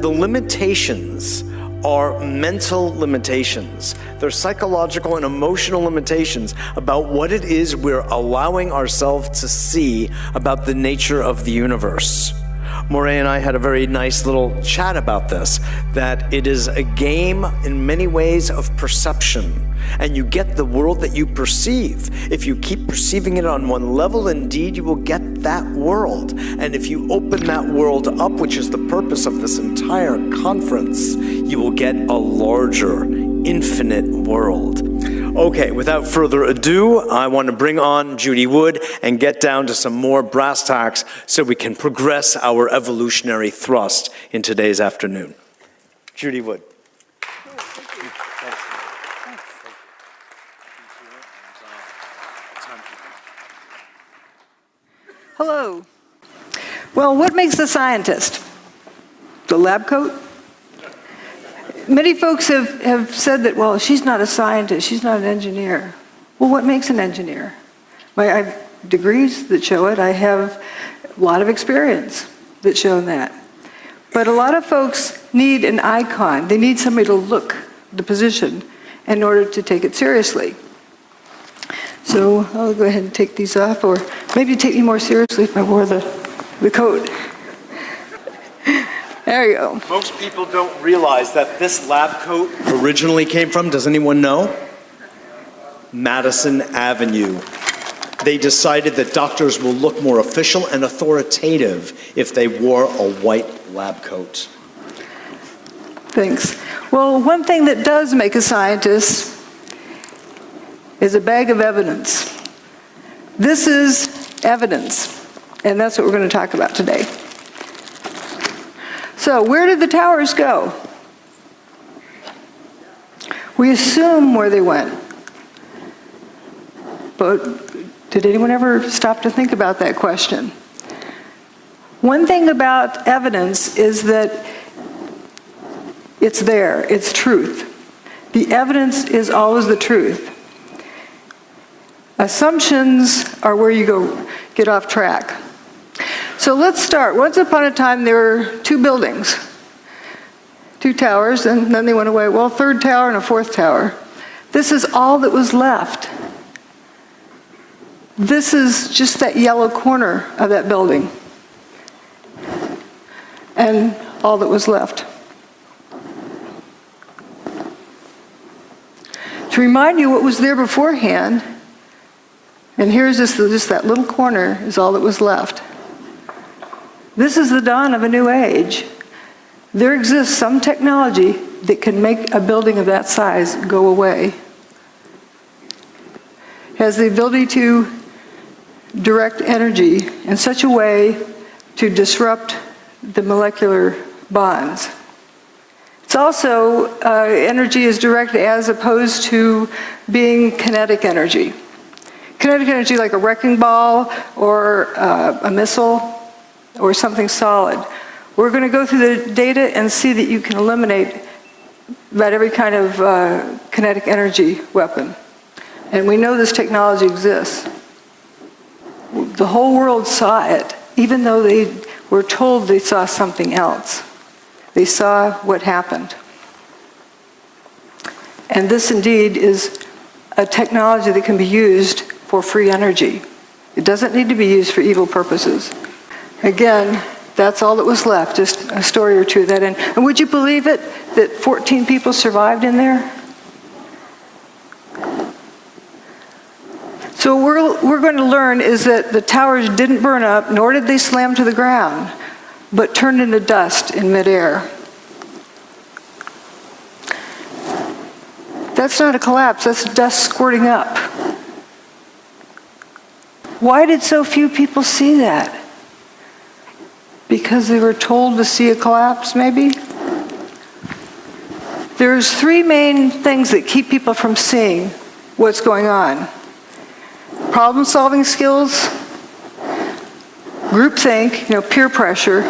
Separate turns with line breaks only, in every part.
The limitations are mental limitations. They're psychological and emotional limitations about what it is we're allowing ourselves to see about the nature of the universe. Moray and I had a very nice little chat about this, that it is a game in many ways of perception, and you get the world that you perceive. If you keep perceiving it on one level, indeed you will get that world. And if you open that world up, which is the purpose of this entire conference, you will get a larger, infinite world. Okay, without further ado, I want to bring on Judy Wood and get down to some more brass tacks so we can progress our evolutionary thrust in today's afternoon. Judy Wood.
Hello. Well, what makes a scientist? The lab coat? Many folks have said that, well, she's not a scientist, she's not an engineer. Well, what makes an engineer? I have degrees that show it. I have a lot of experience that show that. But a lot of folks need an icon. They need somebody to look the position in order to take it seriously. So I'll go ahead and take these off, or maybe take me more seriously if I wore the coat. There you go.
Most people don't realize that this lab coat originally came from, does anyone know? Madison Avenue. They decided that doctors will look more official and authoritative if they wore a white lab coat.
Thanks. Well, one thing that does make a scientist is a bag of evidence. This is evidence, and that's what we're going to talk about today. So, where did the towers go? We assume where they went. But did anyone ever stop to think about that question? One thing about evidence is that it's there, it's truth. The evidence is always the truth. Assumptions are where you get off track. So let's start. Once upon a time, there were two buildings, two towers, and then they went away. Well, third tower and a fourth tower. This is all that was left. This is just that yellow corner of that building, and all that was left. To remind you what was there beforehand, and here's just that little corner is all that was left. This is the dawn of a new age. There exists some technology that can make a building of that size go away. It has the ability to direct energy in such a way to disrupt the molecular bonds. It's also, energy is directed as opposed to being kinetic energy. Kinetic energy like a wrecking ball or a missile or something solid. We're going to go through the data and see that you can eliminate about every kind of kinetic energy weapon. And we know this technology exists. The whole world saw it, even though they were told they saw something else. They saw what happened. And this indeed is a technology that can be used for free energy. It doesn't need to be used for evil purposes. Again, that's all that was left, just a story or two of that. And would you believe it, that 14 people survived in there? So what we're going to learn is that the towers didn't burn up, nor did they slam to the ground, but turned into dust in midair. That's not a collapse, that's dust squirting up. Why did so few people see that? Because they were told to see a collapse, maybe? There's three main things that keep people from seeing what's going on. Problem-solving skills, groupthink, peer pressure,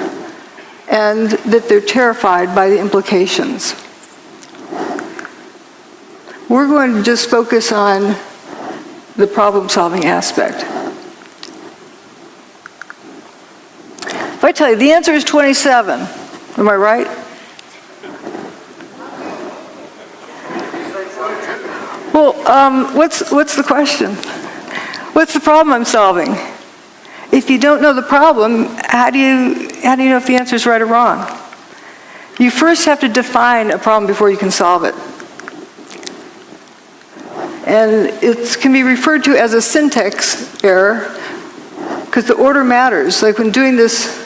and that they're terrified by the implications. We're going to just focus on the problem-solving aspect. If I tell you the answer is 27, am I right? what's the question? What's the problem I'm solving? If you don't know the problem, how do you know if the answer is right or wrong? You first have to define a problem before you can solve it. And it can be referred to as a syntax error because the order matters. Like when doing this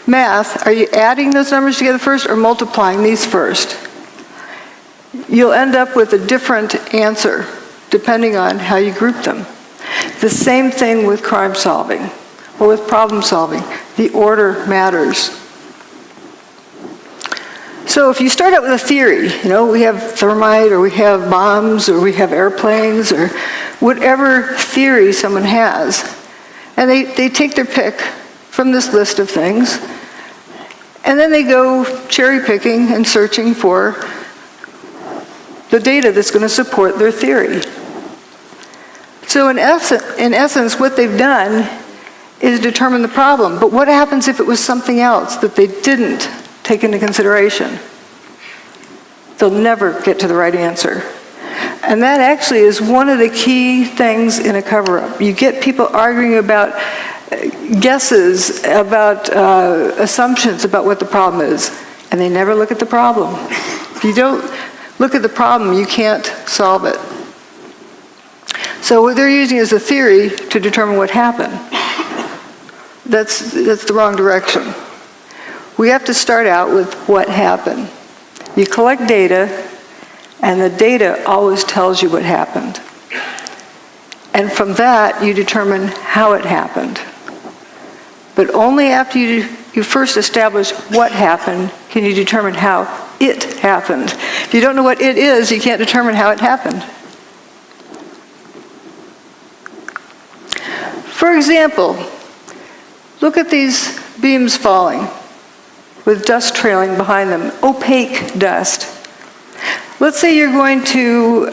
math, are you adding those numbers together first or multiplying these first? You'll end up with a different answer depending on how you group them. The same thing with crime solving or with problem solving. The order matters. So if you start out with a theory, we have thermite or we have bombs or we have airplanes or whatever theory someone has, and they take their pick from this list of things, and then they go cherry picking and searching for the data that's going to support their theory. So in essence, what they've done is determine the problem. But what happens if it was something else that they didn't take into consideration? They'll never get to the right answer. And that actually is one of the key things in a cover-up. You get people arguing about guesses, about assumptions about what the problem is, and they never look at the problem. If you don't look at the problem, you can't solve it. So what they're using is a theory to determine what happened. That's the wrong direction. We have to start out with what happened. You collect data, and the data always tells you what happened. And from that, you determine how it happened. But only after you first establish what happened can you determine how it happened. If you don't know what it is, you can't determine how it happened. For example, look at these beams falling with dust trailing behind them, opaque dust. Let's say you're going to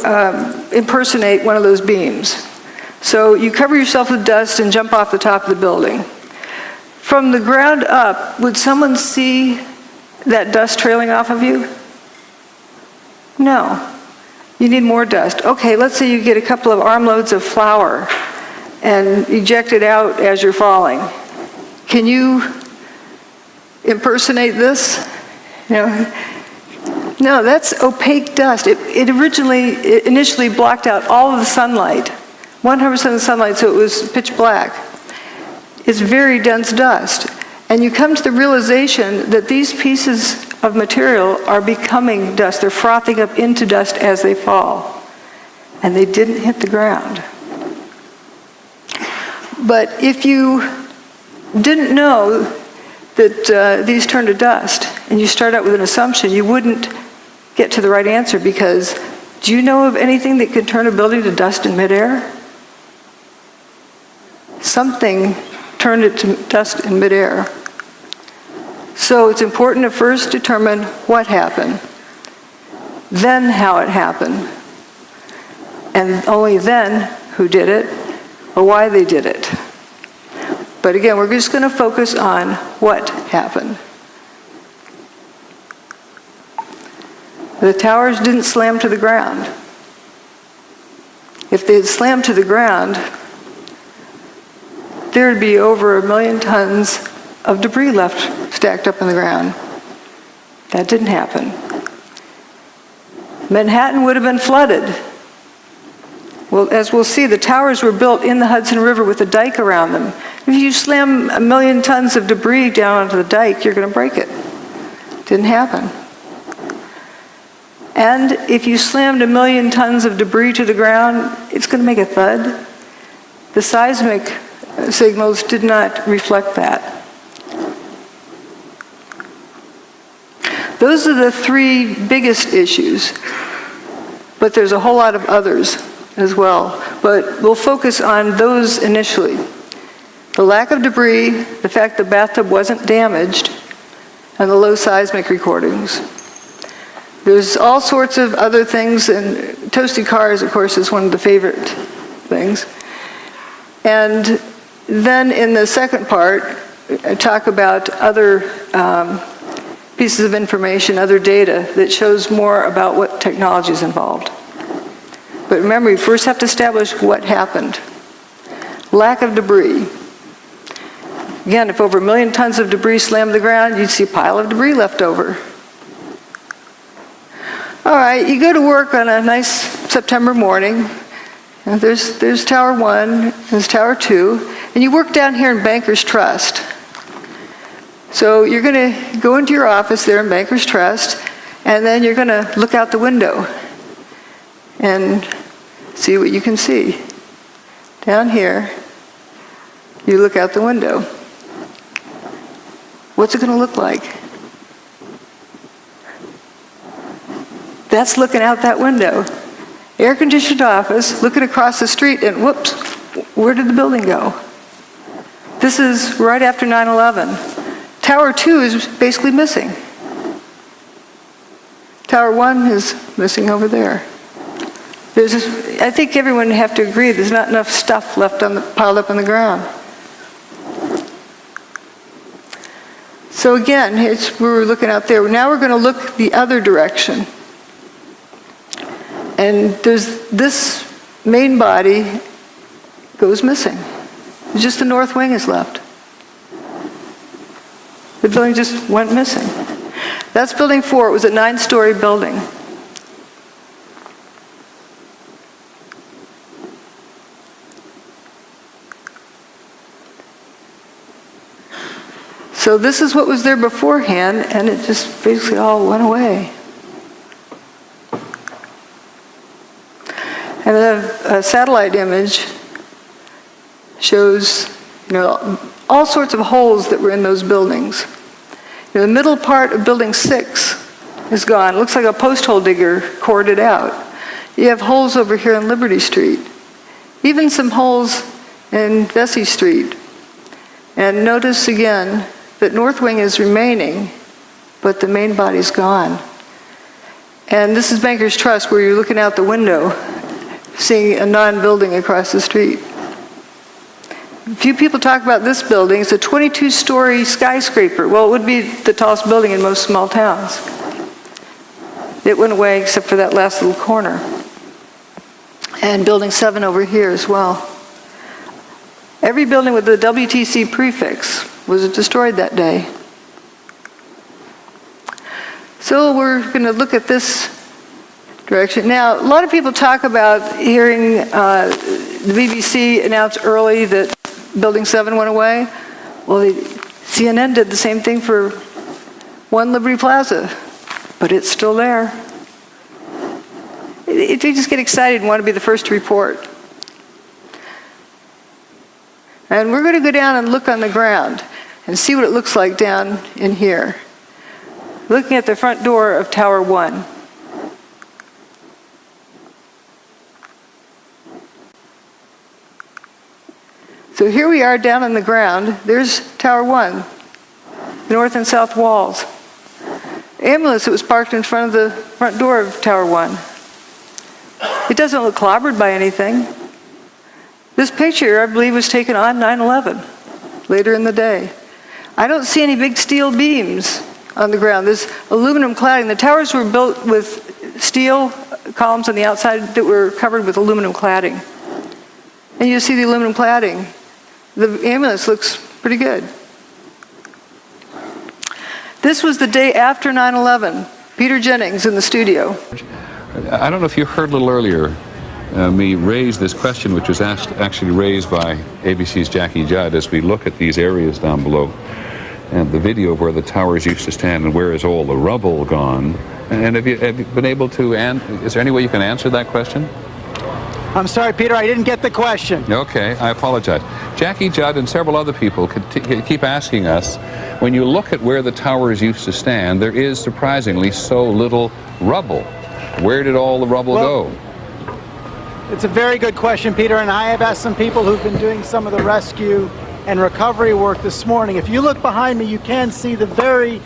impersonate one of those beams. So you cover yourself with dust and jump off the top of the building. From the ground up, would someone see that dust trailing off of you? No. You need more dust. Okay, let's say you get a couple of armloads of flour and eject it out as you're falling. Can you impersonate this? No, that's opaque dust. It initially blocked out all of the sunlight, 100% of the sunlight, so it was pitch black. It's very dense dust. And you come to the realization that these pieces of material are becoming dust. They're frothing up into dust as they fall. And they didn't hit the ground. But if you didn't know that these turn to dust, and you start out with an assumption, you wouldn't get to the right answer because do you know of anything that could turn a building to dust in midair? Something turned it to dust in midair. So it's important to first determine what happened, then how it happened, and only then who did it or why they did it. But again, we're just going to focus on what happened. The towers didn't slam to the ground. If they had slammed to the ground, there would be over 1 million tons of debris left stacked up in the ground. That didn't happen. Manhattan would have been flooded. Well, as we'll see, the towers were built in the Hudson River with a dike around them. If you slam 1 million tons of debris down onto the dike, you're going to break it. Didn't happen. And if you slammed 1 million tons of debris to the ground, it's going to make a thud. The seismic signals did not reflect that. Those are the 3 biggest issues, but there's a whole lot of others as well. But we'll focus on those initially. The lack of debris, the fact the bathtub wasn't damaged, and the low seismic recordings. There's all sorts of other things, and toasty cars, of course, is one of the favorite things. And then in the second part, I talk about other pieces of information, other data that shows more about what technology is involved. But remember, you first have to establish what happened. Lack of debris. Again, if over 1 million tons of debris slammed the ground, you'd see a pile of debris left over. All right, you go to work on a nice September morning. And there's Tower 1, there's Tower 2, and you work down here in Bankers Trust. So you're going to go into your office there in Bankers Trust, and then you're going to look out the window and see what you can see. Down here, you look out the window. What's it going to look like? That's looking out that window. Air-conditioned office, looking across the street, and whoops, where did the building go? This is right after 9/11. Tower 2 is basically missing. Tower 1 is missing over there. I think everyone would have to agree there's not enough stuff left piled up on the ground. So again, we were looking out there. Now we're going to look the other direction. And this main body goes missing. Just the north wing is left. The building just went missing. That's building 4. It was a 9-story building. So this is what was there beforehand, and it just basically all went away. And a satellite image shows, all sorts of holes that were in those buildings. The middle part of building 6 is gone. It looks like a post hole digger cored it out. You have holes over here on Liberty Street. Even some holes in Vesey Street. And notice again that north wing is remaining, but the main body's gone. And this is Bankers Trust, where you're looking out the window, seeing a non-building across the street. Few people talk about this building. It's a 22-story skyscraper. Well, it would be the tallest building in most small towns. It went away except for that last little corner. And building 7 over here as well. Every building with the WTC prefix was destroyed that day. So we're going to look at this direction. Now, a lot of people talk about hearing the BBC announce early that Building 7 went away. Well, CNN did the same thing for 1 Liberty Plaza, but it's still there. They just get excited and want to be the first to report. And we're going to go down and look on the ground and see what it looks like down in here. Looking at the front door of Tower 1. So here we are down on the ground. There's Tower 1, the north and south walls. The ambulance that was parked in front of the front door of Tower 1. It doesn't look clobbered by anything. This picture, I believe, was taken on 9/11, later in the day. I don't see any big steel beams on the ground. There's aluminum cladding. The towers were built with steel columns on the outside that were covered with aluminum cladding. And you see the aluminum cladding. The ambulance looks pretty good. This was the day after 9/11. Peter Jennings in the studio.
I don't know if you heard a little earlier me raise this question, which was actually raised by ABC's Jackie Judd, as we look at these areas down below and the video of where the towers used to stand and where is all the rubble gone. And have you been able to, is there any way you can answer that question?
I'm sorry, Peter, I didn't get the question.
Okay, I apologize. Jackie Judd and several other people keep asking us, when you look at where the towers used to stand, there is surprisingly so little rubble. Where did all the rubble go?
It's a very good question, Peter, and I have asked some people who've been doing some of the rescue and recovery work this morning. If you look behind me, you can see the very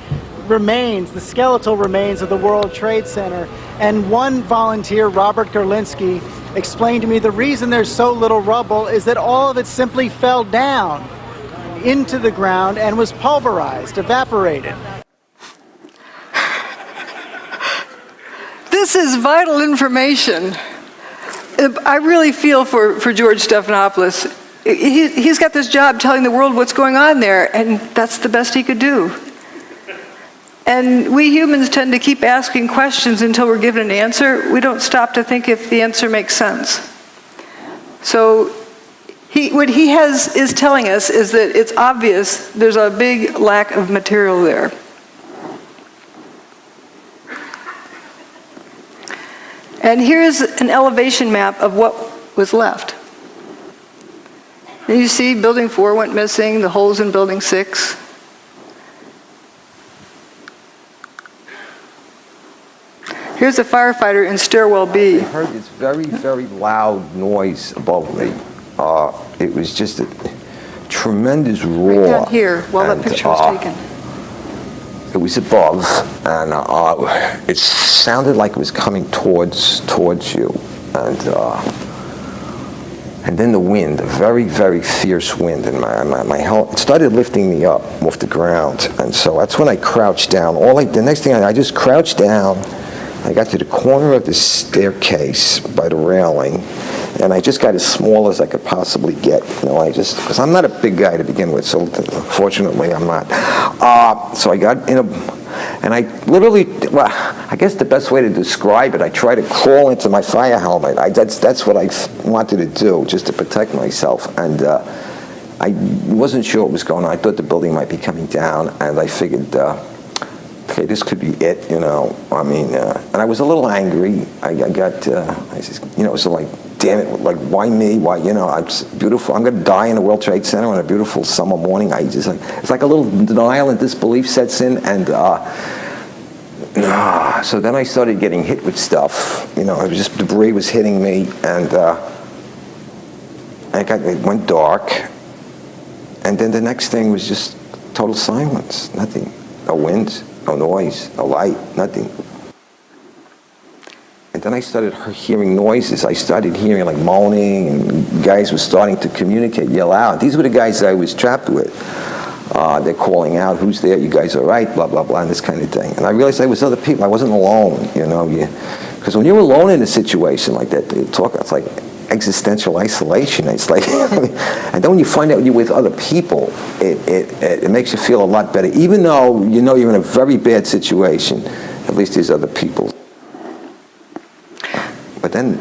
remains, the skeletal remains of the World Trade Center. And one volunteer, Robert Gerlinski, explained to me the reason there's so little rubble is that all of it simply fell down into the ground and was pulverized, evaporated.
This is vital information. I really feel for George Stephanopoulos. He's got this job telling the world what's going on there, and that's the best he could do. And we humans tend to keep asking questions until we're given an answer. We don't stop to think if the answer makes sense. So what he is telling us is that it's obvious there's a big lack of material there. And here's an elevation map of what was left. And you see building 4 went missing, the holes in building 6. Here's a firefighter in stairwell B.
I heard this very, very loud noise above me. It was just a tremendous roar.
Right down here, while that picture was taken.
It was above, and it sounded like it was coming towards you, and then the wind, a very, very fierce wind, and my helmet, it started lifting me up off the ground, and so that's when I crouched down. The next thing I just crouched down. I got to the corner of the staircase by the railing, and I just got as small as I could possibly get. Because I'm not a big guy to begin with, so fortunately I'm not. So I got in and I literally, I guess the best way to describe it, I tried to crawl into my fire helmet. That's what I wanted to do, just to protect myself. And I wasn't sure what was going on. I thought the building might be coming down, and I figured, okay, this could be it, and I was a little angry. I said, so like, damn it, like, why me? Why, it's beautiful. I'm going to die in the World Trade Center on a beautiful summer morning. It's like a little denial and disbelief sets in, and so then I started getting hit with stuff. It was just debris was hitting me, and it went dark, and then the next thing was just total silence, nothing, no wind. No noise, no light, nothing. And then I started hearing noises. I started hearing like moaning, and guys were starting to communicate, yell out. These were the guys I was trapped with. They're calling out, who's there? You guys all right? Blah, blah, blah, and this kind of thing. And I realized I was other people. I wasn't alone, Because when you're alone in a situation like that, it's like existential isolation. It's like, and then when you find out you're with other people, it makes you feel a lot better. Even though you're in a very bad situation, at least there's other people. But then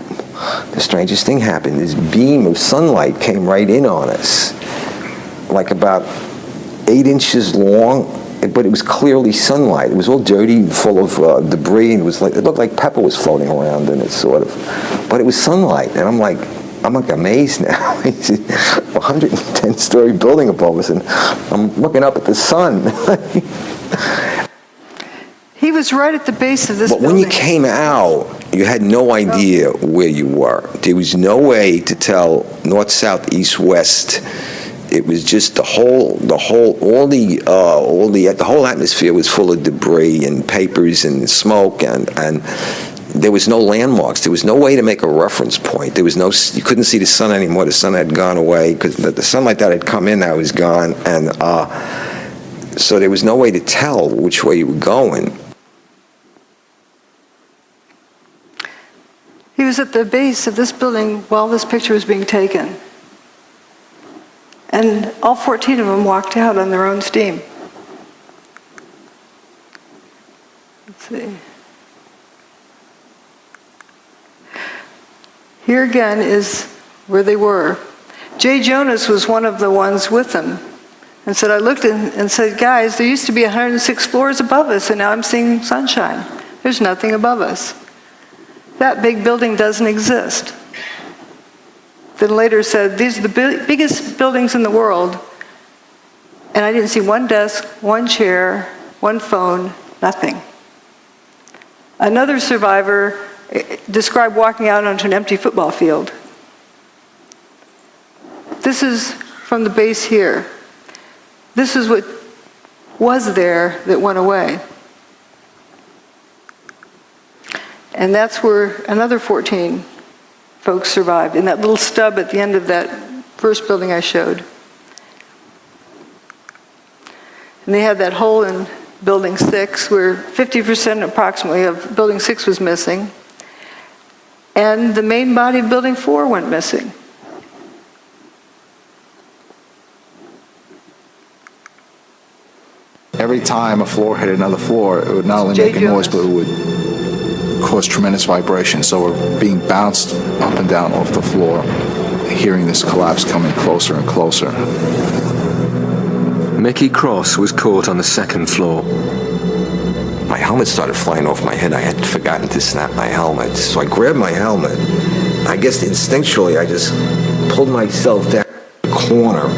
the strangest thing happened. This beam of sunlight came right in on us, like about 8 inches long, but it was clearly sunlight. It was all dirty, full of debris, and it looked like pepper was floating around in it, sort of. But it was sunlight, and I'm like amazed now. It's a 110-story building above us, and I'm looking up at the sun.
He was right at the base of this building.
But when you came out, you had no idea where you were. There was no way to tell north, south, east, west. It was just the whole atmosphere was full of debris and papers and smoke, and there was no landmarks. There was no way to make a reference point. You couldn't see the sun anymore. The sun had gone away because the sunlight that had come in now was gone, and so there was no way to tell which way you were going.
He was at the base of this building while this picture was being taken. And all 14 of them walked out on their own steam. Let's see. Here again is where they were. Jay Jonas was one of the ones with them. And said, I looked and said, guys, there used to be 106 floors above us, and now I'm seeing sunshine. There's nothing above us. That big building doesn't exist. Then later said, these are the biggest buildings in the world, and I didn't see one desk, one chair, one phone, nothing. Another survivor described walking out onto an empty football field. This is from the base here. This is what was there that went away. And that's where another 14 folks survived, in that little stub at the end of that first building I showed. And they had that hole in building 6 where 50% approximately of building 6 was missing. and the main body of Building 4 went missing.
Every time a floor hit another floor, it would not only make a noise, but it would cause tremendous vibration. So we're being bounced up and down off the floor, hearing this collapse coming closer and closer.
Mickey Cross was caught on the second floor.
My helmet started flying off my head. I had forgotten to snap my helmet. So I grabbed my helmet. I guess instinctually I just pulled myself down the corner.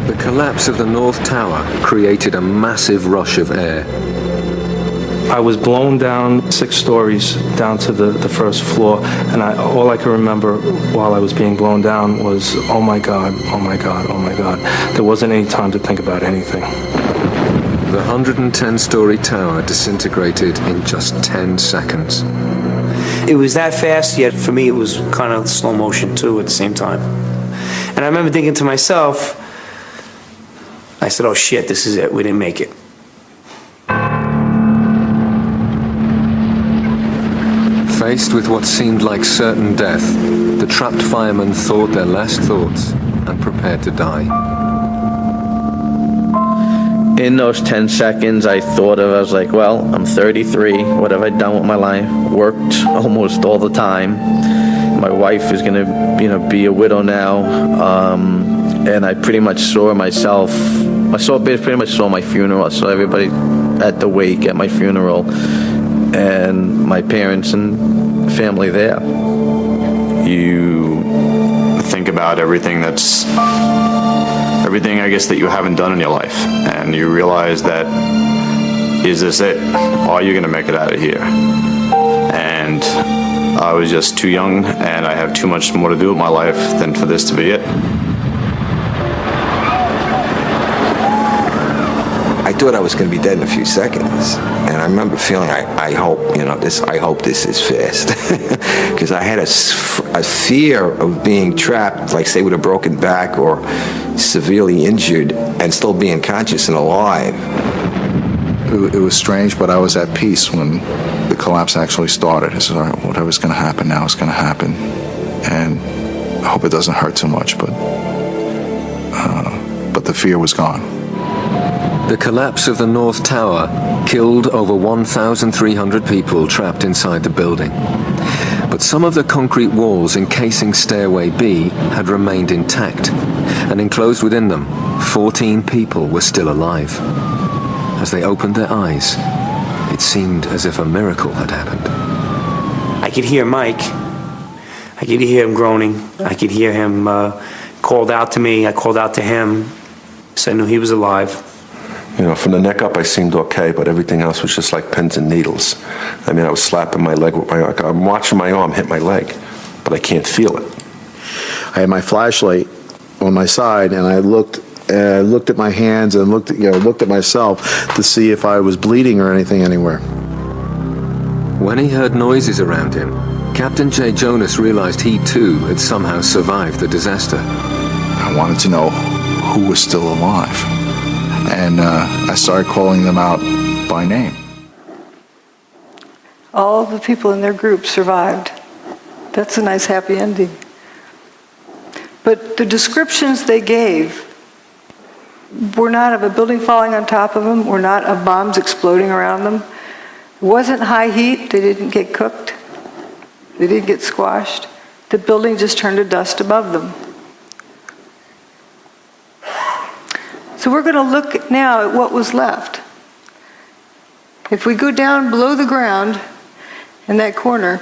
The collapse of the North Tower created a massive rush of air.
I was blown down 6 stories down to the first floor, and all I can remember while I was being blown down was, oh my God, oh my God, oh my God. There wasn't any time to think about anything.
The 110-story tower disintegrated in just 10 seconds.
It was that fast, yet for me it was kind of slow motion too at the same time. And I remember thinking to myself, I said, oh shit, this is it, we didn't make it.
Faced with what seemed like certain death, the trapped firemen thought their last thoughts and prepared to die.
In those 10 seconds, I was like, well, I'm 33. What have I done with my life? Worked almost all the time. My wife is going to, be a widow now. And I pretty much saw myself. Pretty much saw my funeral. I saw everybody at the wake at my funeral, and my parents and family there.
You think about everything, I guess, that you haven't done in your life, and you realize that, is this it? Are you going to make it out of here? And I was just too young, and I have too much more to do with my life than for this to be it.
I thought I was going to be dead in a few seconds, and I remember feeling, I hope this is fast, because I had a fear of being trapped, like say with a broken back or severely injured, and still being conscious and alive.
It was strange, but I was at peace when the collapse actually started. I said, all right, whatever's going to happen now is going to happen, and I hope it doesn't hurt too much, but the fear was gone.
The collapse of the North Tower killed over 1,300 people trapped inside the building. But some of the concrete walls encasing Stairway B had remained intact, and enclosed within them, 14 people were still alive. As they opened their eyes, it seemed as if a miracle had happened.
I could hear Mike. I could hear him groaning. I could hear him called out to me. I called out to him, so I knew he was alive.
From the neck up, I seemed okay, but everything else was just like pins and needles. I was slapping my leg with I'm watching my arm hit my leg, but I can't feel it.
I had my flashlight on my side, and I looked at my hands and looked at myself to see if I was bleeding or anything anywhere.
When he heard noises around him, Captain J. Jonas realized he too had somehow survived the disaster.
I wanted to know who was still alive, and I started calling them out by name.
All the people in their group survived. That's a nice happy ending. But the descriptions they gave were not of a building falling on top of them, were not of bombs exploding around them. It wasn't high heat. They didn't get cooked. They didn't get squashed. The building just turned to dust above them. So we're going to look now at what was left. If we go down below the ground in that corner,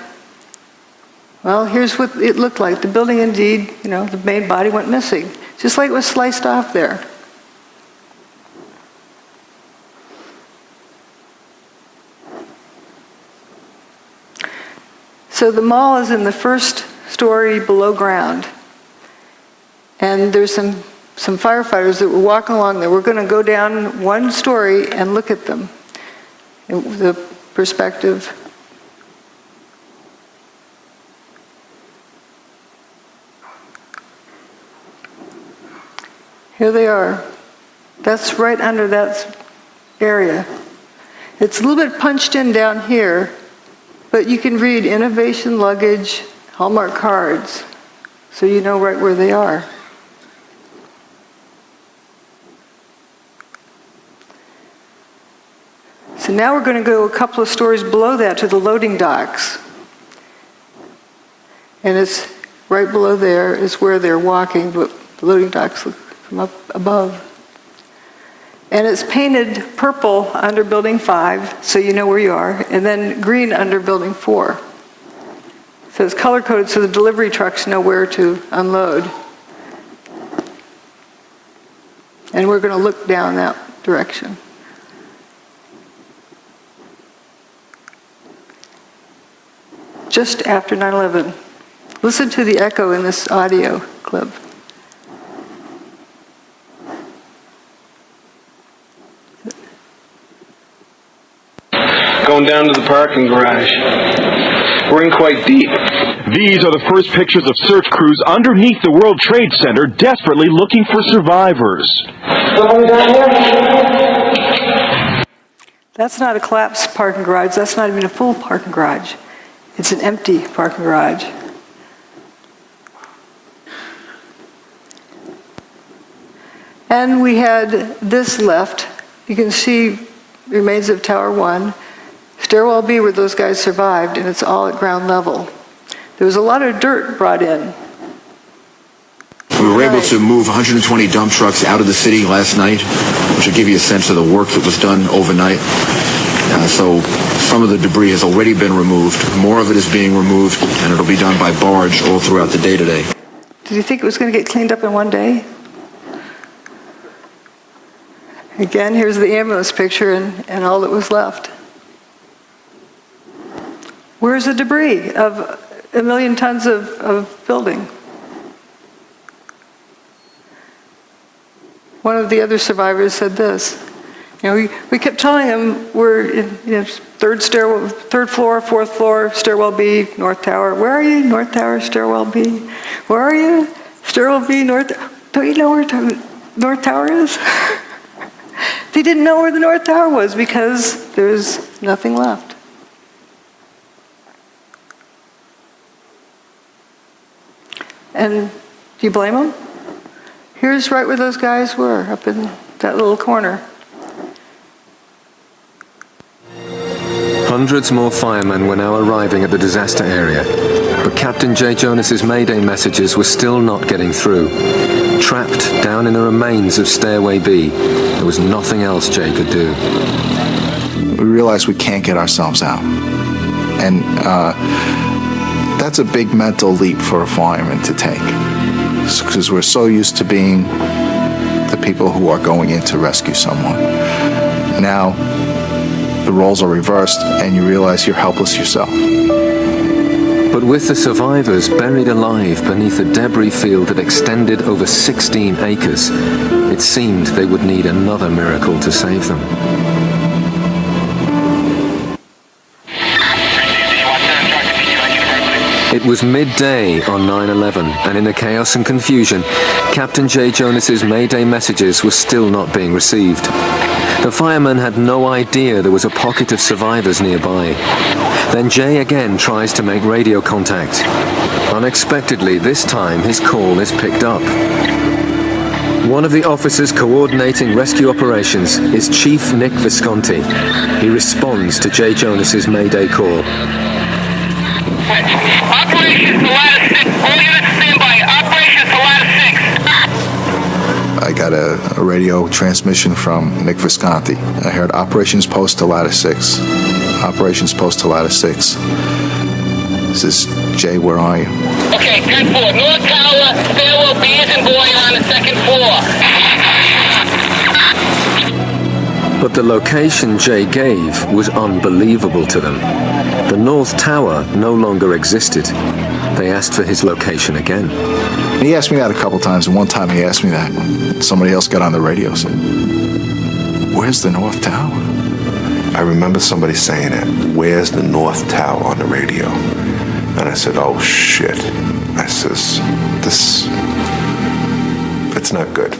well, here's what it looked like. The building indeed, the main body went missing, just like it was sliced off there. So the mall is in the first story below ground. And there's some firefighters that were walking along there. We're going to go down one story and look at them. The perspective. Here they are. That's right under that area. It's a little bit punched in down here, But you can read innovation luggage, Hallmark cards, so you know right where they are. So now we're going to go a couple of stories below that to the loading docks. And it's right below there is where they're walking, but the loading docks look from up above. And it's painted purple under Building 5, so you know where you are, and then green under Building 4. So it's color-coded so the delivery trucks know where to unload. And we're going to look down that direction. Just after 9/11. Listen to the echo in this audio clip.
Going down to the parking garage. We're in quite deep.
These are the first pictures of search crews underneath the World Trade Center, desperately looking for survivors.
That's not a collapsed parking garage. That's not even a full parking garage. It's an empty parking garage. And we had this left. You can see remains of Tower 1. Stairwell B where those guys survived, and it's all at ground level. There was a lot of dirt brought in.
We were able to move 120 dump trucks out of the city last night, which will give you a sense of the work that was done overnight. So some of the debris has already been removed. More of it is being removed, and it'll be done by barge all throughout the day today.
Did you think it was going to get cleaned up in one day? Again, here's the ambulance picture and all that was left. Where's the debris of 1 million tons of building? One of the other survivors said this. You know, we kept telling him we're in third floor, fourth floor, stairwell B, North Tower. Where are you? North Tower, stairwell B. Where are you? Stairwell B, North. Don't you know where North Tower is? They didn't know where the North Tower was because there was nothing left. And do you blame them? Here's right where those guys were, up in that little corner.
Hundreds more firemen were now arriving at the disaster area, but Captain J. Jonas's Mayday messages were still not getting through. Trapped down in the remains of Stairway B, there was nothing else Jay could do.
We realize we can't get ourselves out. And that's a big mental leap for a fireman to take, because we're so used to being the people who are going in to rescue someone. Now, the roles are reversed, and you realize you're helpless yourself.
But with the survivors buried alive beneath a debris field that extended over 16 acres, it seemed they would need another miracle to save them. It was midday on 9/11, and in the chaos and confusion, Captain J. Jonas's Mayday messages were still not being received. The fireman had no idea there was a pocket of survivors nearby. Then Jay again tries to make radio contact. Unexpectedly, this time his call is picked up. One of the officers coordinating rescue operations is Chief Nick Visconti. He responds to J. Jonas's Mayday call.
Operations to ladder 6. All units stand by. Operations to ladder 6.
I got a radio transmission from Nick Visconti. I heard operations post to ladder 6. Operations post to ladder 6. This is Jay, where are you?
Okay, 10-4. North Tower, stairwell B is in boy on the second floor.
But the location Jay gave was unbelievable to them. The North Tower no longer existed. They asked for his location again.
He asked me that a couple times, and one time he asked me that. Somebody else got on the radio and said, "Where's the North Tower?"
I remember somebody saying it, "Where's the North Tower?" on the radio. And I said, "Oh shit." I says, it's not good.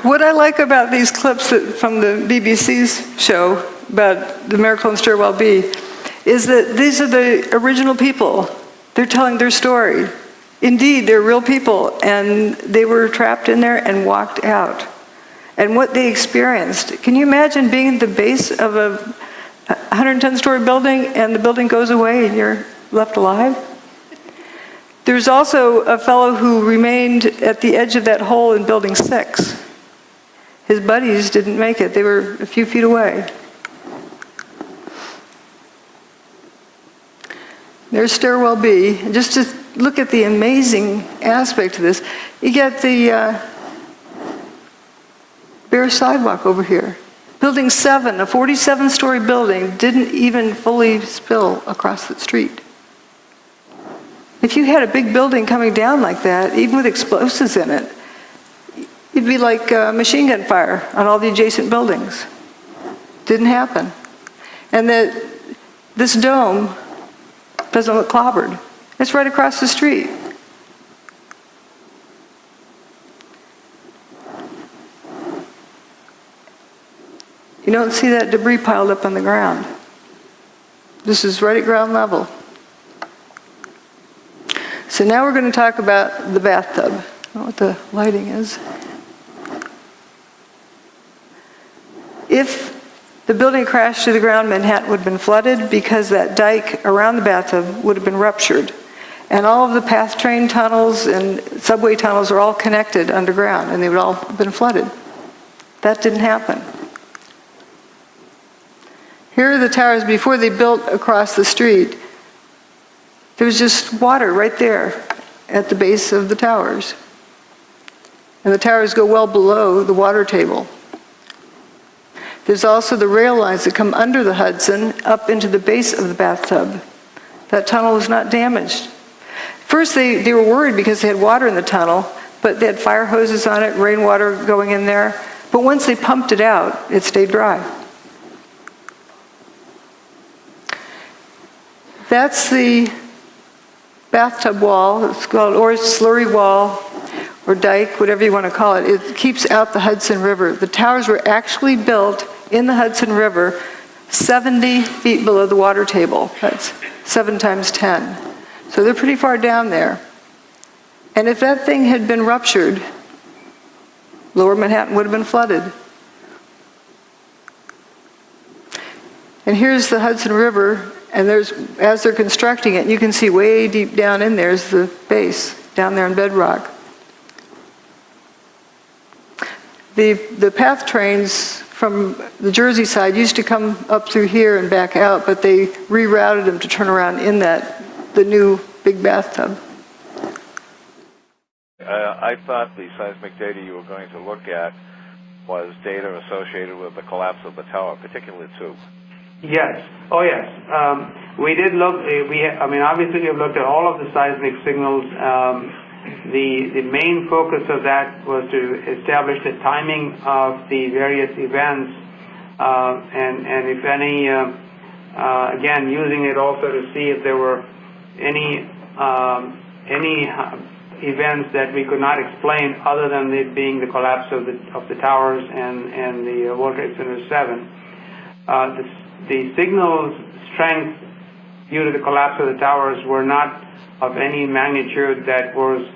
What I like about these clips from the BBC's show about the miracle in Stairwell B is that these are the original people. They're telling their story. Indeed, they're real people, and they were trapped in there and walked out. And what they experienced. Can you imagine being at the base of a 110-story building and the building goes away and you're left alive? There's also a fellow who remained at the edge of that hole in Building 6. His buddies didn't make it. They were a few feet away. There's Stairwell B. And just to look at the amazing aspect of this, you get the bare sidewalk over here. Building 7, a 47-story building, didn't even fully spill across the street. If you had a big building coming down like that, even with explosives in it, it'd be like machine gun fire on all the adjacent buildings. Didn't happen. And this dome doesn't look clobbered. It's right across the street. You don't see that debris piled up on the ground. This is right at ground level. So now we're going to talk about the bathtub. I don't know what the lighting is. If the building crashed to the ground, Manhattan would have been flooded because that dike around the bathtub would have been ruptured. And all of the PATH train tunnels and subway tunnels are all connected underground, and they would all have been flooded. That didn't happen. Here are the towers before they built across the street. There was just water right there at the base of the towers. And the towers go well below the water table. There's also the rail lines that come under the Hudson up into the base of the bathtub. That tunnel was not damaged. First they were worried because they had water in the tunnel, but they had fire hoses on it, rainwater going in there. But once they pumped it out, it stayed dry. That's the bathtub wall. It's called, or slurry wall, or dike, whatever you want to call it. It keeps out the Hudson River. The towers were actually built in the Hudson River 70 feet below the water table. That's 7 times 10. So they're pretty far down there. And if that thing had been ruptured, Lower Manhattan would have been flooded. And here's the Hudson River, and as they're constructing it, you can see way deep down in there is the base, down there in bedrock. The PATH trains from the Jersey side used to come up through here and back out, but they rerouted them to turn around in the new big bathtub.
I thought the seismic data you were going to look at was data associated with the collapse of the tower, particularly 2.
Yes. Oh, yes. We did look. Obviously, we've looked at all of the seismic signals. The main focus of that was to establish the timing of the various events, and if any, again, using it also to see if there were any events that we could not explain other than it being the collapse of the towers and the World Trade Center 7. The signal strength due to the collapse of the towers were not of any magnitude that was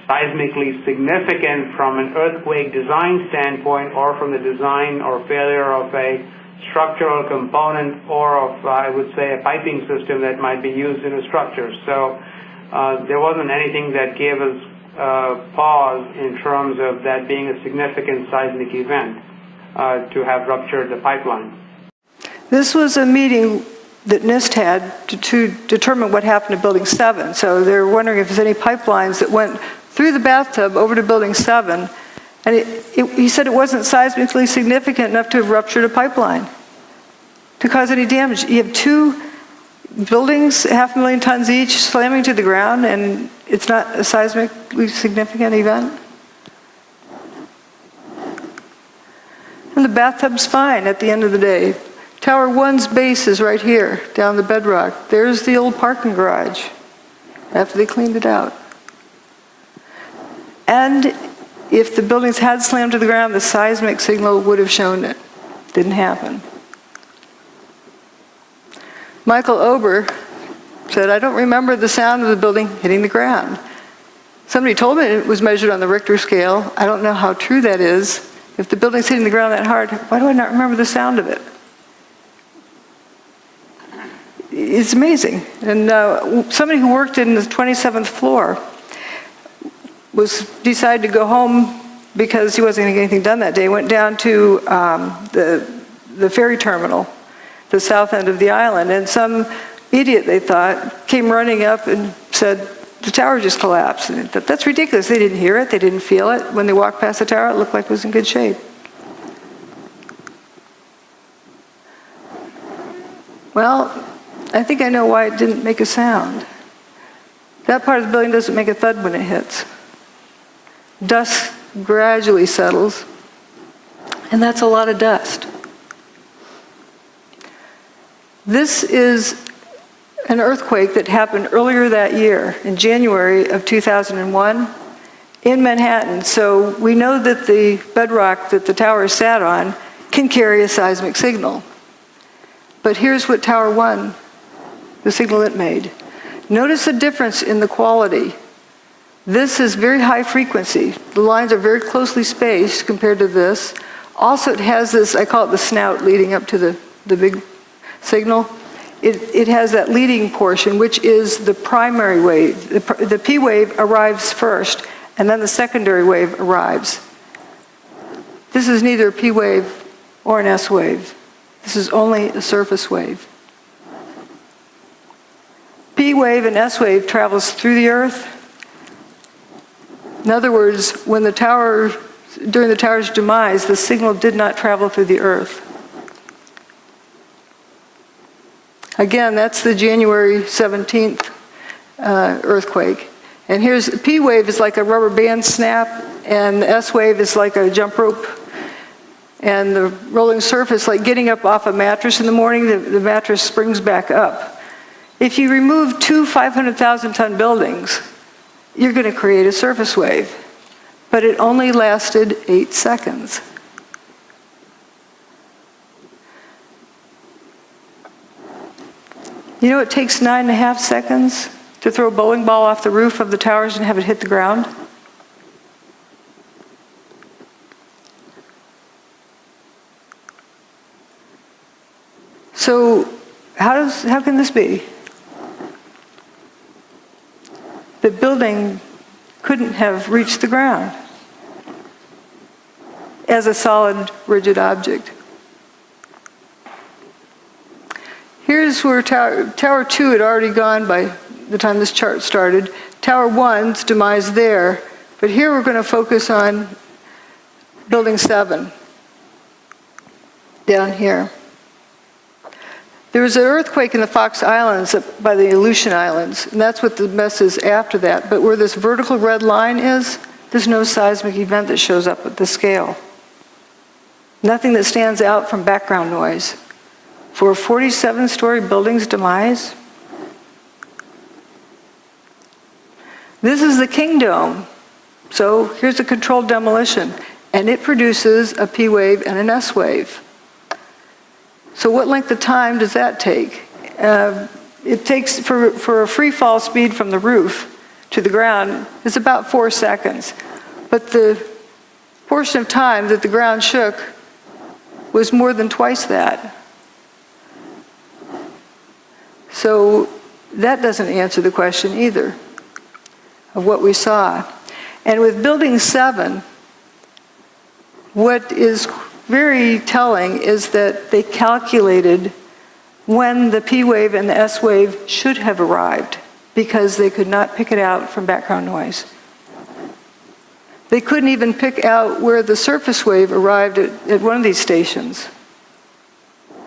seismically significant from an earthquake design standpoint, or from the design or failure of a structural component, or of, I would say, a piping system that might be used in a structure. So there wasn't anything that gave us pause in terms of that being a significant seismic event to have ruptured the pipeline.
This was a meeting that NIST had to determine what happened to Building 7. So they're wondering if there's any pipelines that went through the bathtub over to Building 7. And he said it wasn't seismically significant enough to have ruptured a pipeline to cause any damage. You have 2 buildings, 500,000 tons each, slamming to the ground, and it's not a seismically significant event. And the bathtub's fine at the end of the day. Tower 1's base is right here, down the bedrock. There's the old parking garage, after they cleaned it out. And if the buildings had slammed to the ground, the seismic signal would have shown it. Didn't happen. Michael Ober said, I don't remember the sound of the building hitting the ground. Somebody told me it was measured on the Richter scale. I don't know how true that is. If the building's hitting the ground that hard, why do I not remember the sound of it? It's amazing. And somebody who worked in the 27th floor decided to go home because he wasn't going to get anything done that day. Went down to the ferry terminal, the south end of the island, and some idiot, they thought, came running up and said, the tower just collapsed. And they thought, that's ridiculous. They didn't hear it. They didn't feel it. When they walked past the tower, it looked like it was in good shape. Well, I think I know why it didn't make a sound. That part of the building doesn't make a thud when it hits. Dust gradually settles, and that's a lot of dust. This is an earthquake that happened earlier that year, in January of 2001, in Manhattan. So we know that the bedrock that the tower sat on can carry a seismic signal. But here's what Tower 1, the signal it made. Notice the difference in the quality. This is very high frequency. The lines are very closely spaced compared to this. Also, it has this, I call it the snout leading up to the big signal. It has that leading portion, which is the primary wave. The P wave arrives first, and then the secondary wave arrives. This is neither a P wave or an S wave. This is only a surface wave. P wave and S wave travels through the earth. In other words, when the tower, during the tower's demise, the signal did not travel through the earth. Again, that's the January 17th earthquake. And here's, P wave is like a rubber band snap, and the S wave is like a jump rope. And the rolling surface, like getting up off a mattress in the morning, the mattress springs back up. If you remove two 500,000-ton buildings, you're going to create a surface wave. But it only lasted 8 seconds. You know it takes 9.5 seconds to throw a bowling ball off the roof of the towers and have it hit the ground? So how can this be? The building couldn't have reached the ground as a solid, rigid object. Here's where Tower 2 had already gone by the time this chart started. Tower 1's demise there, but here we're going to focus on Building 7, down here. There was an earthquake in the Fox Islands by the Aleutian Islands, and that's what the mess is after that. But where this vertical red line is, there's no seismic event that shows up at this scale. Nothing that stands out from background noise. For a 47-story building's demise, this is the King Dome. So here's a controlled demolition, and it produces a P wave and an S wave. So what length of time does that take? It takes, for a free fall speed from the roof to the ground, is about 4 seconds. But the portion of time that the ground shook was more than twice that. So that doesn't answer the question either of what we saw. And with Building 7, what is very telling is that they calculated when the P wave and the S wave should have arrived because they could not pick it out from background noise. They couldn't even pick out where the surface wave arrived at one of these stations.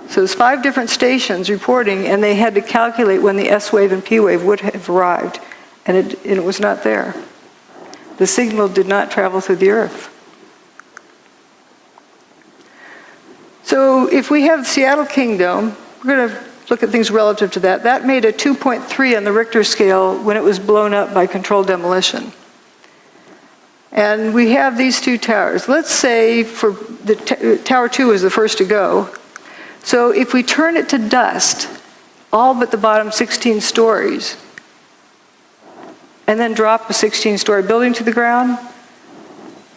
So there's 5 different stations reporting, and they had to calculate when the S wave and P wave would have arrived, and it was not there. The signal did not travel through the earth. So if we have Seattle King Dome, we're going to look at things relative to that. That made a 2.3 on the Richter scale when it was blown up by controlled demolition. And we have these two towers. Let's say for Tower 2 is the first to go. So if we turn it to dust, all but the bottom 16 stories, and then drop a 16-story building to the ground,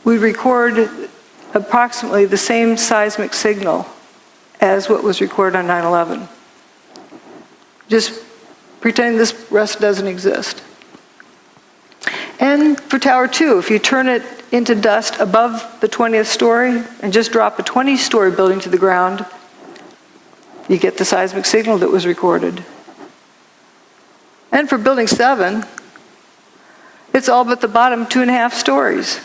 we record approximately the same seismic signal as what was recorded on 9/11. Just pretend this rest doesn't exist. And for Tower 2, if you turn it into dust above the 20th story and just drop a 20-story building to the ground, you get the seismic signal that was recorded. And for Building 7, it's all but the bottom 2.5 stories.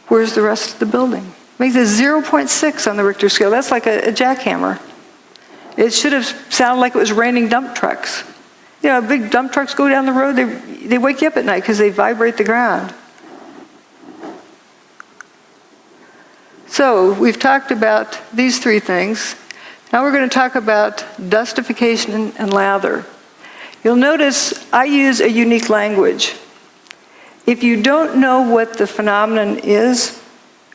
Where's the rest of the building? Makes it 0.6 on the Richter scale. That's like a jackhammer. It should have sounded like it was raining dump trucks. You know, big dump trucks go down the road, they wake you up at night because they vibrate the ground. So we've talked about these three things. Now we're going to talk about dustification and lather. You'll notice I use a unique language. If you don't know what the phenomenon is,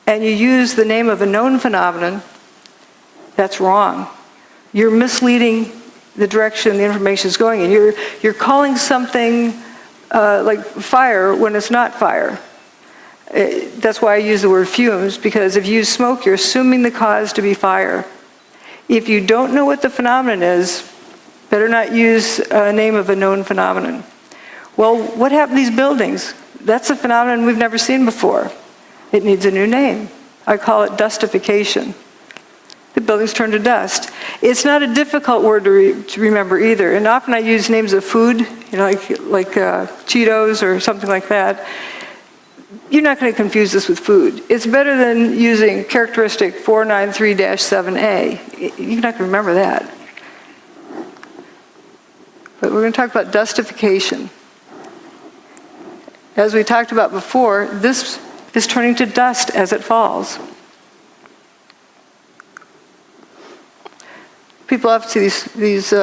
and you use the name of a known phenomenon, that's wrong. You're misleading the direction the information is going in. You're calling something like fire when it's not fire. That's why I use the word fumes, because if you use smoke, you're assuming the cause to be fire. If you don't know what the phenomenon is, better not use a name of a known phenomenon. Well, what happened to these buildings? That's a phenomenon we've never seen before. It needs a new name. I call it dustification. The buildings turn to dust. It's not a difficult word to remember either. And often I use names of food, you know, like Cheetos or something like that. You're not going to confuse this with food. It's better than using characteristic 493-7A. You're not going to remember that. But we're going to talk about dustification. As we talked about before, this is turning to dust as it falls. People often see these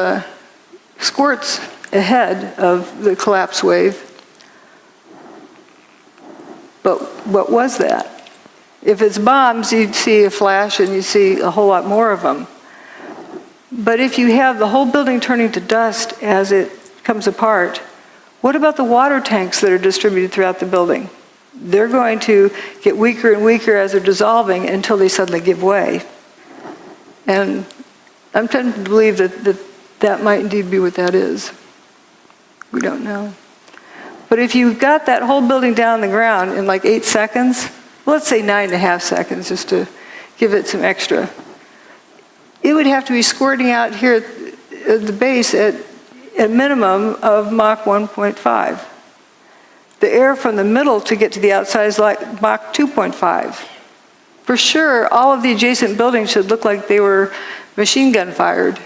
squirts ahead of the collapse wave. But what was that? If it's bombs, you'd see a flash and you'd see a whole lot more of them. But if you have the whole building turning to dust as it comes apart, what about the water tanks that are distributed throughout the building? They're going to get weaker and weaker as they're dissolving until they suddenly give way. And I'm tempted to believe that might indeed be what that is. We don't know. But if you got that whole building down on the ground in like 8 seconds, well, let's say 9.5 seconds just to give it some extra, it would have to be squirting out here at the base at a minimum of Mach 1.5. The air from the middle to get to the outside is like Mach 2.5. For sure, all of the adjacent buildings should look like they were machine gun fired.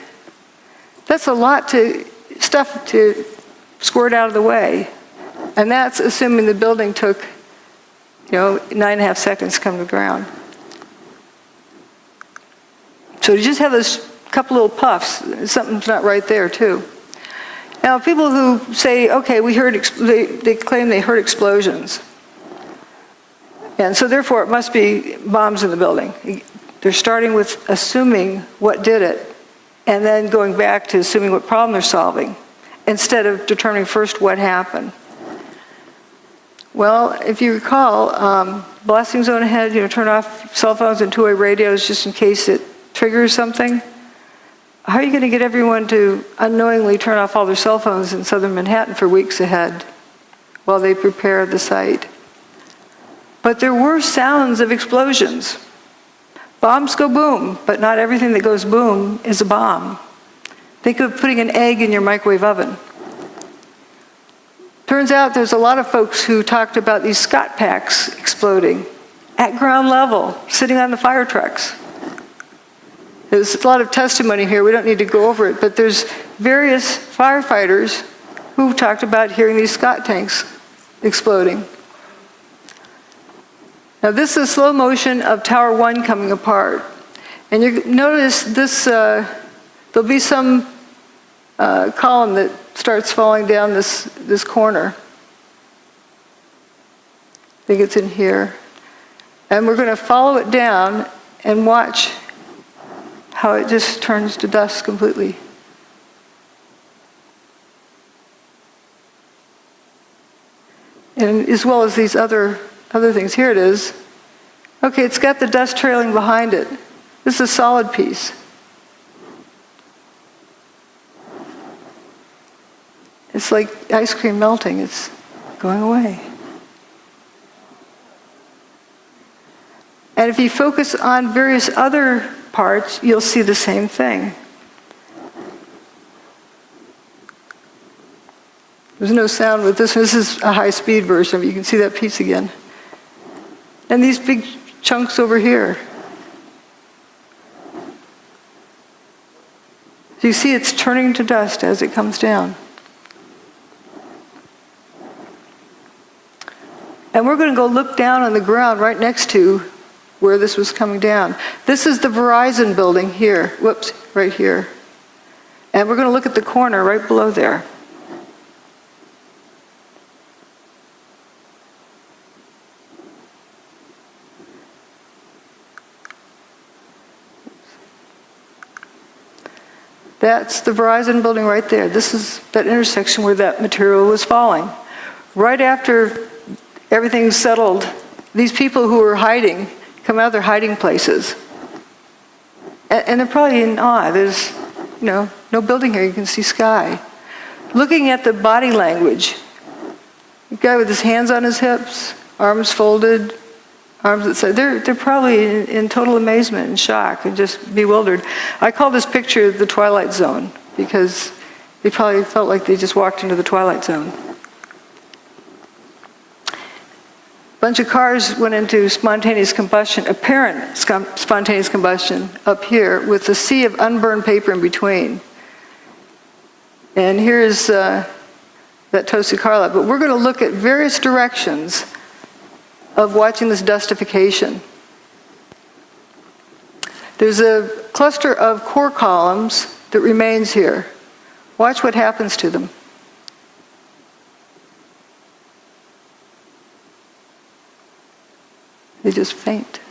That's a lot of stuff to squirt out of the way. And that's assuming the building took, 9.5 seconds to come to the ground. So you just have this couple little puffs. Something's not right there, too. Now, people who say, okay, they claim they heard explosions. And so therefore, it must be bombs in the building. They're starting with assuming what did it, and then going back to assuming what problem they're solving, instead of determining first what happened. Well, if you recall, blasting zone ahead, turn off cell phones and two-way radios just in case it triggers something. How are you going to get everyone to unknowingly turn off all their cell phones in southern Manhattan for weeks ahead while they prepare the site? But there were sounds of explosions. Bombs go boom, but not everything that goes boom is a bomb. Think of putting an egg in your microwave oven. Turns out there's a lot of folks who talked about these Scott packs exploding at ground level, sitting on the fire trucks. There's a lot of testimony here. We don't need to go over it, but there's various firefighters who talked about hearing these Scott tanks exploding. Now this is slow motion of Tower 1 coming apart. And you notice this, there'll be some column that starts falling down this corner. I think it's in here. And we're going to follow it down and watch how it just turns to dust completely. And as well as these other things. Here it is. Okay, it's got the dust trailing behind it. This is a solid piece. It's like ice cream melting. It's going away. And if you focus on various other parts, you'll see the same thing. There's no sound with this. This is a high-speed version. You can see that piece again. And these big chunks over here. So you see it's turning to dust as it comes down. And we're going to go look down on the ground right next to where this was coming down. This is the Verizon building here. Whoops, right here. And we're going to look at the corner right below there. That's the Verizon building right there. This is that intersection where that material was falling. Right after everything's settled, these people who were hiding come out of their hiding places. And they're probably in awe. There's, no building here. You can see sky. Looking at the body language, the guy with his hands on his hips, arms folded, arms at side. They're probably in total amazement and shock and just bewildered. I call this picture the Twilight Zone because they probably felt like they just walked into the Twilight Zone. A bunch of cars went into spontaneous combustion, apparent spontaneous combustion up here with a sea of unburned paper in between. And here's that toasted car lot. But we're going to look at various directions of watching this dustification. There's a cluster of core columns that remains here. Watch what happens to them. They just faint.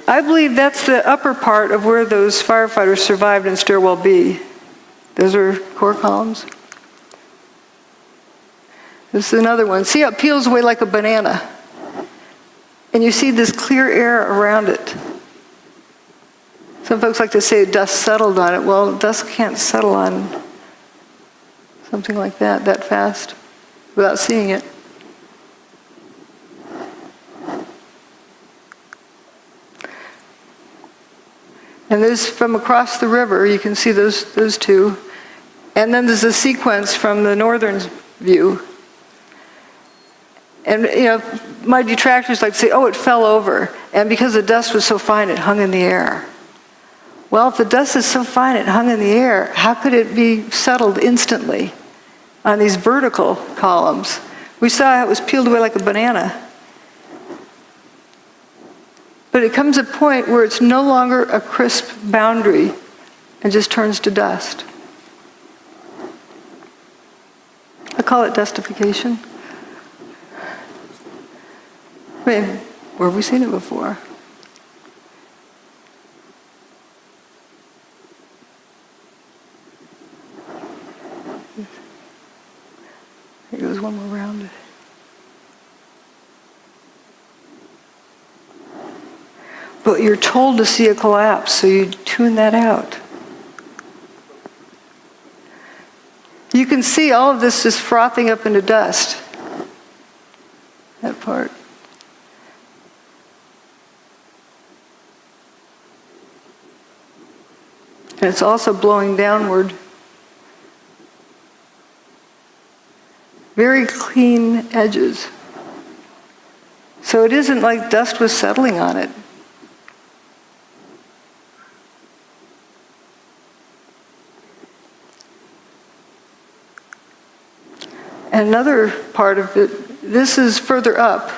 I believe that's the upper part of where those firefighters survived in Stairwell B. Those are core columns. This is another one. See how it peels away like a banana? And you see this clear air around it. Some folks like to say dust settled on it. Well, dust can't settle on something like that fast without seeing it. And there's from across the river, you can see those two. And then there's a sequence from the northern view. And my detractors like to say, oh, it fell over. And because the dust was so fine, it hung in the air. Well, if the dust is so fine, it hung in the air, how could it be settled instantly on these vertical columns? We saw how it was peeled away like a banana. But it comes a point where it's no longer a crisp boundary and just turns to dust. I call it dustification. I mean, where have we seen it before? Here goes one more round it. But you're told to see a collapse, so you tune that out. You can see all of this just frothing up into dust. That part. And it's also blowing downward. Very clean edges. So it isn't like dust was settling on it. And another part of it, this is further up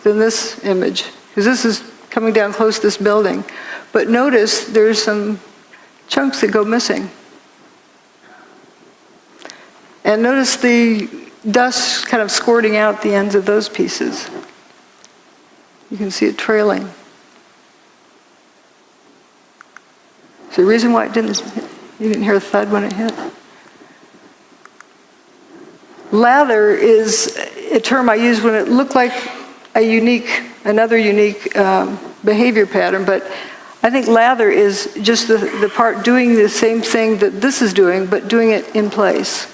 than this image, because this is coming down close to this building. But notice there's some chunks that go missing. And notice the dust kind of squirting out the ends of those pieces. You can see it trailing. Is there a reason why it didn't? You didn't hear a thud when it hit? Lather is a term I use when it looked like another unique behavior pattern, but I think lather is just the part doing the same thing that this is doing, but doing it in place.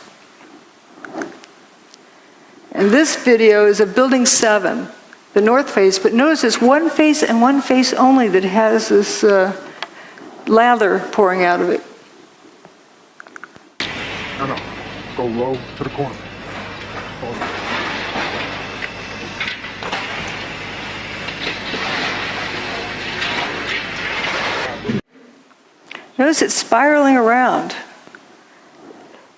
And this video is of Building 7, the north face, but notice it's one face and one face only that has this lather pouring out of it.
No. Go low to the corner.
Notice it's spiraling around.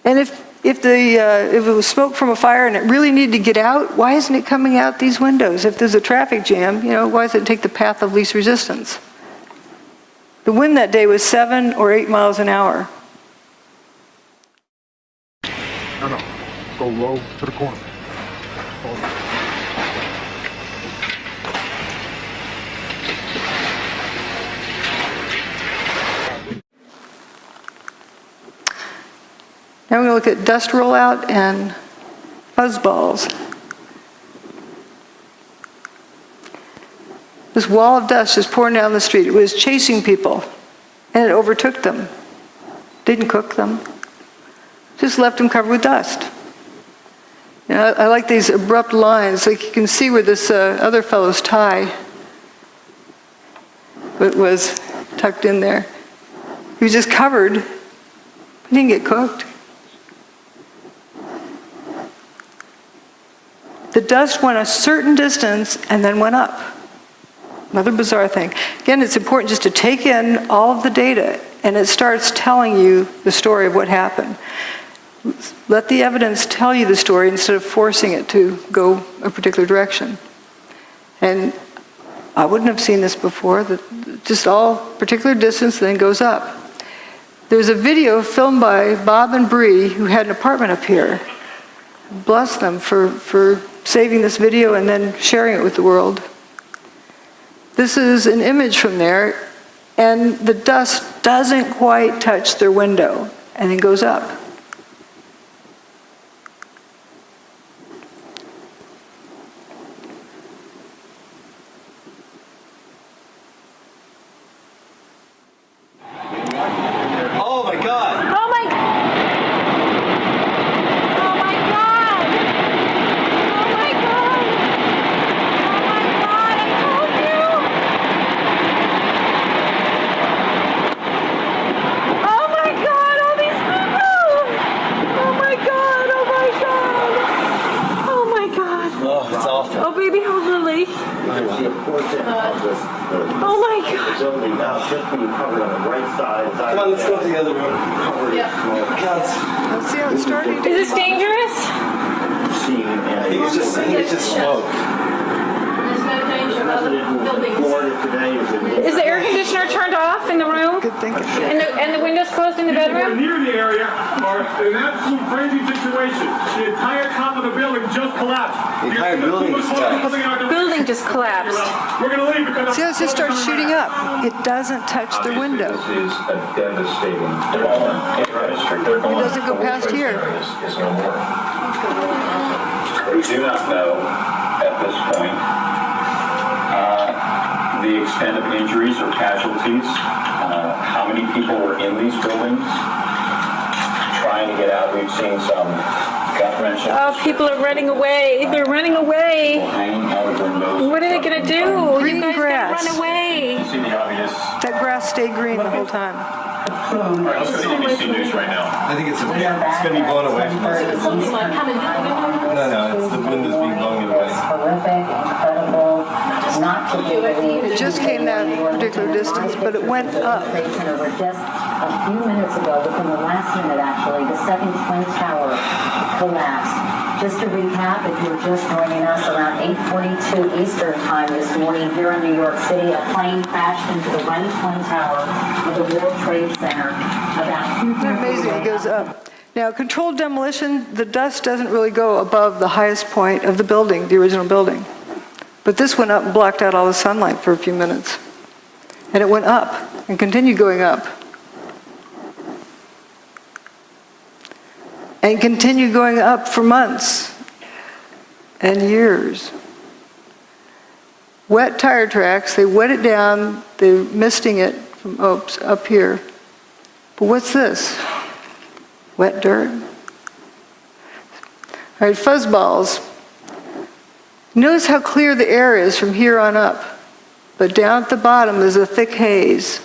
And if it was smoke from a fire and it really needed to get out, why isn't it coming out these windows? If there's a traffic jam, why does it take the path of least resistance? The wind that day was 7 or 8 miles an hour.
No. Go low to the corner.
Now we're going to look at dust rollout and fuzzballs. This wall of dust is pouring down the street. It was chasing people, and it overtook them. Didn't cook them. Just left them covered with dust. I like these abrupt lines. Like you can see where this other fellow's tie was tucked in there. He was just covered. He didn't get cooked. The dust went a certain distance and then went up. Another bizarre thing. Again, it's important just to take in all of the data, and it starts telling you the story of what happened. Let the evidence tell you the story instead of forcing it to go a particular direction. And I wouldn't have seen this before, just all particular distance then goes up. There's a video filmed by Bob and Bree, who had an apartment up here. Bless them for saving this video and then sharing it with the world. This is an image from there, and the dust doesn't quite touch their window and then goes up.
Oh my God. Now just being covered on the right side. Come on, let's go to the other room.
Let's see how it's starting.
Is this dangerous? I think it's just smoke. There's no danger about the building.
Is the air conditioner turned off in the room?
Good thinking.
And the windows closed in the bedroom?
Near the area are an absolute crazy situation. The entire top of the building just collapsed.
The entire building just collapsed.
The building just collapsed.
We're going to leave because...
See how it just starts shooting up? It doesn't touch the window.
This is a devastating development.
It doesn't go past here.
We do not know at this point the extent of injuries or casualties, how many people were in these buildings trying to get out. We've seen some gut wrenching.
Oh, people are running away. They're running away.
Hanging out of windows.
What are they going to do?
Green
you guys
grass.
gotta run away.
You see the obvious.
That grass stayed green the whole time.
All right, let's go to ABC News right now.
I think it's going to be blown away from us. No, it's the wind is being blown away.
Horrific, incredible, not to be believed.
It just came that particular distance, but it went up.
Just a few minutes ago, within the last minute actually, the second twin tower collapsed. Just to recap, if you were just joining us, around 8:42 Eastern time this morning here in New York City, a plane crashed into the right twin tower with of the World Trade Center about 2:30
Isn't it amazing? It goes up. Now, controlled demolition, the dust doesn't really go above the highest point of the building, the original building. But this went up and blocked out all the sunlight for a few minutes. And it went up and continued going up. And continued going up for months and years. Wet tire tracks, they wet it down, they're misting it from up here. But what's this? Wet dirt. All right, fuzzballs. Notice how clear the air is from here on up. But down at the bottom is a thick haze.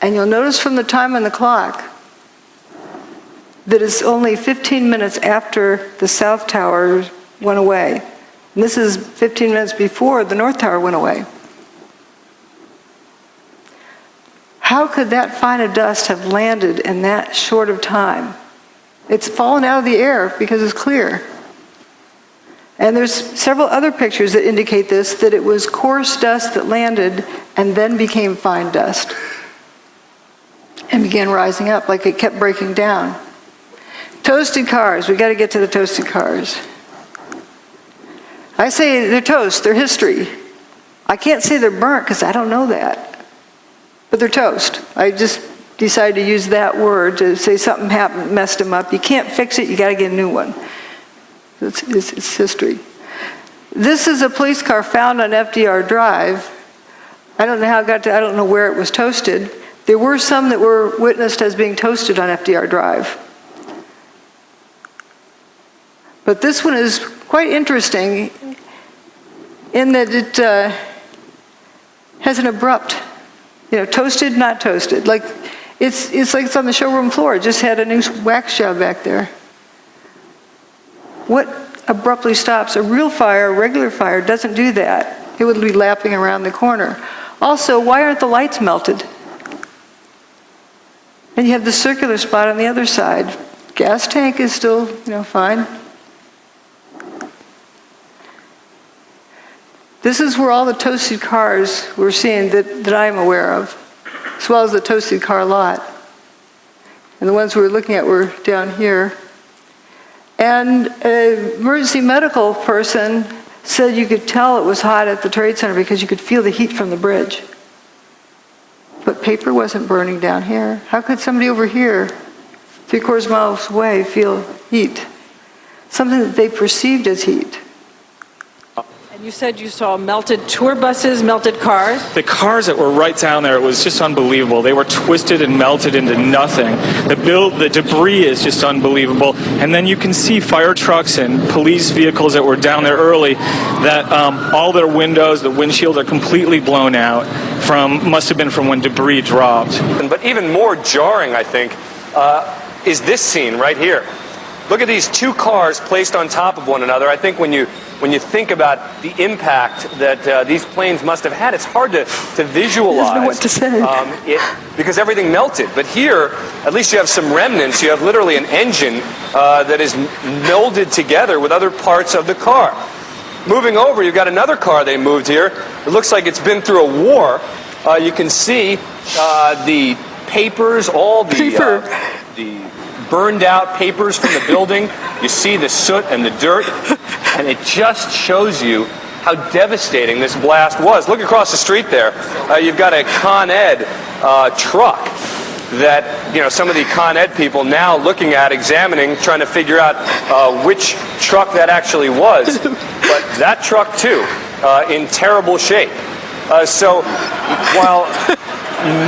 And you'll notice from the time on the clock that it's only 15 minutes after the South Tower went away. And this is 15 minutes before the North Tower went away. How could that fine of dust have landed in that short of time? It's fallen out of the air because it's clear. And there's several other pictures that indicate this, that it was coarse dust that landed and then became fine dust and began rising up like it kept breaking down. Toasted cars, we got to get to the toasted cars. I say they're toast, they're history. I can't say they're burnt because I don't know that. But they're toast. I just decided to use that word to say something happened, messed them up. You can't fix it, you got to get a new one. It's history. This is a police car found on FDR Drive. I don't know how it got to, I don't know where it was toasted. There were some that were witnessed as being toasted on FDR Drive. But this one is quite interesting in that it has an abrupt, toasted, not toasted. Like it's like it's on the showroom floor. It just had a new wax job back there. What abruptly stops? A real fire, a regular fire, doesn't do that. It would be lapping around the corner. Also, why aren't the lights melted? And you have the circular spot on the other side. Gas tank is still, fine. This is where all the toasted cars we're seeing that I'm aware of, as well as the toasted car lot. And the ones we were looking at were down here. And an emergency medical person said you could tell it was hot at the Trade Center because you could feel the heat from the bridge. But paper wasn't burning down here. How could somebody over here, 3/4 miles away, feel heat? Something that they perceived as heat.
And you said you saw melted tour buses, melted cars?
The cars that were right down there, it was just unbelievable. They were twisted and melted into nothing. The debris is just unbelievable. And then you can see fire trucks and police vehicles that were down there early that all their windows, the windshields are completely blown out must have been from when debris dropped.
But even more jarring, I think, is this scene right here. Look at these two cars placed on top of one another. I think when you think about the impact that these planes must have had, it's hard to visualize.
I don't know what to say.
Because everything melted. But here, at least you have some remnants. You have literally an engine that is melded together with other parts of the car. Moving over, you've got another car they moved here. It looks like it's been through a war. You can see the papers, all the burned out papers from the building. You see the soot and the dirt, and it just shows you how devastating this blast was. Look across the street there. You've got a Con Ed truck that some of the Con Ed people now looking at, examining, trying to figure out which truck that actually was. But that truck too, in terrible shape. So while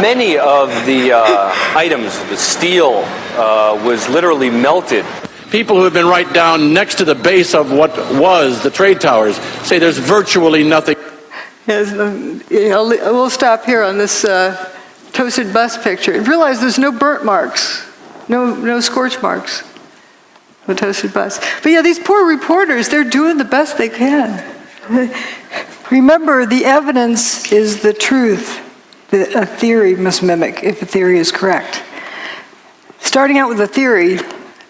many of the items, the steel was literally melted.
People who have been right down next to the base of what was the trade towers say there's virtually nothing.
Yes, we'll stop here on this toasted bus picture. And realize there's no burnt marks, no scorch marks on the toasted bus. But yeah, these poor reporters, they're doing the best they can. Remember, the evidence is the truth that a theory must mimic if a theory is correct. Starting out with a theory,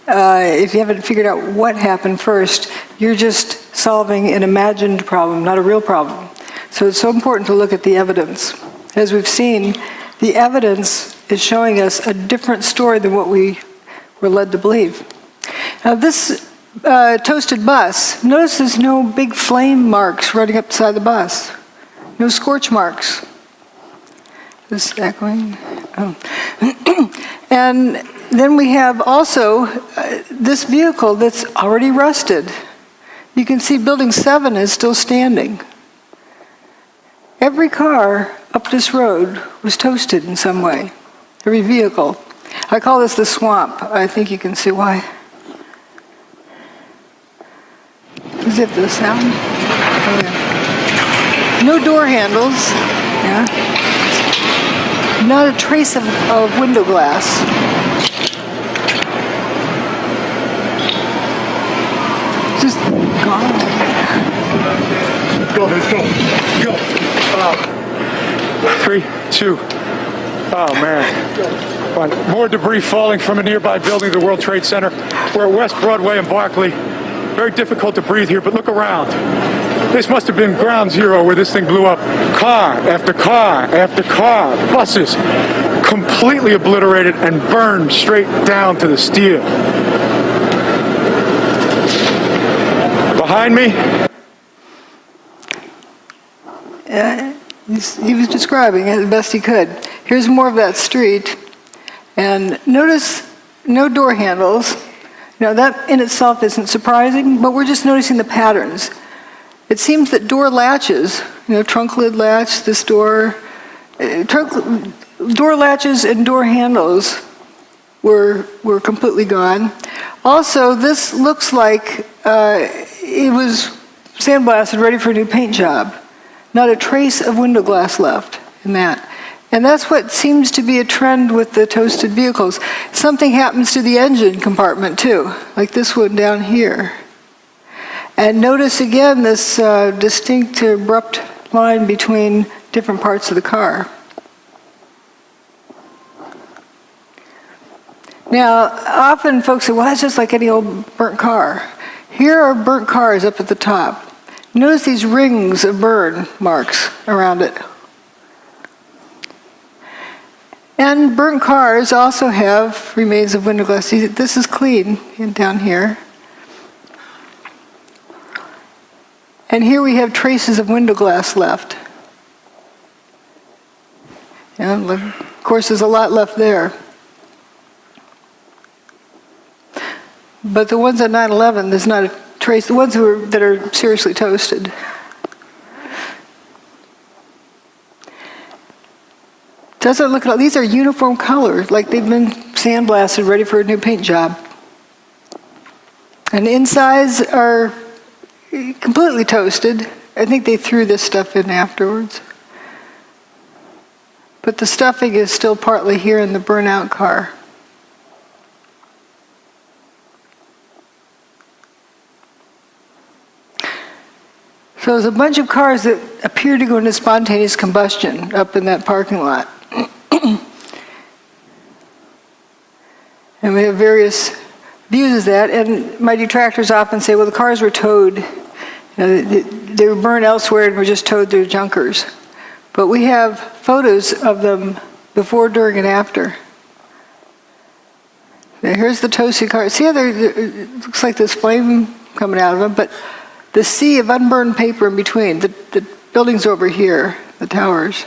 if you haven't figured out what happened first, you're just solving an imagined problem, not a real problem. So it's so important to look at the evidence. As we've seen, the evidence is showing us a different story than what we were led to believe. Now this toasted bus, notice there's no big flame marks running up the side of the bus. No scorch marks. Is this echoing? Oh. And then we have also this vehicle that's already rusted. You can see Building 7 is still standing. Every car up this road was toasted in some way. Every vehicle. I call this the swamp. I think you can see why. Is it the sound? Oh, yeah. No door handles. Yeah. Not a trace of window glass. Just gone.
Go, let's go. Go. 3, 2. Oh, man. More debris falling from a nearby building, the World Trade Center. We're at West Broadway and Barclay. Very difficult to breathe here, but look around. This must have been ground zero where this thing blew up. Car after car after car, buses, completely obliterated and burned straight down to the steel. Behind me?
He was describing it the best he could. Here's more of that street. And notice no door handles. Now that in itself isn't surprising, but we're just noticing the patterns. It seems that door latches, trunk lid latch, this door, door latches and door handles were completely gone. Also, this looks like it was sandblasted, ready for a new paint job. Not a trace of window glass left in that. And that's what seems to be a trend with the toasted vehicles. Something happens to the engine compartment too, like this one down here. And notice again this distinct, abrupt line between different parts of the car. Now, often folks say, well, that's just like any old burnt car. Here are burnt cars up at the top. Notice these rings of burn marks around it. And burnt cars also have remains of window glass. See, this is clean down here. And here we have traces of window glass left. And of course, there's a lot left there. But the ones at 9/11, there's not a trace. The ones that are seriously toasted. Doesn't look like these are uniform colors, like they've been sandblasted, ready for a new paint job. And the insides are completely toasted. I think they threw this stuff in afterwards. But the stuffing is still partly here in the burnout car. So there's a bunch of cars that appear to go into spontaneous combustion up in that parking lot. And we have various views of that. And my detractors often say, well, the cars were towed. They were burned elsewhere and were just towed through junkers. But we have photos of them before, during, and after. Now, here's the toasted car. See how it looks like this flame coming out of them, but the sea of unburned paper in between. The building's over here, the towers.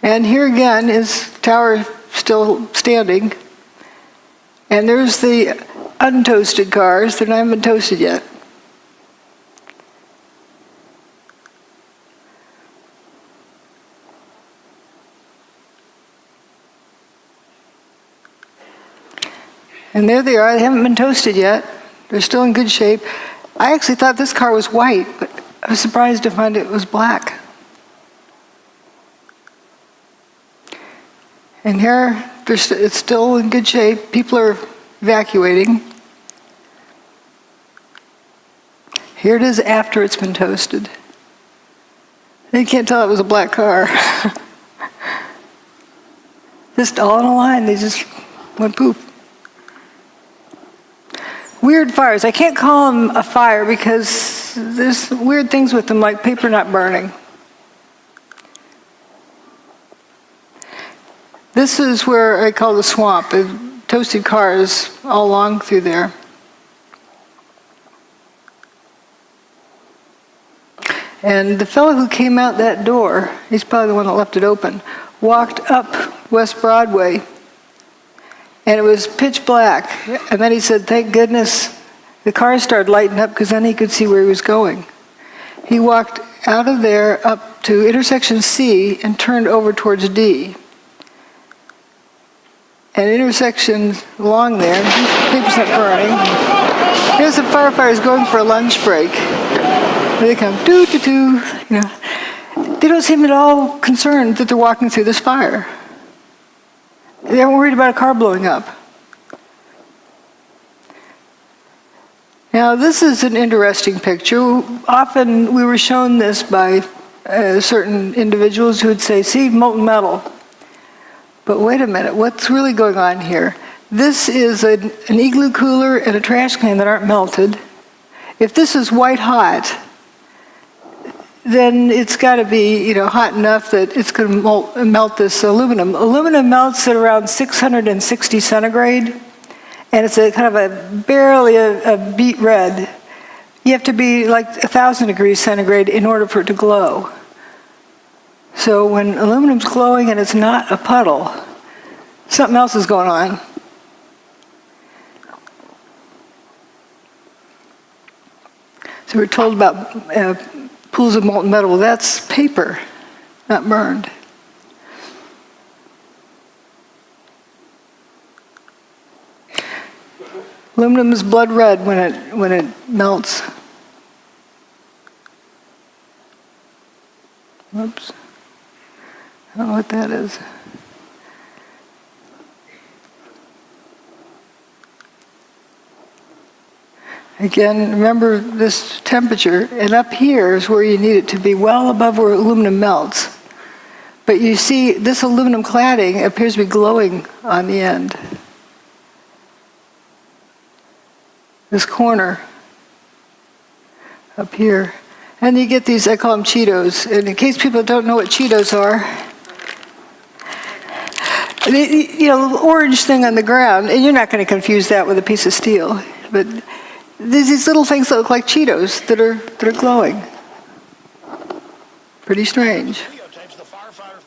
And here again is the tower still standing. And there's the untoasted cars. They're not even toasted yet. And there they are. They haven't been toasted yet. They're still in good shape. I actually thought this car was white, but I was surprised to find it was black. And here, it's still in good shape. People are evacuating. Here it is after it's been toasted. You can't tell it was a black car. Just all in a line, they just went poof. Weird fires. I can't call them a fire because there's weird things with them, like paper not burning. This is where I call the swamp. Toasted cars all along through there. And the fellow who came out that door, he's probably the one that left it open, walked up West Broadway, and it was pitch black. And then he said, thank goodness the cars started lighting up, because then he could see where he was going. He walked out of there up to intersection C and turned over towards D. And intersections along there, the paper's not burning. Here's the firefighters going for a lunch break. They come, doo-doo-doo, you know. They don't seem at all concerned that they're walking through this fire. They aren't worried about a car blowing up. Now, this is an interesting picture. Often we were shown this by certain individuals who would say, see, molten metal. But wait a minute, what's really going on here? This is an igloo cooler and a trash can that aren't melted. If this is white hot, then it's got to be, hot enough that it's going to melt this aluminum. Aluminum melts at around 660 centigrade, and it's a kind of barely a beet red. You have to be like 1,000 degrees centigrade in order for it to glow. So when aluminum's glowing and it's not a puddle, something else is going on. So we're told about pools of molten metal. Well, that's paper, not burned. Aluminum is blood red when it melts. Whoops. I don't know what that is. Again, remember this temperature, and up here is where you need it to be, well above where aluminum melts. But you see, this aluminum cladding appears to be glowing on the end. This corner up here. And you get these, I call them Cheetos. And in case people don't know what Cheetos are, the orange thing on the ground, and you're not going to confuse that with a piece of steel, but there's these little things that look like Cheetos that are glowing. Pretty strange.
Videotapes the firefighter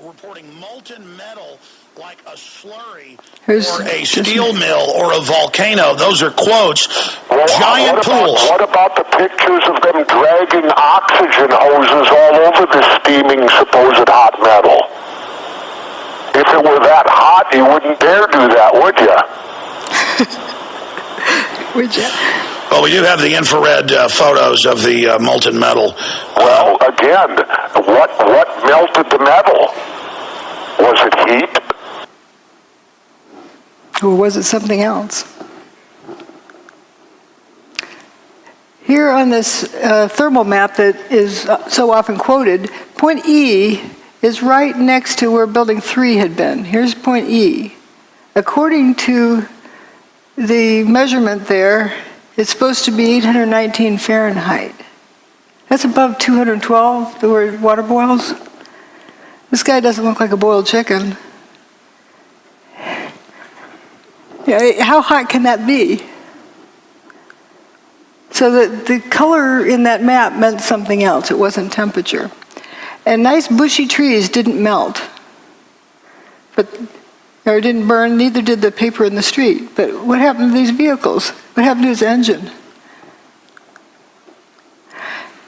reporting molten metal like a slurry or a steel mill or a volcano. Those are quotes. Giant pools.
What about the pictures of them dragging oxygen hoses all over this steaming supposed hot metal? If it were that hot, you wouldn't dare do that, would you?
Would you?
Well, we do have the infrared photos of the molten metal.
Well, again, what melted the metal? Was it heat?
Or was it something else? Here on this thermal map that is so often quoted, point E is right next to where building 3 had been. Here's point E. According to the measurement there, it's supposed to be 819 Fahrenheit. That's above 212, the word water boils. This guy doesn't look like a boiled chicken. Yeah, how hot can that be? So the color in that map meant something else. It wasn't temperature. And nice bushy trees didn't melt. Or didn't burn, neither did the paper in the street. But what happened to these vehicles? What happened to his engine?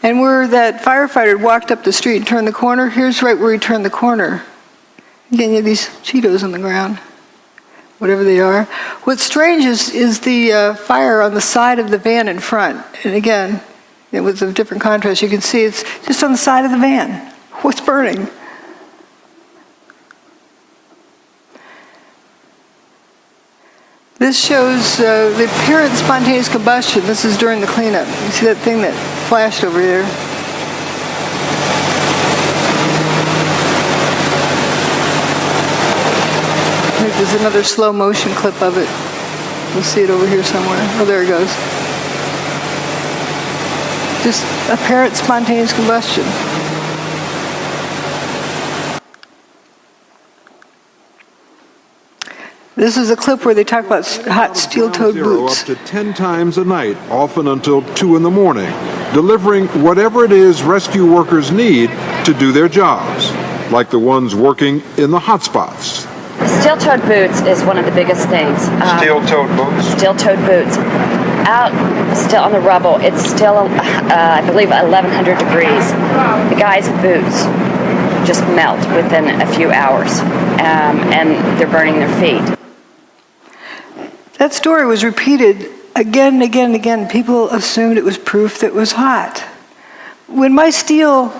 And where that firefighter walked up the street and turned the corner, here's right where he turned the corner. Again, you have these Cheetos on the ground, whatever they are. What's strange is the fire on the side of the van in front. And again, it was of different contrast. You can see it's just on the side of the van. What's burning? This shows the apparent spontaneous combustion. This is during the cleanup. You see that thing that flashed over there? I think there's another slow motion clip of it. We'll see it over here somewhere. Oh, there it goes. Just apparent spontaneous combustion. This is a clip where they talk about hot steel-toed boots.
Up to 10 times a night, often until 2 in the morning, delivering whatever it is rescue workers need to do their jobs, like the ones working in the hotspots.
Steel-toed boots is one of the biggest things.
Steel-toed boots?
Steel-toed boots. Out still on the rubble, it's still, I believe, 1,100 degrees. The guys' boots just melt within a few hours, and they're burning their feet.
That story was repeated again and again and again. People assumed it was proof that it was hot. When my steel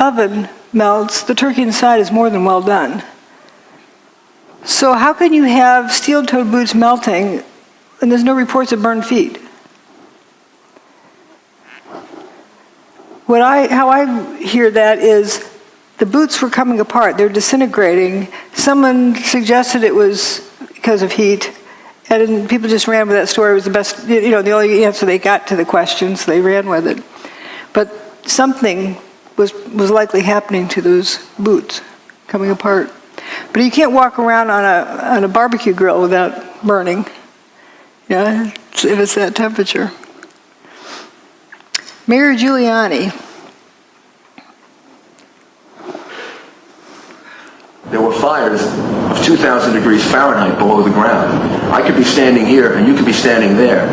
oven melts, the turkey inside is more than well done. So how can you have steel-toed boots melting and there's no reports of burned feet? How I hear that is the boots were coming apart. They're disintegrating. Someone suggested it was because of heat, and people just ran with that story. It was the best, the only answer they got to the question, so they ran with it. But something was likely happening to those boots coming apart. But you can't walk around on a barbecue grill without burning, if it's that temperature. Mayor Giuliani.
There were fires of 2,000 degrees Fahrenheit below the ground. I could be standing here and you could be standing there.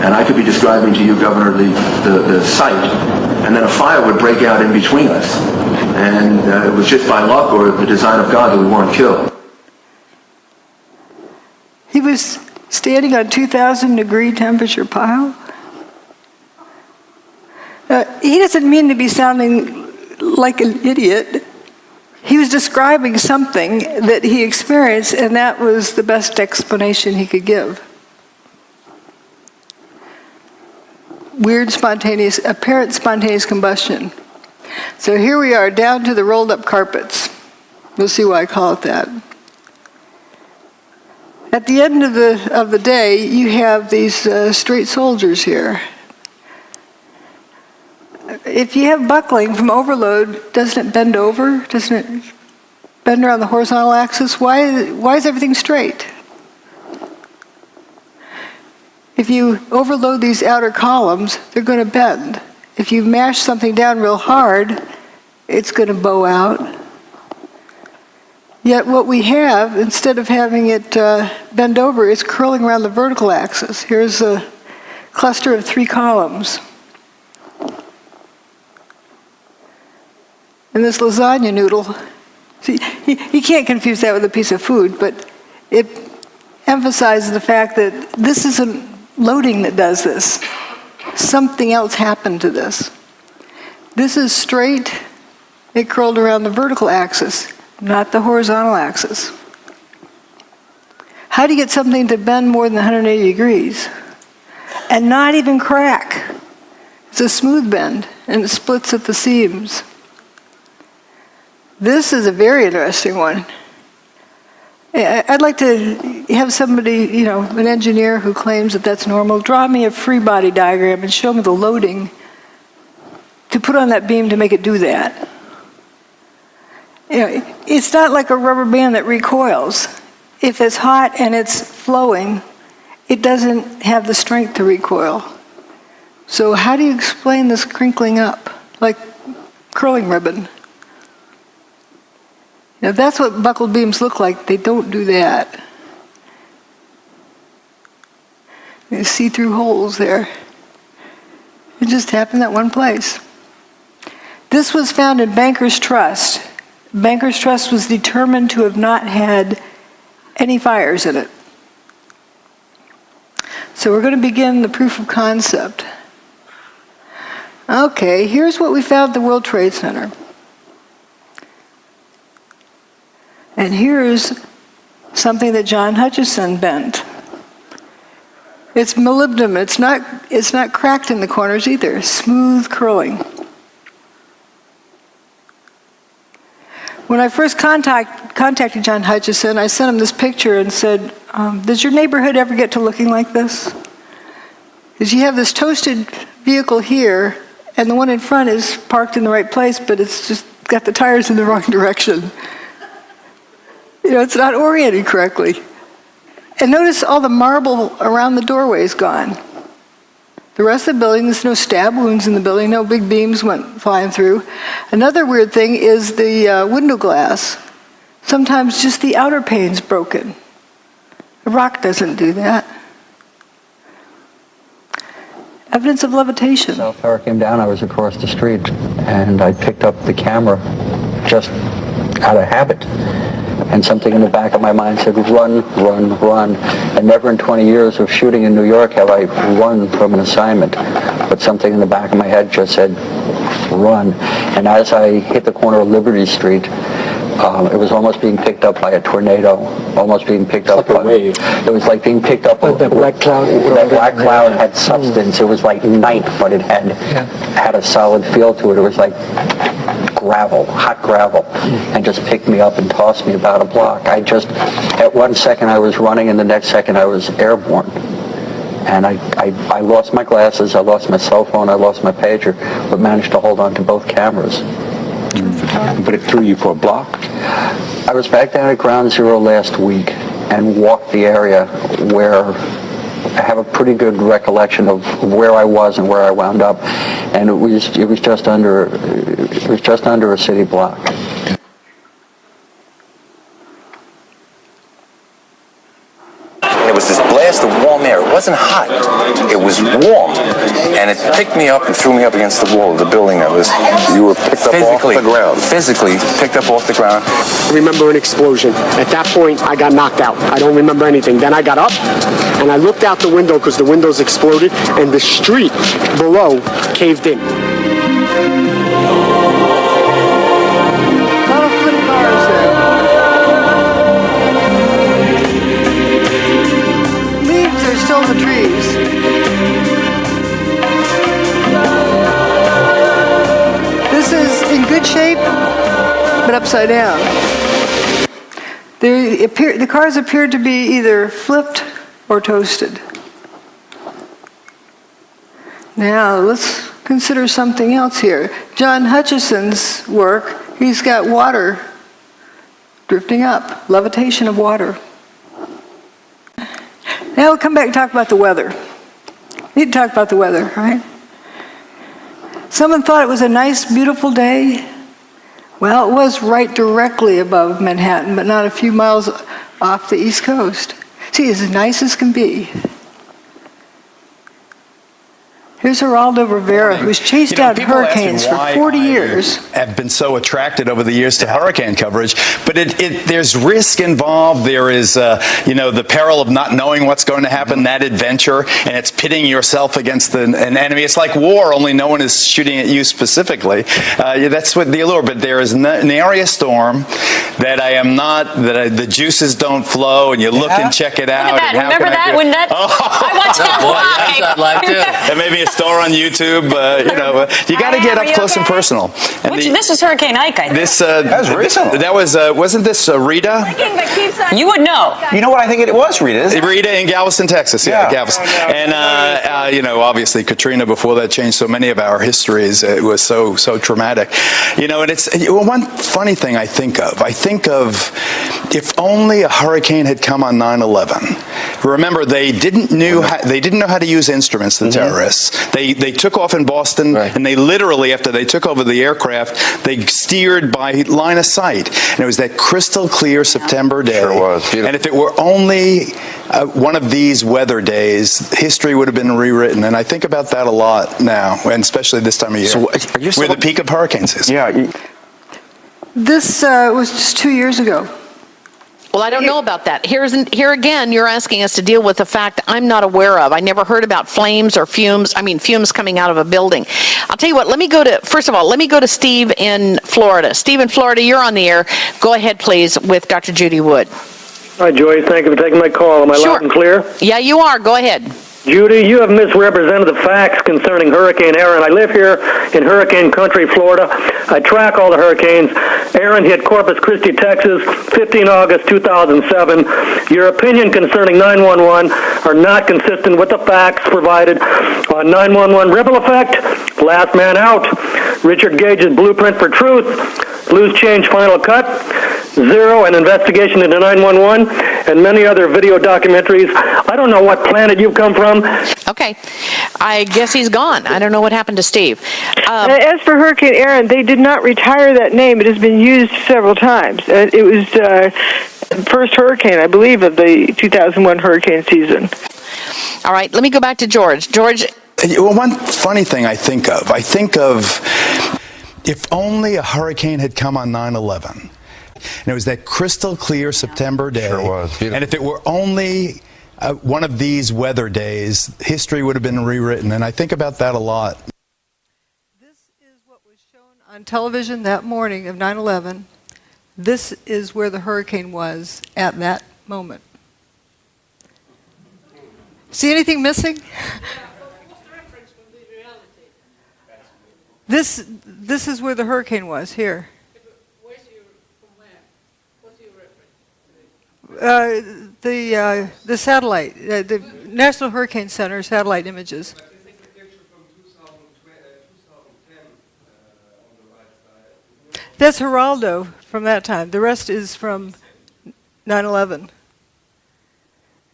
And I could be describing to you, Governor, the site. And then a fire would break out in between us. And it was just by luck or the design of God that we weren't killed.
He was standing on 2,000 degree temperature pile. He doesn't mean to be sounding like an idiot. He was describing something that he experienced, and that was the best explanation he could give. Apparent spontaneous combustion. So here we are, down to the rolled up carpets. We'll see why I call it that. At the end of the day, you have these straight soldiers here. If you have buckling from overload, doesn't it bend over? Doesn't it bend around the horizontal axis? Why is everything straight? If you overload these outer columns, they're going to bend. If you mash something down real hard, it's going to bow out. Yet what we have, instead of having it bend over, is curling around the vertical axis. Here's a cluster of 3 columns. And this lasagna noodle, see, you can't confuse that with a piece of food, but it emphasizes the fact that this isn't loading that does this. Something else happened to this. This is straight, it curled around the vertical axis, not the horizontal axis. How do you get something to bend more than 180 degrees and not even crack? It's a smooth bend, and it splits at the seams. This is a very interesting one. I'd like to have somebody, an engineer who claims that that's normal, draw me a free body diagram and show me the loading to put on that beam to make it do that. It's not like a rubber band that recoils. If it's hot and it's flowing, it doesn't have the strength to recoil. So how do you explain this crinkling up, like curling ribbon? Now that's what buckled beams look like. They don't do that. You see through holes there. It just happened that one place. This was found in Banker's Trust. Banker's Trust was determined to have not had any fires in it. So we're going to begin the proof of concept. Okay, here's what we found at the World Trade Center. And here's something that John Hutchison bent. It's molybdenum. It's not cracked in the corners either. Smooth curling. When I first contacted John Hutchison, I sent him this picture and said, does your neighborhood ever get to looking like this? Because you have this toasted vehicle here, and the one in front is parked in the right place, but it's just got the tires in the wrong direction. It's not oriented correctly. And notice all the marble around the doorway is gone. The rest of the building, there's no stab wounds in the building, no big beams went flying through. Another weird thing is the window glass. Sometimes just the outer pane's broken. The rock doesn't do that. Evidence of levitation.
South Tower came down, I was across the street, and I picked up the camera just out of habit. And something in the back of my mind said, run, run, run. And never in 20 years of shooting in New York have I run from an assignment. But something in the back of my head just said, run. And as I hit the corner of Liberty Street, it was almost being picked up by a tornado, almost being picked up by a wave. It was like being picked up by the black cloud. That black cloud had substance. It was like night, but it had a solid feel to it. It was like gravel, hot gravel, and just picked me up and tossed me about a block. At one second I was running, and the next second I was airborne. And I lost my glasses, I lost my cell phone, I lost my pager, but managed to hold on to both cameras. But it threw you for a block? I was back down at Ground Zero last week and walked the area where I have a pretty good recollection of where I was and where I wound up, and it was just under a city block.
It was this blast of warm air. It wasn't hot. It was warm. And it picked me up and threw me up against the wall of the building that was...
You were picked up off the ground?
Physically picked up off the ground.
I remember an explosion. At that point, I got knocked out. I don't remember anything. Then I got up, and I looked out the window because the windows exploded, and the street below caved in.
The trees. This is in good shape, but upside down. The cars appeared to be either flipped or toasted. Now, let's consider something else here. John Hutchison's work, he's got water drifting up, levitation of water. Now we'll come back and talk about the weather. We need to talk about the weather, right? Someone thought it was a nice, beautiful day. Well, it was right directly above Manhattan, but not a few miles off the East Coast. See, it's as nice as can be. Here's Geraldo Rivera, who's chased out hurricanes for 40 years.
I've been so attracted over the years to hurricane coverage, but there's risk involved. There is, the peril of not knowing what's going to happen, that adventure, and it's pitting yourself against an enemy. It's like war, only no one is shooting at you specifically. That's what the allure. But there is an area storm that the juices don't flow, and you look and check it out.
Look at that. Remember that? When that? I watched that live.
Too. And maybe a store on YouTube. You got to get up close and personal. And
this was Hurricane Ike, I think.
That was recent. That was wasn't this Rita?
You would know.
You know what I think it was, Rita. Rita in Galveston, Texas. Yeah, Galveston. And obviously Katrina before that changed so many of our histories. It was so traumatic. And it's one funny thing I think of if only a hurricane had come on 9/11. Remember, they didn't know how to use instruments, the terrorists. They took off in Boston, and they literally, after they took over the aircraft, they steered by line of sight. And it was that crystal clear September day.
Sure was.
And if it were only one of these weather days, history would have been rewritten. And I think about that a lot now, and especially this time of year.
So
where the peak of hurricanes is.
Yeah.
This was just 2 years ago.
Well, I don't know about that. Here again, you're asking us to deal with a fact I'm not aware of. I never heard about flames or fumes coming out of a building. I'll tell you what, let me go to Steve in Florida. Steve in Florida, you're on the air. Go ahead, please, with Dr. Judy Wood.
Hi, Joy. Thank you for taking my call. Am I loud and clear?
Yeah, you are. Go ahead.
Judy, you have misrepresented the facts concerning Hurricane Aaron. I live here in hurricane country, Florida. I track all the hurricanes. Aaron hit Corpus Christi, Texas, 15 August 2007. Your opinion concerning 911 are not consistent with the facts provided on 911 ripple effect, last man out, Richard Gage's blueprint for truth, loose change final cut, Zero, an investigation into 911, and many other video documentaries. I don't know what planet you've come from.
Okay. I guess he's gone. I don't know what happened to Steve.
As for Hurricane Aaron, they did not retire that name. It has been used several times. It was the first hurricane, I believe, of the 2001 hurricane season.
All right, let me go back to George. George.
Well, one funny thing I think of if only a hurricane had come on 9/11. And it was that crystal clear September day.
Sure was.
And if it were only one of these weather days, history would have been rewritten. And I think about that a lot.
This is what was shown on television that morning of 9/11. This is where the hurricane was at that moment. See anything missing? This is where the hurricane was, here. The satellite, the National Hurricane Center satellite images. That's Geraldo from that time. The rest is from 9/11.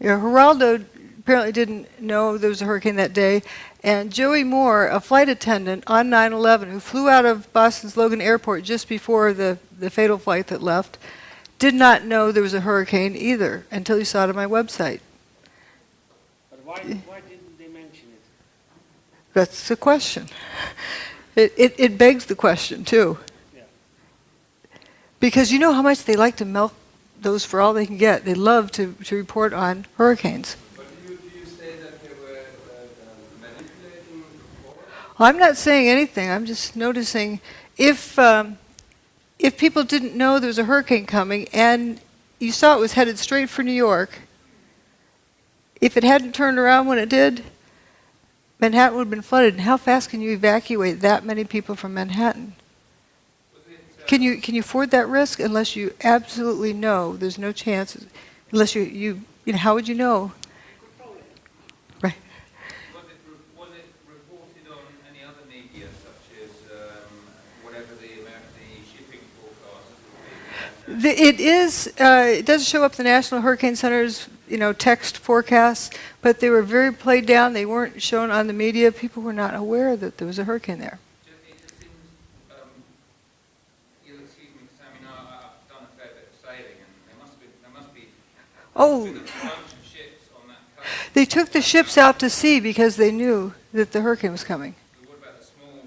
Yeah, Geraldo apparently didn't know there was a hurricane that day, and Joey Moore, a flight attendant on 9/11 who flew out of Boston's Logan Airport just before the fatal flight that left, did not know there was a hurricane either until he saw it on my website.
But why didn't they mention it?
That's the question. It begs the question, too.
Yeah.
Because you know how much they like to milk those for all they can get. They love to report on hurricanes.
But do you say that they were manipulating?
I'm not saying anything. I'm just noticing if people didn't know there was a hurricane coming and you saw it was headed straight for New York, if it hadn't turned around when it did, Manhattan would have been flooded. And how fast can you evacuate that many people from Manhattan? Can you afford that risk unless you absolutely know there's no chance? Unless you know, how would you know? Right.
Was it reported on any other media, such as whatever the shipping forecast would be?
It does show up the National Hurricane Center's text forecasts, but they were very played down. They weren't shown on the media. People were not aware that there was a hurricane there.
It just seems, you'll excuse me, because I've done a fair bit of sailing, and there must be
Oh,
a bunch of ships on that coast.
they took the ships out to sea because they knew that the hurricane was coming.
But what about the small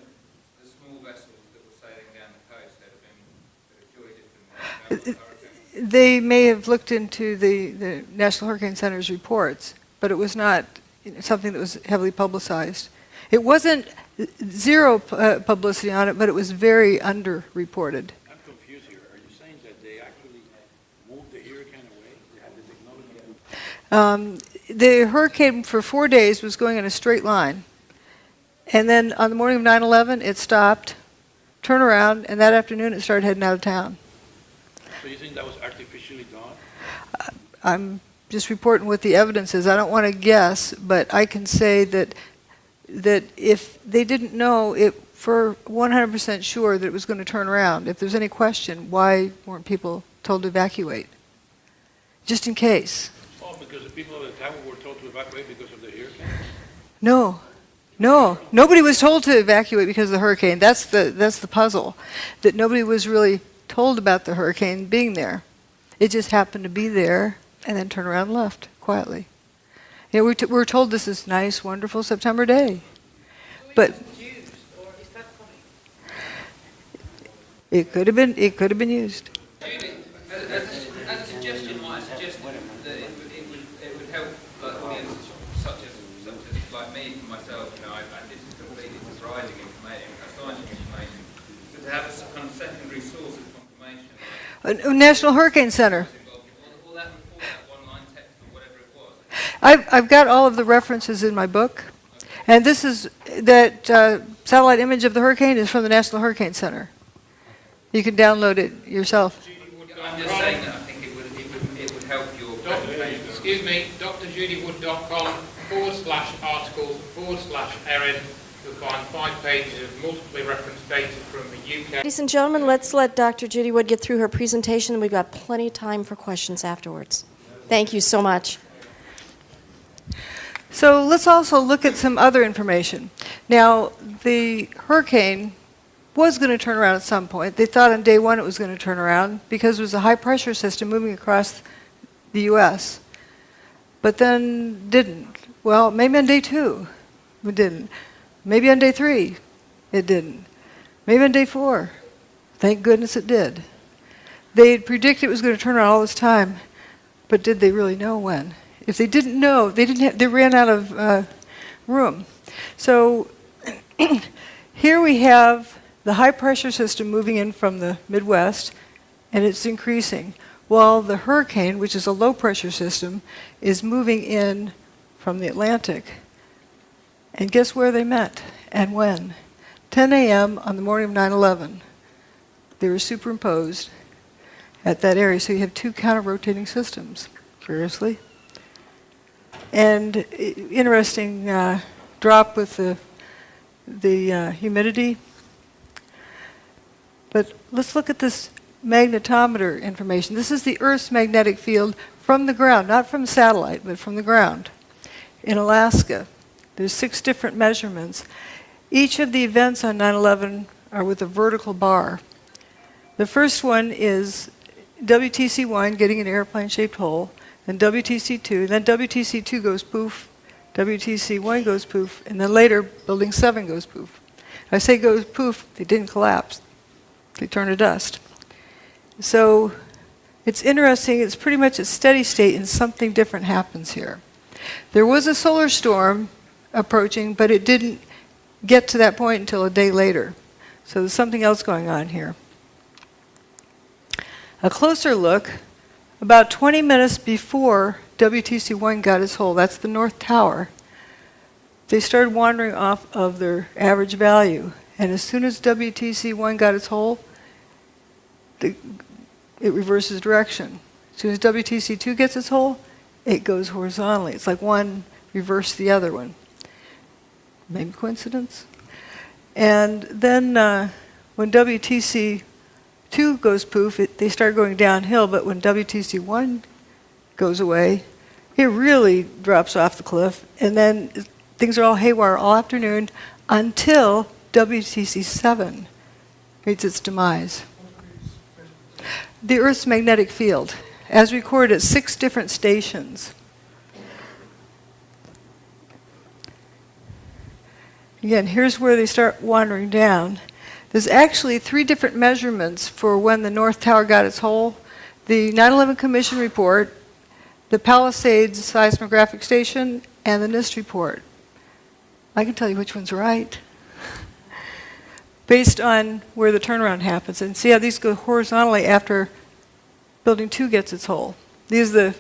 vessels that were sailing down the coast that have surely just been
They may have looked into the National Hurricane Center's reports, but it was not something that was heavily publicized. It wasn't zero publicity on it, but it was very underreported.
I'm confused here. Are you saying that they actually moved the hurricane away? They had the technology?
The hurricane for 4 days was going in a straight line. And then on the morning of 9/11, it stopped, turned around, and that afternoon it started heading out of town.
So you think that was artificially done?
I'm just reporting what the evidence is. I don't want to guess, but I can say that if they didn't know it for 100% sure that it was going to turn around, if there's any question, why weren't people told to evacuate? Just in case.
Oh, because the people at the time were told to evacuate because of the hurricane?
No. Nobody was told to evacuate because of the hurricane. That's the puzzle, that nobody was really told about the hurricane being there. It just happened to be there and then turned around and left quietly. We were told this is nice, wonderful September day. But it could have been used.
Judy, as a suggestion, might I suggest that it would help audiences such as like me, for myself, this is completely surprising information, astonishing information, to have a kind of secondary source of confirmation.
National Hurricane Center. I've got all of the references in my book, and this is that satellite image of the hurricane is from the National Hurricane Center. You can download it yourself.
I'm just saying that I think it would help your presentation.
Excuse me, drjudywood.com /articles /Erin
you'll find 5 pages of multiply referenced data from the UK.
Ladies and gentlemen, let's let Dr. Judy Wood get through her presentation. We've got plenty of time for questions afterwards. Thank you so much.
So let's also look at some other information. Now, the hurricane was going to turn around at some point. They thought on day one it was going to turn around because it was a high-pressure system moving across the U.S., but then didn't. Well, maybe on day 2 it didn't. Maybe on day 3 it didn't. Maybe on day 4. Thank goodness it did. They had predicted it was going to turn around all this time, but did they really know when? If they didn't know, they ran out of room. So here we have the high-pressure system moving in from the Midwest, and it's increasing, while the hurricane, which is a low-pressure system, is moving in from the Atlantic. And guess where they met and when? 10 a.m. on the morning of 9/11. They were superimposed at that area, so you have 2 counter-rotating systems, curiously. And interesting drop with the humidity. But let's look at this magnetometer information. This is the Earth's magnetic field from the ground, not from satellite, but from the ground in Alaska. There's 6 different measurements. Each of the events on 9/11 are with a vertical bar. The first one is WTC-1 getting an airplane-shaped hole, then WTC-2, then WTC-2 goes poof, WTC-1 goes poof, and then later Building 7 goes poof. I say goes poof, they didn't collapse. They turned to dust. So it's interesting, it's pretty much a steady state and something different happens here. There was a solar storm approaching, but it didn't get to that point until a day later. So there's something else going on here. A closer look, about 20 minutes before WTC-1 got its hole, that's the North Tower, they started wandering off of their average value. And as soon as WTC-1 got its hole, it reverses direction. As soon as WTC-2 gets its hole, it goes horizontally. It's like one reversed the other one. Maybe coincidence? And then when WTC-2 goes poof, they start going downhill, but when WTC-1 goes away, it really drops off the cliff, and then things are all haywire all afternoon until WTC-7 meets its demise. The Earth's magnetic field, as recorded at 6 different stations. Again, here's where they start wandering down. There's actually 3 different measurements for when the North Tower got its hole. The 9/11 Commission report, the Palisades seismographic station, and the NIST report. I can tell you which one's right, based on where the turnaround happens. And see how these go horizontally after Building 2 gets its hole. These are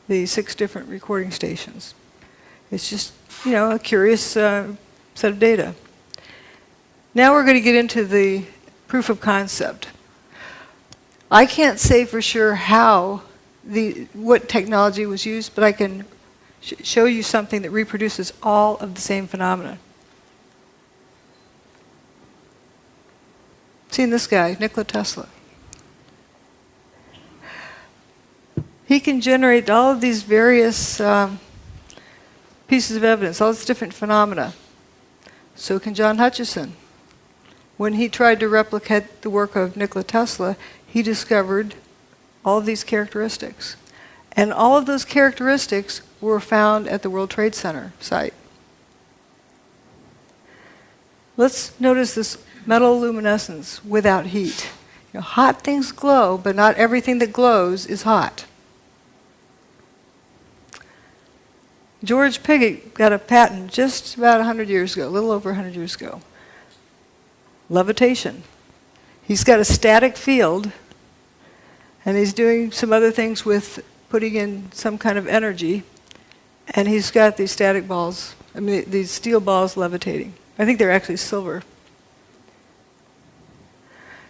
the 6 different recording stations. It's just, a curious set of data. Now we're going to get into the proof of concept. I can't say for sure what technology was used, but I can show you something that reproduces all of the same phenomena. Seen this guy, Nikola Tesla. He can generate all of these various pieces of evidence, all these different phenomena. So can John Hutchison. When he tried to replicate the work of Nikola Tesla, he discovered all of these characteristics. And all of those characteristics were found at the World Trade Center site. Let's notice this metal luminescence without heat. Hot things glow, but not everything that glows is hot. George Pigott got a patent just about 100 years ago, a little over 100 years ago. Levitation. He's got a static field, and he's doing some other things with putting in some kind of energy, and he's got these static balls, these steel balls levitating. I think they're actually silver.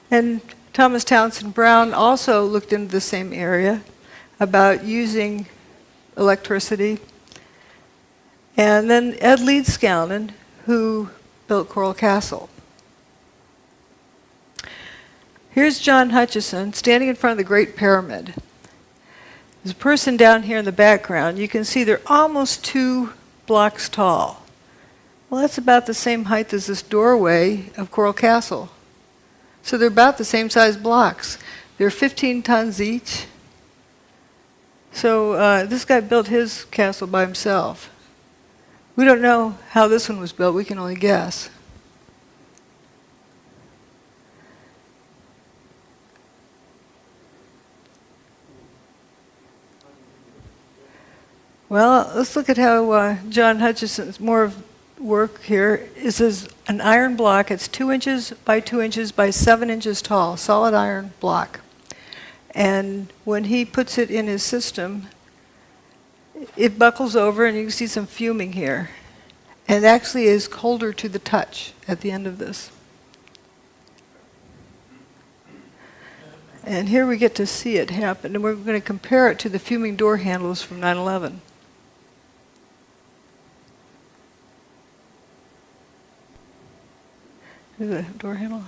And Thomas Townsend Brown also looked into the same area about using electricity. And then Ed Leedskalnin, who built Coral Castle. Here's John Hutchison standing in front of the Great Pyramid. There's a person down here in the background. You can see they're almost 2 blocks tall. Well, that's about the same height as this doorway of Coral Castle. So they're about the same size blocks. They're 15 tons each. So this guy built his castle by himself. We don't know how this one was built. We can only guess. Well, let's look at how John Hutchison's more of work here. This is an iron block. It's 2 inches by 2 inches by 7 inches tall, solid iron block. And when he puts it in his system, it buckles over, and you can see some fuming here. And it actually is colder to the touch at the end of this. And here we get to see it happen, and we're going to compare it to the fuming door handles from 9/11. Here's the door handle.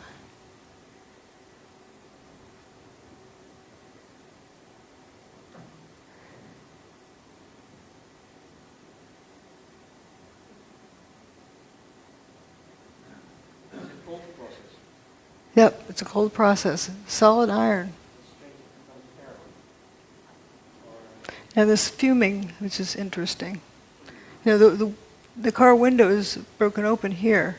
Yep, it's a cold process. Solid iron. And this fuming, which is interesting. You know, the car window is broken open here.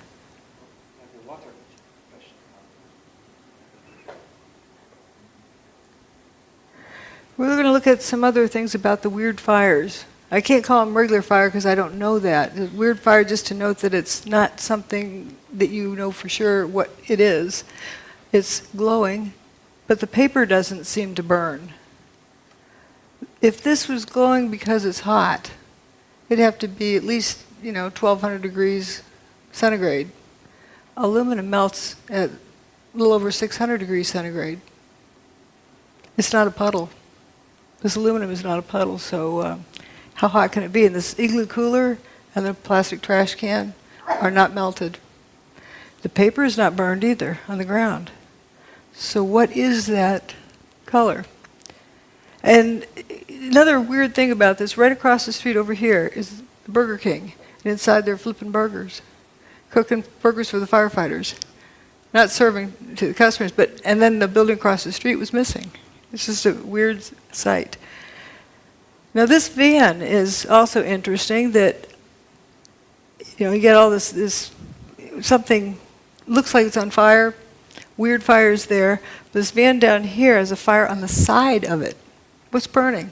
We're going to look at some other things about the weird fires. I can't call them regular fire because I don't know that. The weird fire, just to note that it's not something that you know for sure what it is. It's glowing, but the paper doesn't seem to burn. If this was glowing because it's hot, it'd have to be at least, 1,200 degrees centigrade. Aluminum melts at a little over 600 degrees centigrade. It's not a puddle. This aluminum is not a puddle, so how hot can it be? And this igloo cooler and the plastic trash can are not melted. The paper is not burned either on the ground. So what is that color? And another weird thing about this, right across the street over here is the Burger King. And inside they're flipping burgers, cooking burgers for the firefighters. Not serving to the customers, and then the building across the street was missing. It's just a weird sight. Now this van is also interesting that, you get all this something looks like it's on fire, weird fires there. This van down here has a fire on the side of it. What's burning?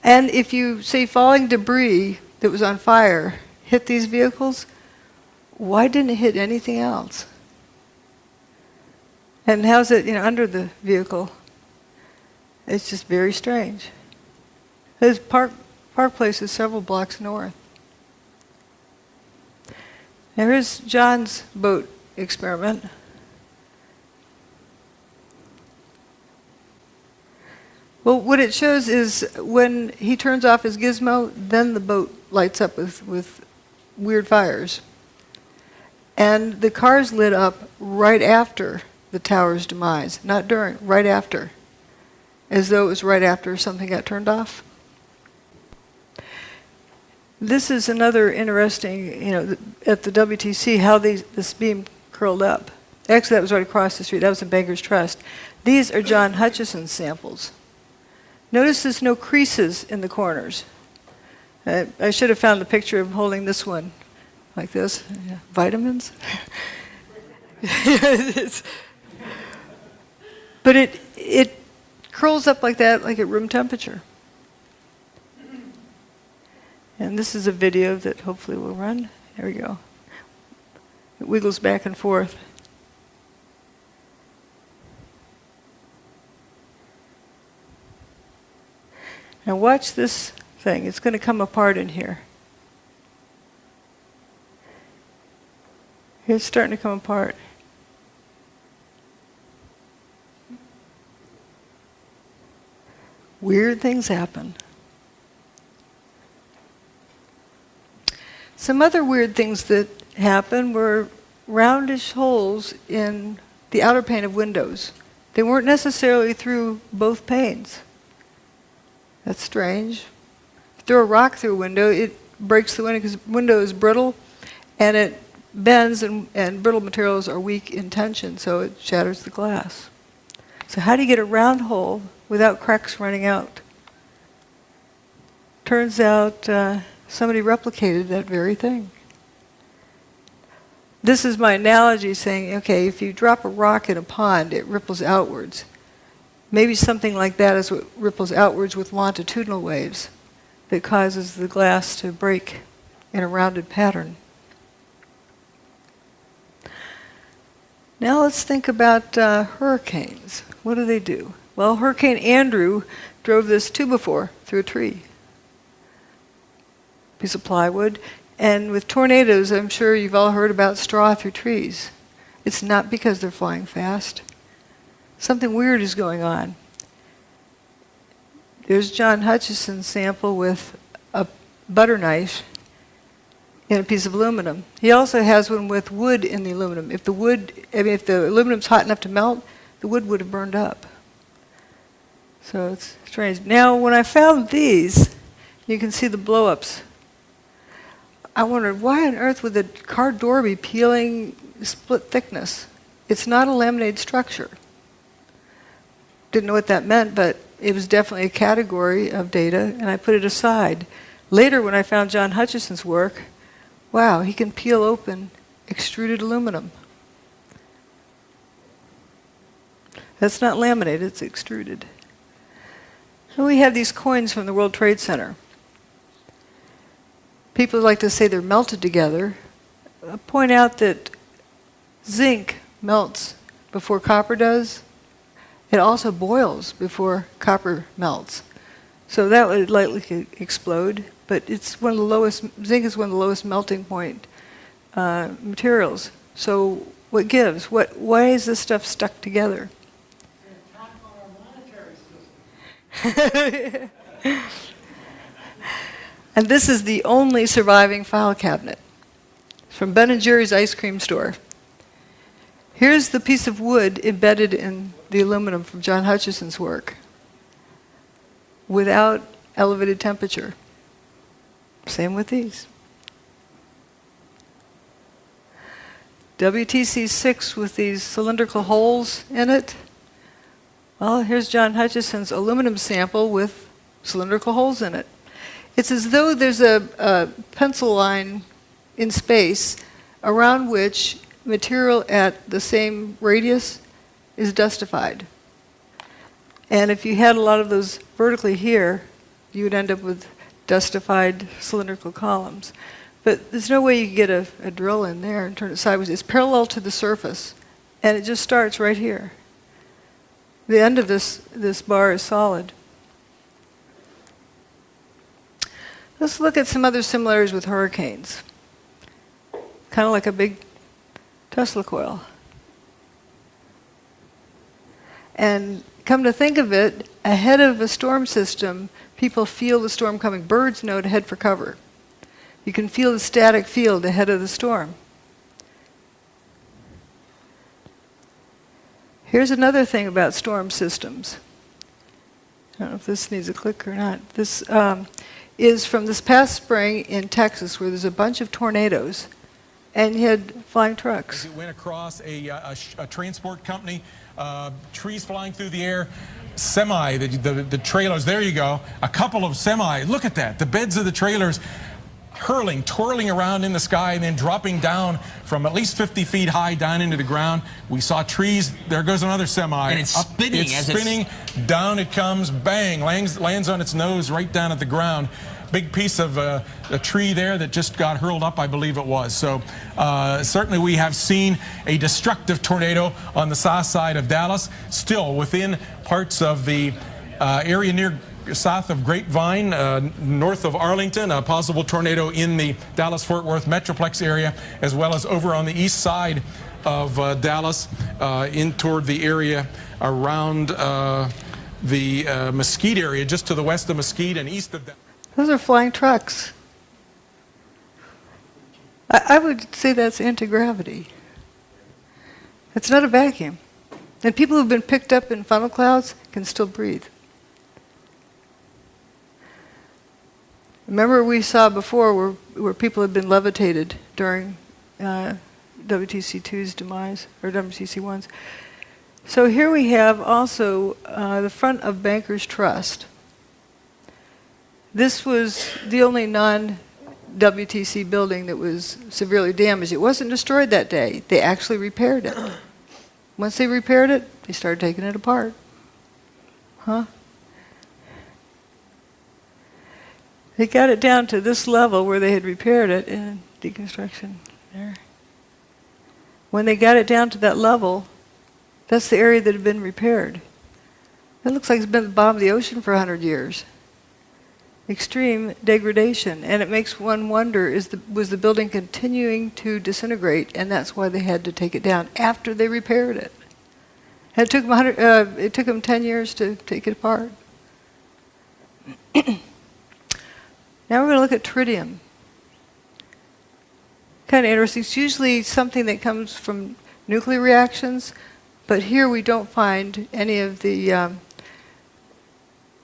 And if you say falling debris that was on fire hit these vehicles, why didn't it hit anything else? And how's it, under the vehicle? It's just very strange. This Park Place is several blocks north. Now here's John's boat experiment. Well, what it shows is when he turns off his gizmo, then the boat lights up with weird fires. And the car's lit up right after the tower's demise, not during, right after, as though it was right after something got turned off. This is another interesting, at the WTC, how this beam curled up. Actually, that was right across the street. That was in Banker's Trust. These are John Hutchison's samples. Notice there's no creases in the corners. I should have found the picture of holding this one like this. Yeah. Vitamins? But it curls up like that, like at room temperature. And this is a video that hopefully will run. There we go. It wiggles back and forth. Now watch this thing. It's going to come apart in here. It's starting to come apart. Weird things happen. Some other weird things that happen were roundish holes in the outer pane of windows. They weren't necessarily through both panes. That's strange. Throw a rock through a window, it breaks the window because the window is brittle and it bends, and brittle materials are weak in tension, so it shatters the glass. So how do you get a round hole without cracks running out? Turns out somebody replicated that very thing. This is my analogy saying, okay, if you drop a rock in a pond, it ripples outwards. Maybe something like that is what ripples outwards with longitudinal waves that causes the glass to break in a rounded pattern. Now let's think about hurricanes. What do they do? Well, Hurricane Andrew drove this 2x4 through a tree. Piece of plywood. And with tornadoes, I'm sure you've all heard about straw through trees. It's not because they're flying fast. Something weird is going on. There's John Hutchison's sample with a butter knife in a piece of aluminum. He also has one with wood in the aluminum. If the aluminum's hot enough to melt, the wood would have burned up. So it's strange. Now, when I found these, you can see the blow-ups. I wondered, why on earth would the car door be peeling split thickness? It's not a laminated structure. Didn't know what that meant, but it was definitely a category of data, and I put it aside. Later, when I found John Hutchison's work, wow, he can peel open extruded aluminum. That's not laminated, it's extruded. And we have these coins from the World Trade Center. People like to say they're melted together. I point out that zinc melts before copper does. It also boils before copper melts. So that would likely explode, but it's one of the lowest, zinc is one of the lowest melting point materials. So what gives? Why is this stuff stuck together? And this is the only surviving file cabinet from Ben & Jerry's ice cream store. Here's the piece of wood embedded in the aluminum from John Hutchison's work without elevated temperature. Same with these. WTC6 with these cylindrical holes in it. Well, here's John Hutchison's aluminum sample with cylindrical holes in it. It's as though there's a pencil line in space around which material at the same radius is dustified. And if you had a lot of those vertically here, you would end up with dustified cylindrical columns. But there's no way you could get a drill in there and turn it sideways. It's parallel to the surface, and it just starts right here. The end of this bar is solid. Let's look at some other similarities with hurricanes. Kind of like a big Tesla coil. And come to think of it, ahead of a storm system, people feel the storm coming. Birds know to head for cover. You can feel the static field ahead of the storm. Here's another thing about storm systems. I don't know if this needs a click or not. This is from this past spring in Texas, where there's a bunch of tornadoes, and you had flying trucks.
It went across a transport company, trees flying through the air, semi, the trailers, there you go, a couple of semi, look at that, the beds of the trailers hurling, twirling around in the sky and then dropping down from at least 50 feet high down into the ground. We saw trees, there goes another semi.
And it's spinning.
It's spinning, down it comes, bang, lands on its nose right down at the ground. Big piece of a tree there that just got hurled up, I believe it was. So certainly we have seen a destructive tornado on the south side of Dallas, still within parts of the area near south of Grapevine, north of Arlington, a possible tornado in the Dallas-Fort Worth Metroplex area, as well as over on the east side of Dallas, in toward the area around the Mesquite area, just to the west of Mesquite and east of Dallas.
Those are flying trucks. I would say that's anti-gravity. It's not a vacuum. And people who've been picked up in funnel clouds can still breathe. Remember we saw before where people had been levitated during WTC2's demise, or WTC1's. So here we have also the front of Bankers Trust. This was the only non-WTC building that was severely damaged. It wasn't destroyed that day. They actually repaired it. Once they repaired it, they started taking it apart. Huh? They got it down to this level where they had repaired it in deconstruction there. When they got it down to that level, that's the area that had been repaired. It looks like it's been at the bottom of the ocean for 100 years. Extreme degradation. And it makes one wonder, was the building continuing to disintegrate, and that's why they had to take it down after they repaired it. And it took them 10 years to take it apart. Now we're going to look at tritium. Kind of interesting. It's usually something that comes from nuclear reactions, but here we don't find any of the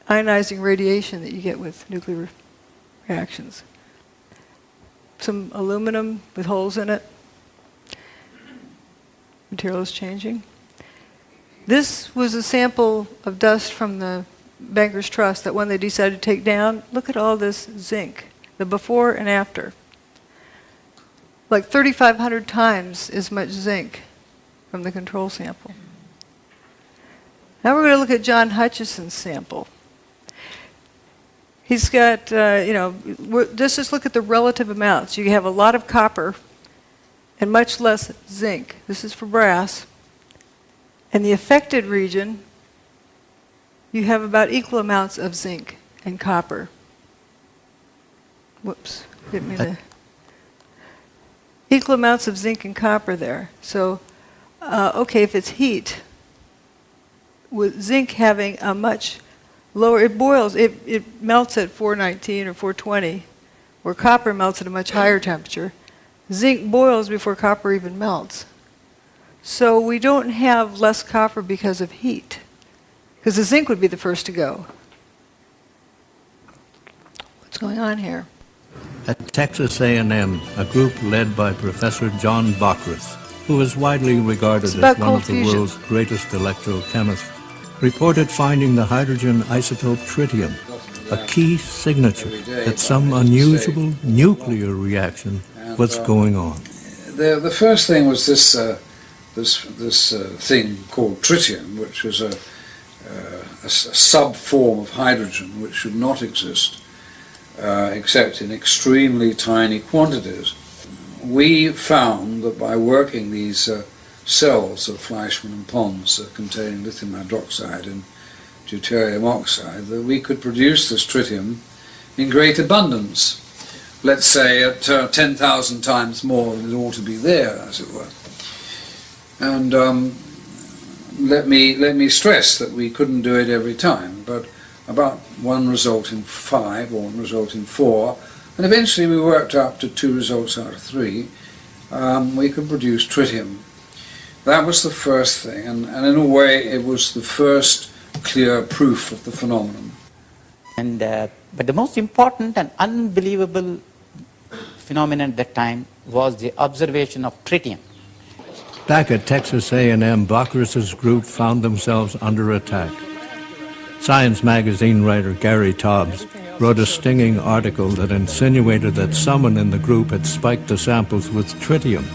ionizing radiation that you get with nuclear reactions. Some aluminum with holes in it. Material is changing. This was a sample of dust from the Bankers Trust that when they decided to take down, look at all this zinc, the before and after. Like 3,500 times as much zinc from the control sample. Now we're going to look at John Hutchison's sample. He's got, let's just look at the relative amounts. You have a lot of copper and much less zinc. This is for brass. In the affected region, you have about equal amounts of zinc and copper. Whoops, didn't mean to. Equal amounts of zinc and copper there. So, okay, if it's heat, with zinc having a much lower, it boils, it melts at 419 or 420, where copper melts at a much higher temperature. Zinc boils before copper even melts. So we don't have less copper because of heat, because the zinc would be the first to go. What's going on here?
At Texas A&M, a group led by Professor John Bockris, who is widely regarded as one of the world's greatest electrochemists, reported finding the hydrogen isotope tritium, a key signature that some unusual nuclear reaction was going on.
The first thing was this thing called tritium, which was a sub-form of hydrogen which should not exist except in extremely tiny quantities. We found that by working these cells of Fleischmann and Pons containing lithium hydroxide and deuterium oxide, that we could produce this tritium in great abundance. Let's say at 10,000 times more than it ought to be there, as it were. And let me stress that we couldn't do it every time, but about one result in 5 or one result in 4, and eventually we worked up to 2 results out of 3. We could produce tritium. That was the first thing, and in a way it was the first clear proof of the phenomenon.
And but the most important and unbelievable phenomenon at that time was the observation of tritium.
Back at Texas A&M, Bockris's group found themselves under attack. Science magazine writer Gary Taubes wrote a stinging article that insinuated that someone in the group had spiked the samples with tritium.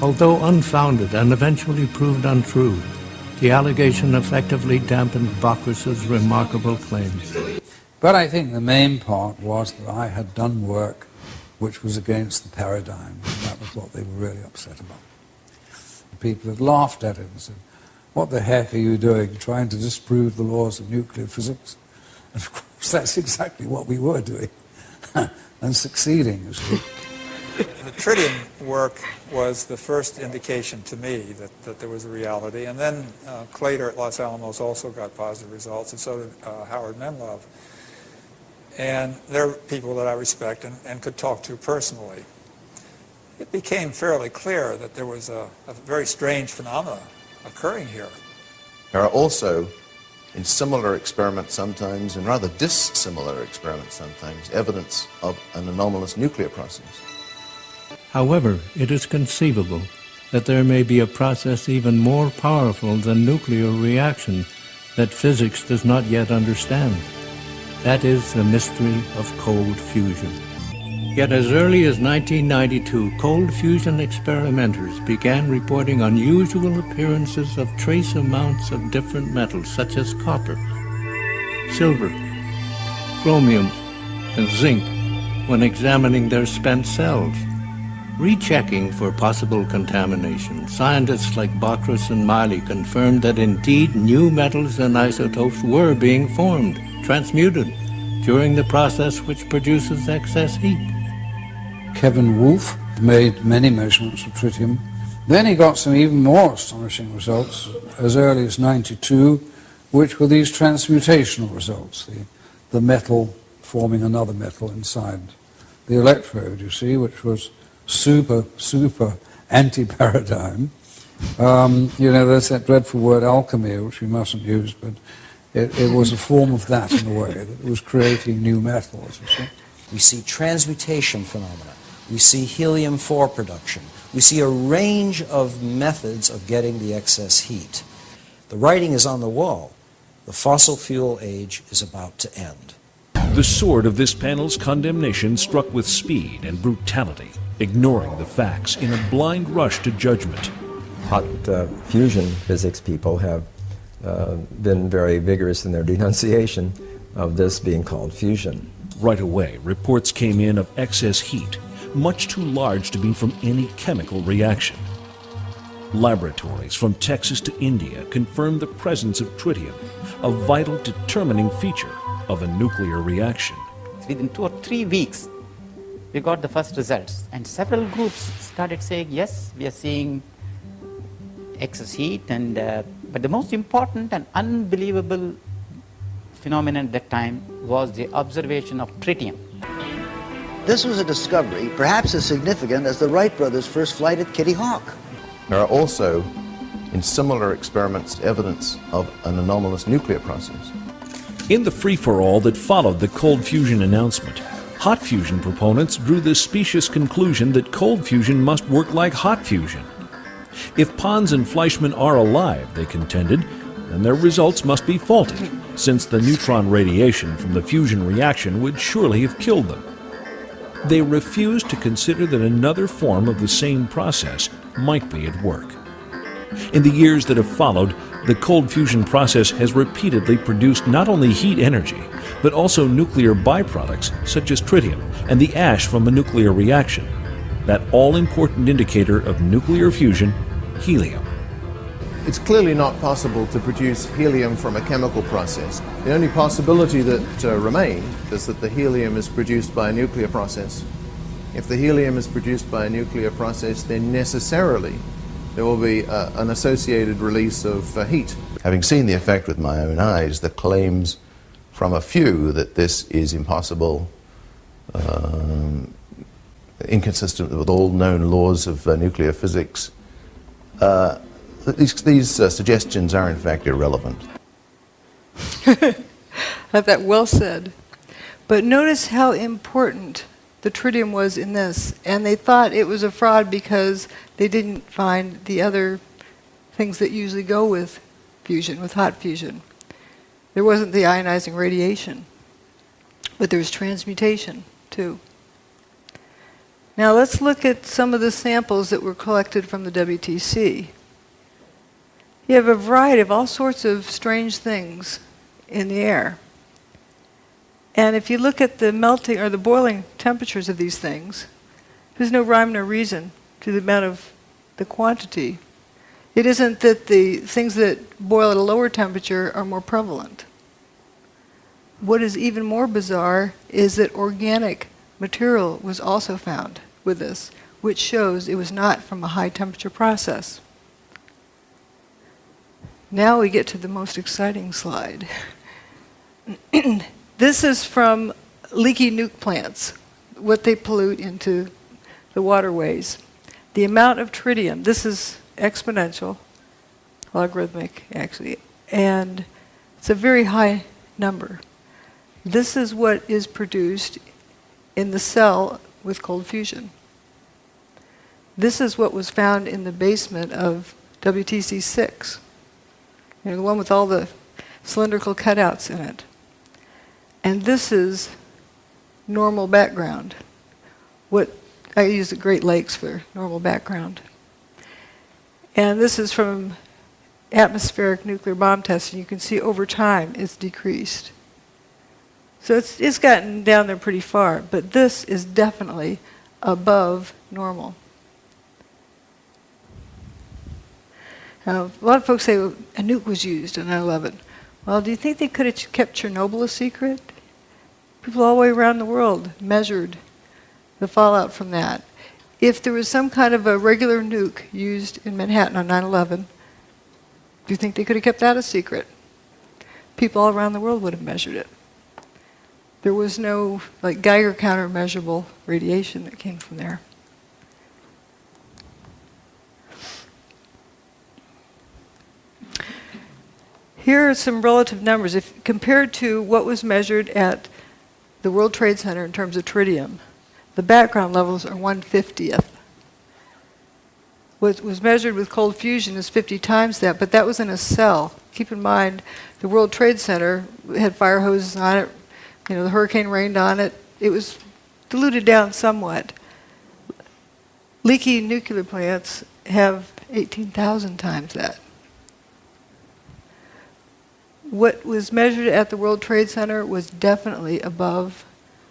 Although unfounded and eventually proved untrue, the allegation effectively dampened Bockris's remarkable claims.
But I think the main part was that I had done work which was against the paradigm, and that was what they were really upset about. The people had laughed at it and said, "What the heck are you doing, trying to disprove the laws of nuclear physics?" And of course that's exactly what we were doing, and succeeding, you see.
The tritium work was the first indication to me that there was a reality, and then Claytor at Los Alamos also got positive results, and so did Howard Menlove. And they're people that I respect and could talk to personally. it became fairly clear that there was a very strange phenomena occurring here.
There are also, in similar experiments sometimes, and rather dissimilar experiments sometimes, evidence of an anomalous nuclear process.
However, it is conceivable that there may be a process even more powerful than nuclear reaction that physics does not yet understand. That is the mystery of cold fusion. Yet as early as 1992, cold fusion experimenters began reporting unusual appearances of trace amounts of different metals such as copper, silver, chromium, and zinc when examining their spent cells. Rechecking for possible contamination, scientists like Bacchus and Miley confirmed that indeed new metals and isotopes were being formed, transmuted, during the process which produces excess heat.
Kevin Wolf made many measurements of tritium. Then he got some even more astonishing results as early as 92, which were these transmutational results, the metal forming another metal inside the electrode, you see, which was super anti-paradigm. You know, there's that dreadful word alchemy, which we mustn't use, but it was a form of that in a way, that it was creating new metals, you see.
We see transmutation phenomena. We see helium-4 production. We see a range of methods of getting the excess heat. The writing is on the wall. The fossil fuel age is about to end.
The sword of this panel's condemnation struck with speed and brutality, ignoring the facts in a blind rush to judgment.
Hot fusion physics people have been very vigorous in their denunciation of this being called fusion.
Right away, reports came in of excess heat, much too large to be from any chemical reaction. Laboratories from Texas to India confirmed the presence of tritium, a vital determining feature of a nuclear reaction.
Within 2 or 3 weeks, we got the first results, and several groups started saying, yes, we are seeing excess heat, and but the most important and unbelievable phenomenon at that time was the observation of tritium.
This was a discovery perhaps as significant as the Wright brothers' first flight at Kitty Hawk.
There are also, in similar experiments, evidence of an anomalous nuclear process.
In the free-for-all that followed the cold fusion announcement, hot fusion proponents drew the specious conclusion that cold fusion must work like hot fusion. If Pons and Fleischmann are alive, they contended, then their results must be faulty, since the neutron radiation from the fusion reaction would surely have killed them. They refused to consider that another form of the same process might be at work. In the years that have followed, the cold fusion process has repeatedly produced not only heat energy, but also nuclear byproducts such as tritium and the ash from a nuclear reaction, that all-important indicator of nuclear fusion, helium.
It's clearly not possible to produce helium from a chemical process. The only possibility that remains is that the helium is produced by a nuclear process. If the helium is produced by a nuclear process, then necessarily there will be an associated release of heat. Having seen the effect with my own eyes, the claims from a few that this is impossible, inconsistent with all known laws of nuclear physics, these suggestions are in fact irrelevant.
That well said. But notice how important the tritium was in this, and they thought it was a fraud because they didn't find the other things that usually go with fusion, with hot fusion. There wasn't the ionizing radiation, but there was transmutation too. Now let's look at some of the samples that were collected from the WTC. You have a variety of all sorts of strange things in the air. And if you look at the melting or the boiling temperatures of these things, there's no rhyme nor reason to the amount of the quantity. It isn't that the things that boil at a lower temperature are more prevalent. What is even more bizarre is that organic material was also found with this, which shows it was not from a high temperature process. Now we get to the most exciting slide. This is from leaky nuke plants, what they pollute into the waterways. the amount of tritium, this is exponential, logarithmic actually, and it's a very high number. This is what is produced in the cell with cold fusion. This is what was found in the basement of WTC-6, the one with all the cylindrical cutouts in it. And this is normal background. What I use the Great Lakes for normal background. And this is from atmospheric nuclear bomb testing. You can see over time it's decreased. So it's gotten down there pretty far, but this is definitely above normal. Now, a lot of folks say, well, a nuke was used in 9/11. Well, do you think they could have kept Chernobyl a secret? People all the way around the world measured the fallout from that. If there was some kind of a regular nuke used in Manhattan on 9/11, do you think they could have kept that a secret? People all around the world would have measured it. There was no Geiger counter measurable radiation that came from there. Here are some relative numbers. If compared to what was measured at the World Trade Center in terms of tritium, the background levels are 1/50th. What was measured with cold fusion is 50 times that, but that was in a cell. Keep in mind, the World Trade Center had fire hoses on it. The hurricane rained on it. It was diluted down somewhat. Leaky nuclear plants have 18,000 times that. What was measured at the World Trade Center was definitely above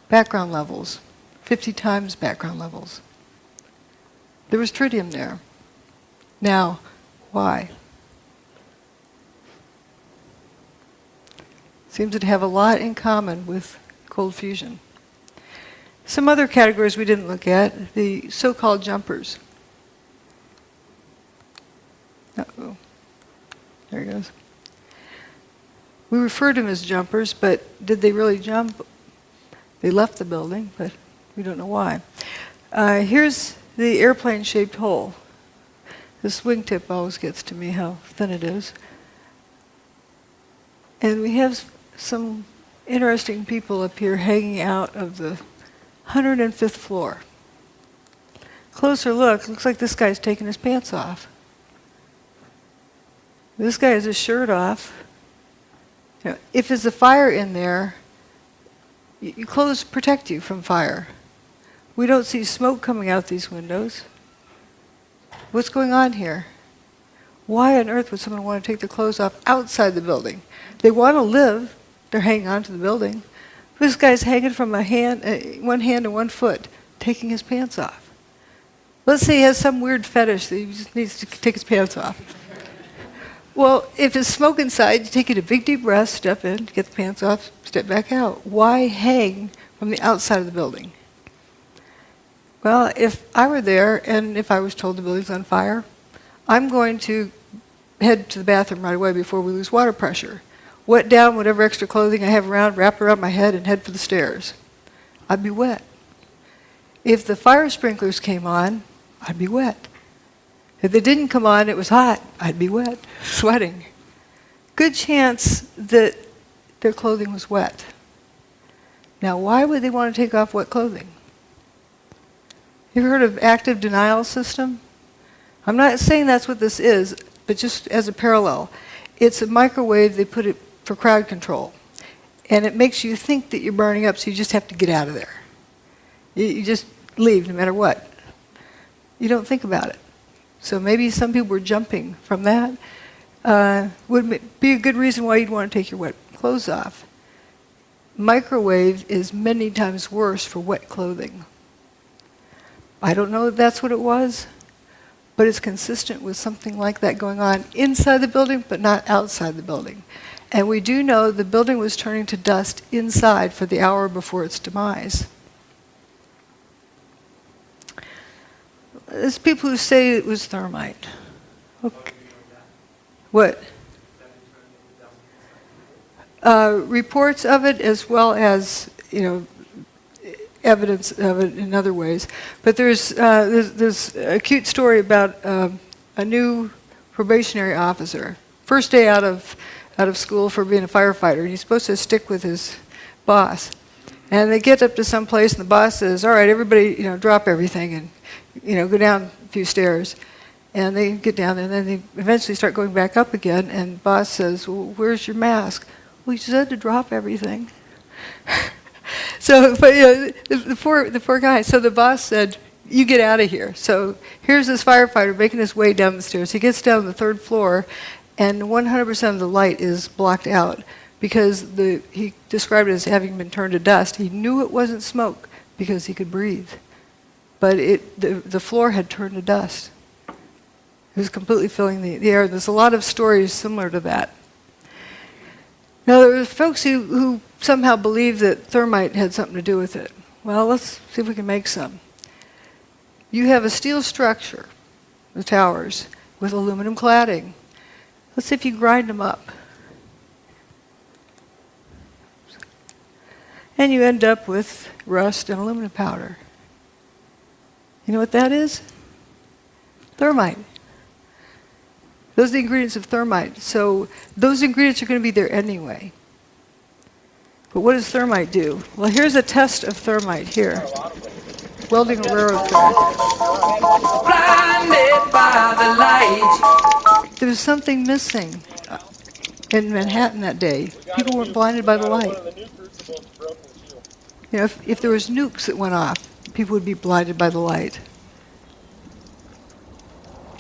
background levels, 50 times background levels. There was tritium there. Now, why? Seems to have a lot in common with cold fusion. Some other categories we didn't look at, the so-called jumpers. Uh-oh. There he goes. We refer to them as jumpers, but did they really jump? They left the building, but we don't know why. Here's the airplane-shaped hole. This wingtip always gets to me, how thin it is. And we have some interesting people up here hanging out of the 105th floor. Closer look, looks like this guy's taking his pants off. This guy has his shirt off. If there's a fire in there, your clothes protect you from fire. We don't see smoke coming out these windows. What's going on here? Why on earth would someone want to take their clothes off outside the building? They want to live. They're hanging on to the building. This guy's hanging from one hand and one foot, taking his pants off. Let's say he has some weird fetish that he just needs to take his pants off. Well, if there's smoke inside, you take it a big deep breath, step in, get the pants off, step back out. Why hang from the outside of the building? Well, if I were there and if I was told the building's on fire, I'm going to head to the bathroom right away before we lose water pressure. Wet down whatever extra clothing I have around, wrap it around my head, and head for the stairs. I'd be wet. If the fire sprinklers came on, I'd be wet. If they didn't come on, it was hot, I'd be wet, sweating. Good chance that their clothing was wet. Now, why would they want to take off wet clothing? You ever heard of active denial system? I'm not saying that's what this is, but just as a parallel. It's a microwave, they put it for crowd control. And it makes you think that you're burning up, so you just have to get out of there. You just leave no matter what. You don't think about it. So maybe some people were jumping from that. Would be a good reason why you'd want to take your wet clothes off. Microwave is many times worse for wet clothing. I don't know if that's what it was, but it's consistent with something like that going on inside the building, but not outside the building. And we do know the building was turning to dust inside for the hour before its demise. There's people who say it was thermite. Okay. What? Reports of it, as well as, evidence of it in other ways. But there's a cute story about a new probationary officer, first day out of school for being a firefighter, and he's supposed to stick with his boss. And they get up to some place, and the boss says, "All right, everybody, drop everything and go down a few stairs." And they get down there, and then they eventually start going back up again. And the boss says, "Well, where's your mask?" "Well, you said to drop everything." So, but the poor guy. So the boss said, "You get out of here." So here's this firefighter making his way down the stairs. He gets down to the third floor, and 100% of the light is blocked out because he described it as having been turned to dust. He knew it wasn't smoke because he could breathe, but the floor had turned to dust. It was completely filling the air. There's a lot of stories similar to that. Now, there were folks who somehow believed that thermite had something to do with it. Well, let's see if we can make some. You have a steel structure, the towers, with aluminum cladding. Let's see if you grind them up. And you end up with rust and aluminum powder. You know what that is? Thermite. Those are the ingredients of thermite. So those ingredients are going to be there anyway. But what does thermite do? Well, here's a test of thermite here. Welding a railroad thread. Blinded by the light. There was something missing in Manhattan that day. People weren't blinded by the light. If there was nukes that went off, people would be blinded by the light.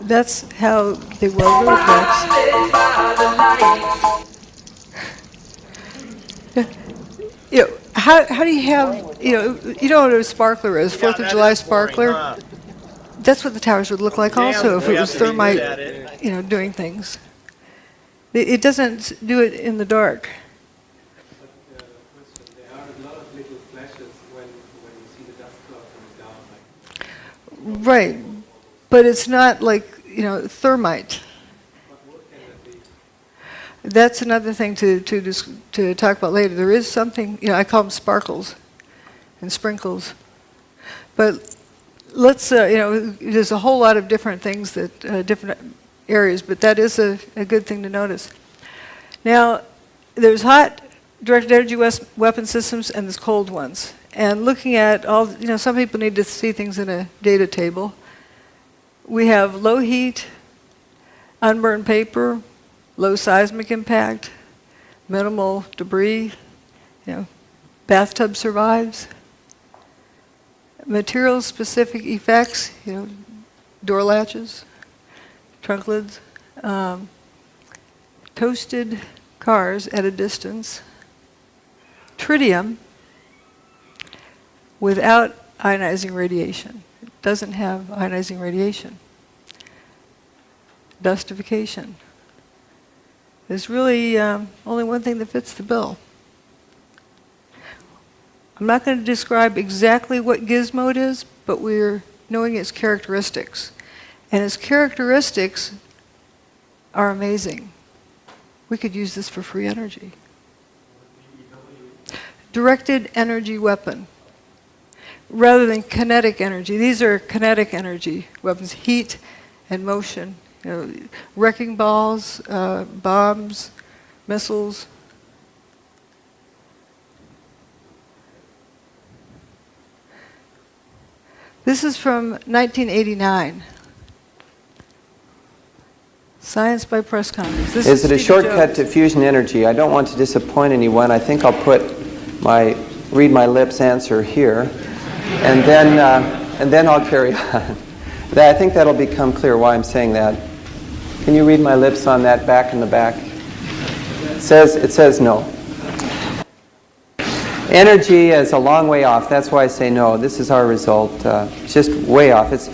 That's how they weld roadblocks. How do you have, you know what a sparkler is, 4th of July sparkler? That's what the towers would look like also if it was thermite, doing things. It doesn't do it in the dark. Right, but it's not like, thermite. That's another thing to talk about later. There is something, I call them sparkles and sprinkles. But let's, there's a whole lot of different things that, different areas, but that is a good thing to notice. Now, there's hot directed energy weapon systems and there's cold ones. And looking at all, some people need to see things in a data table. We have low heat, unburned paper, low seismic impact, minimal debris, bathtub survives. Material-specific effects, door latches, trunk lids, toasted cars at a distance, tritium without ionizing radiation. It doesn't have ionizing radiation. Dustification. There's really only one thing that fits the bill. I'm not going to describe exactly what gizmo it is, but we're knowing its characteristics. And its characteristics are amazing. We could use this for free energy. Directed energy weapon. Rather than kinetic energy. These are kinetic energy weapons, heat and motion. Wrecking balls, bombs, missiles. This is from 1989. Science by Press Conference.
Is it a shortcut to fusion energy? I don't want to disappoint anyone. I think I'll read my lips answer here, and then I'll carry on. I think that'll become clear why I'm saying that. Can you read my lips on that back in the back? It says no. Energy is a long way off. That's why I say no. This is our result. It's just way off. It's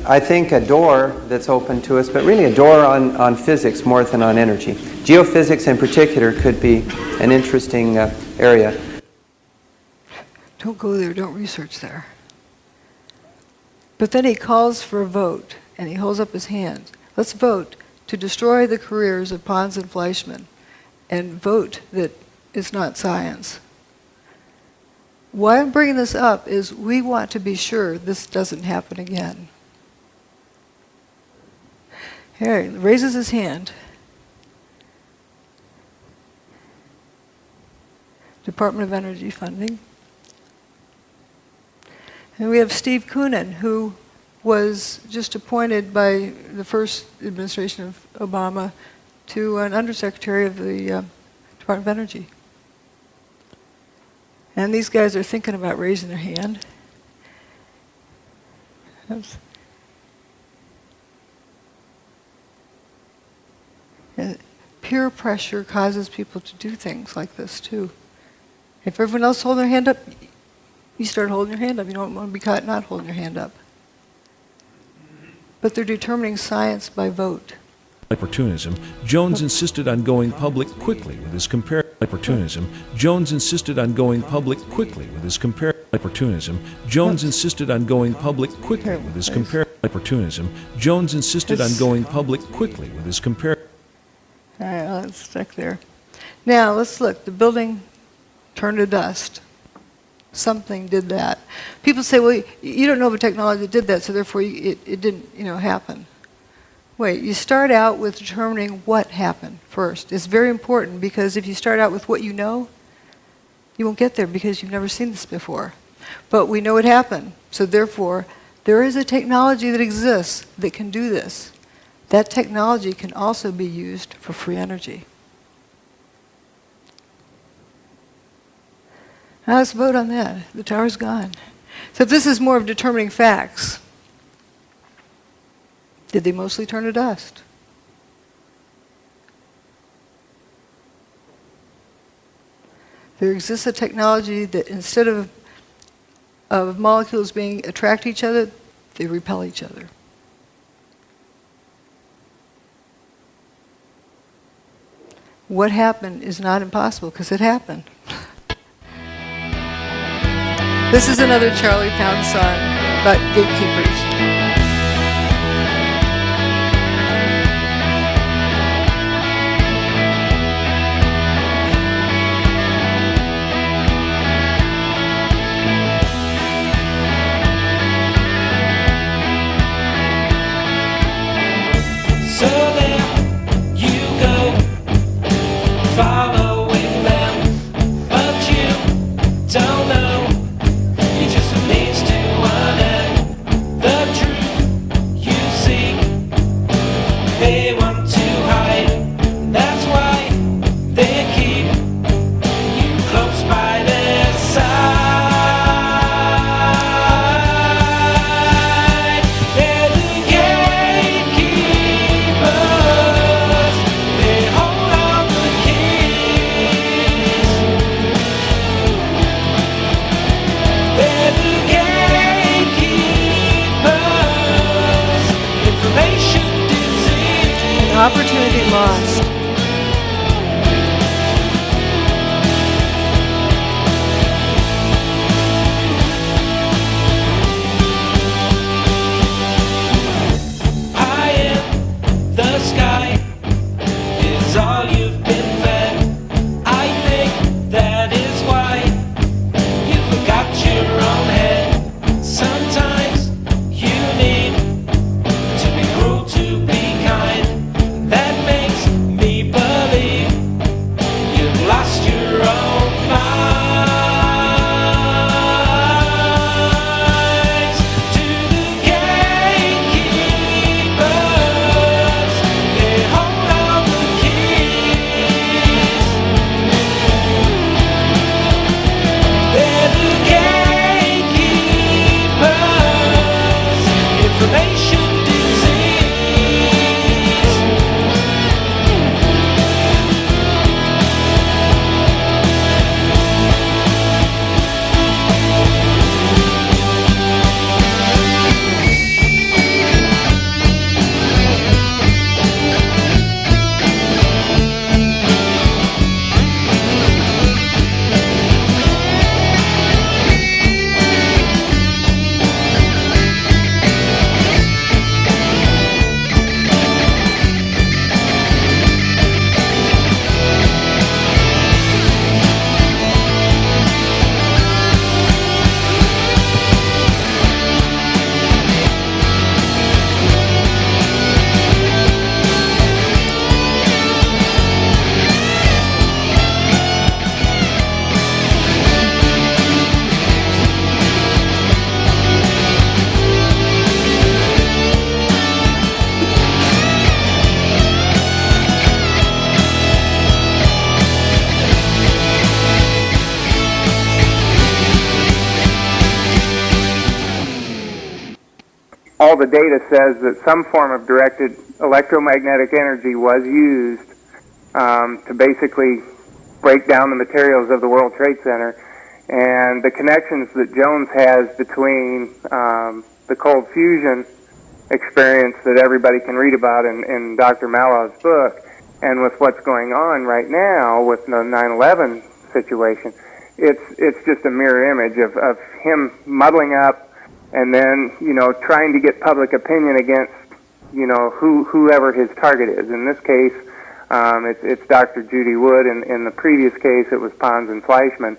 I think a door that's open to us, but really a door on physics more than on energy. Geophysics in particular could be an interesting area.
Don't go there, don't research there. But then he calls for a vote, and he holds up his hand. Let's vote to destroy the careers of Pons and Fleischmann, and vote that it's not science. Why I'm bringing this up is we want to be sure this doesn't happen again. Harry raises his hand. Department of Energy funding. And we have Steve Koonin, who was just appointed by the first administration of Obama to an undersecretary of the Department of Energy. And these guys are thinking about raising their hand. And peer pressure causes people to do things like this too. If everyone else holds their hand up, you start holding your hand up. You don't want to be caught not holding your hand up. But they're determining science by vote.
Opportunism, Jones insisted on going public quickly with his opportunism, Jones insisted on going public quickly with his opportunism, Jones insisted on going public quickly with his opportunism, Jones insisted on going public quickly with his
All right, well, it's stuck there. Now, let's look. The building turned to dust. Something did that. People say, well, you don't know of a technology that did that, so therefore it didn't, happen. Wait, you start out with determining what happened first. It's very important because if you start out with what you know, you won't get there because you've never seen this before. But we know it happened, so therefore there is a technology that exists that can do this. That technology can also be used for free energy. Now let's vote on that. The tower's gone. So this is more of determining facts. Did they mostly turn to dust? There exists a technology that instead of molecules being attract each other, they repel each other. What happened is not impossible because it happened. This is another Charlie Pound song about gatekeepers.
So there you go, following them, but you don't know. You just a means to an end. The
all the data says that some form of directed electromagnetic energy was used to basically break down the materials of the World Trade Center. And the connections that Jones has between the cold fusion experience that everybody can read about in Dr. Malaw's book, and with what's going on right now with the 9/11 situation, it's just a mirror image of him muddling up and then, trying to get public opinion against, whoever his target is. In this case, it's Dr. Judy Wood. In the previous case, it was Pons and Fleischmann.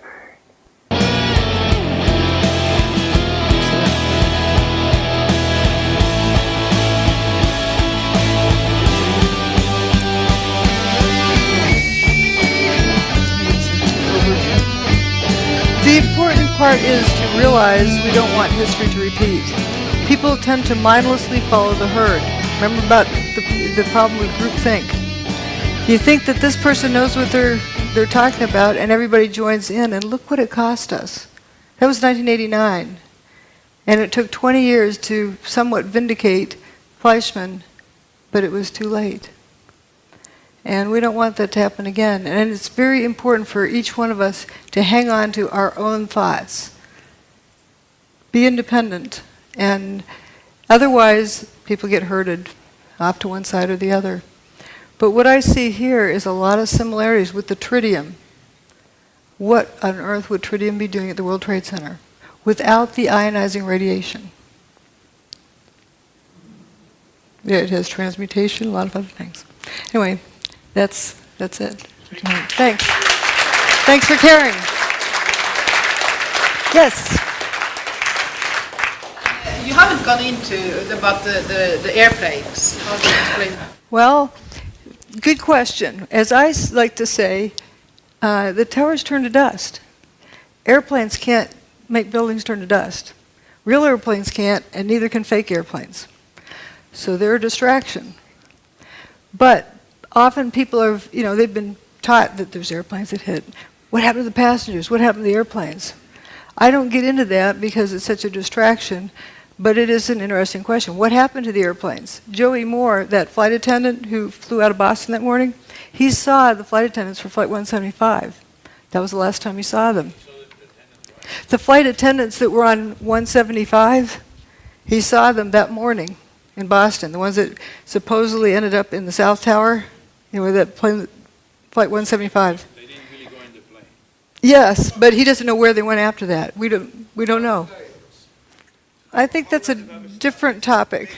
The important part is to realize we don't want history to repeat. People tend to mindlessly follow the herd. Remember about the problem with groupthink. You think that this person knows what they're talking about, and everybody joins in, and look what it cost us. That was 1989. And it took 20 years to somewhat vindicate Fleischmann, but it was too late. And we don't want that to happen again. And it's very important for each one of us to hang on to our own thoughts. Be independent. And otherwise, people get herded off to one side or the other. But what I see here is a lot of similarities with the tritium. What on earth would tritium be doing at the World Trade Center without the ionizing radiation? Yeah, it has transmutation, a lot of other things. Anyway, that's it. Thanks. Thanks for caring. Yes.
You haven't gone into about the airplanes. How do you explain that?
Well, good question. As I like to say, the towers turn to dust. Airplanes can't make buildings turn to dust. Real airplanes can't, and neither can fake airplanes. So they're a distraction. But often people are, they've been taught that there's airplanes that hit. What happened to the passengers? What happened to the airplanes? I don't get into that because it's such a distraction, but it is an interesting question. What happened to the airplanes? Joey Moore, that flight attendant who flew out of Boston that morning, he saw the flight attendants for Flight 175. That was the last time he saw them. The flight attendants that were on 175, he saw them that morning in Boston, the ones that supposedly ended up in the South Tower, that plane, Flight 175.
They didn't really go in the plane.
Yes, but he doesn't know where they went after that. We don't know. I think that's a different topic.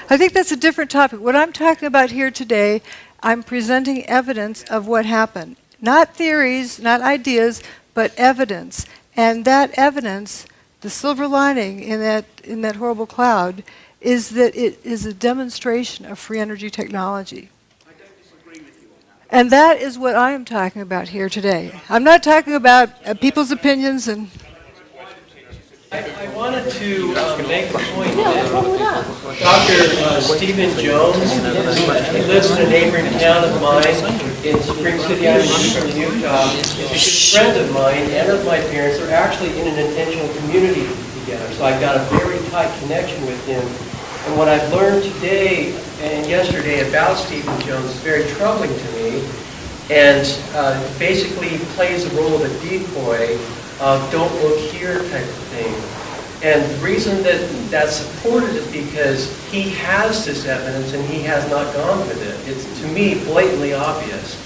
What I'm talking about here today, I'm presenting evidence of what happened. Not theories, not ideas, but evidence. And that evidence, the silver lining in that horrible cloud, is that it is a demonstration of free energy technology. And that is what I am talking about here today. I'm not talking about people's opinions and...
I wanted to make the point that Dr. Stephen Jones, he lives in a neighboring town of mine in Spring City, Utah. He's a good friend of mine and of my parents. They're actually in an intentional community together, so I got a very tight connection with him. And what I've learned today and yesterday about Stephen Jones is very troubling to me, and basically plays the role of a decoy of don't look here type of thing. And the reason that that's supported is because he has this evidence and he has not gone with it. It's, to me, blatantly obvious.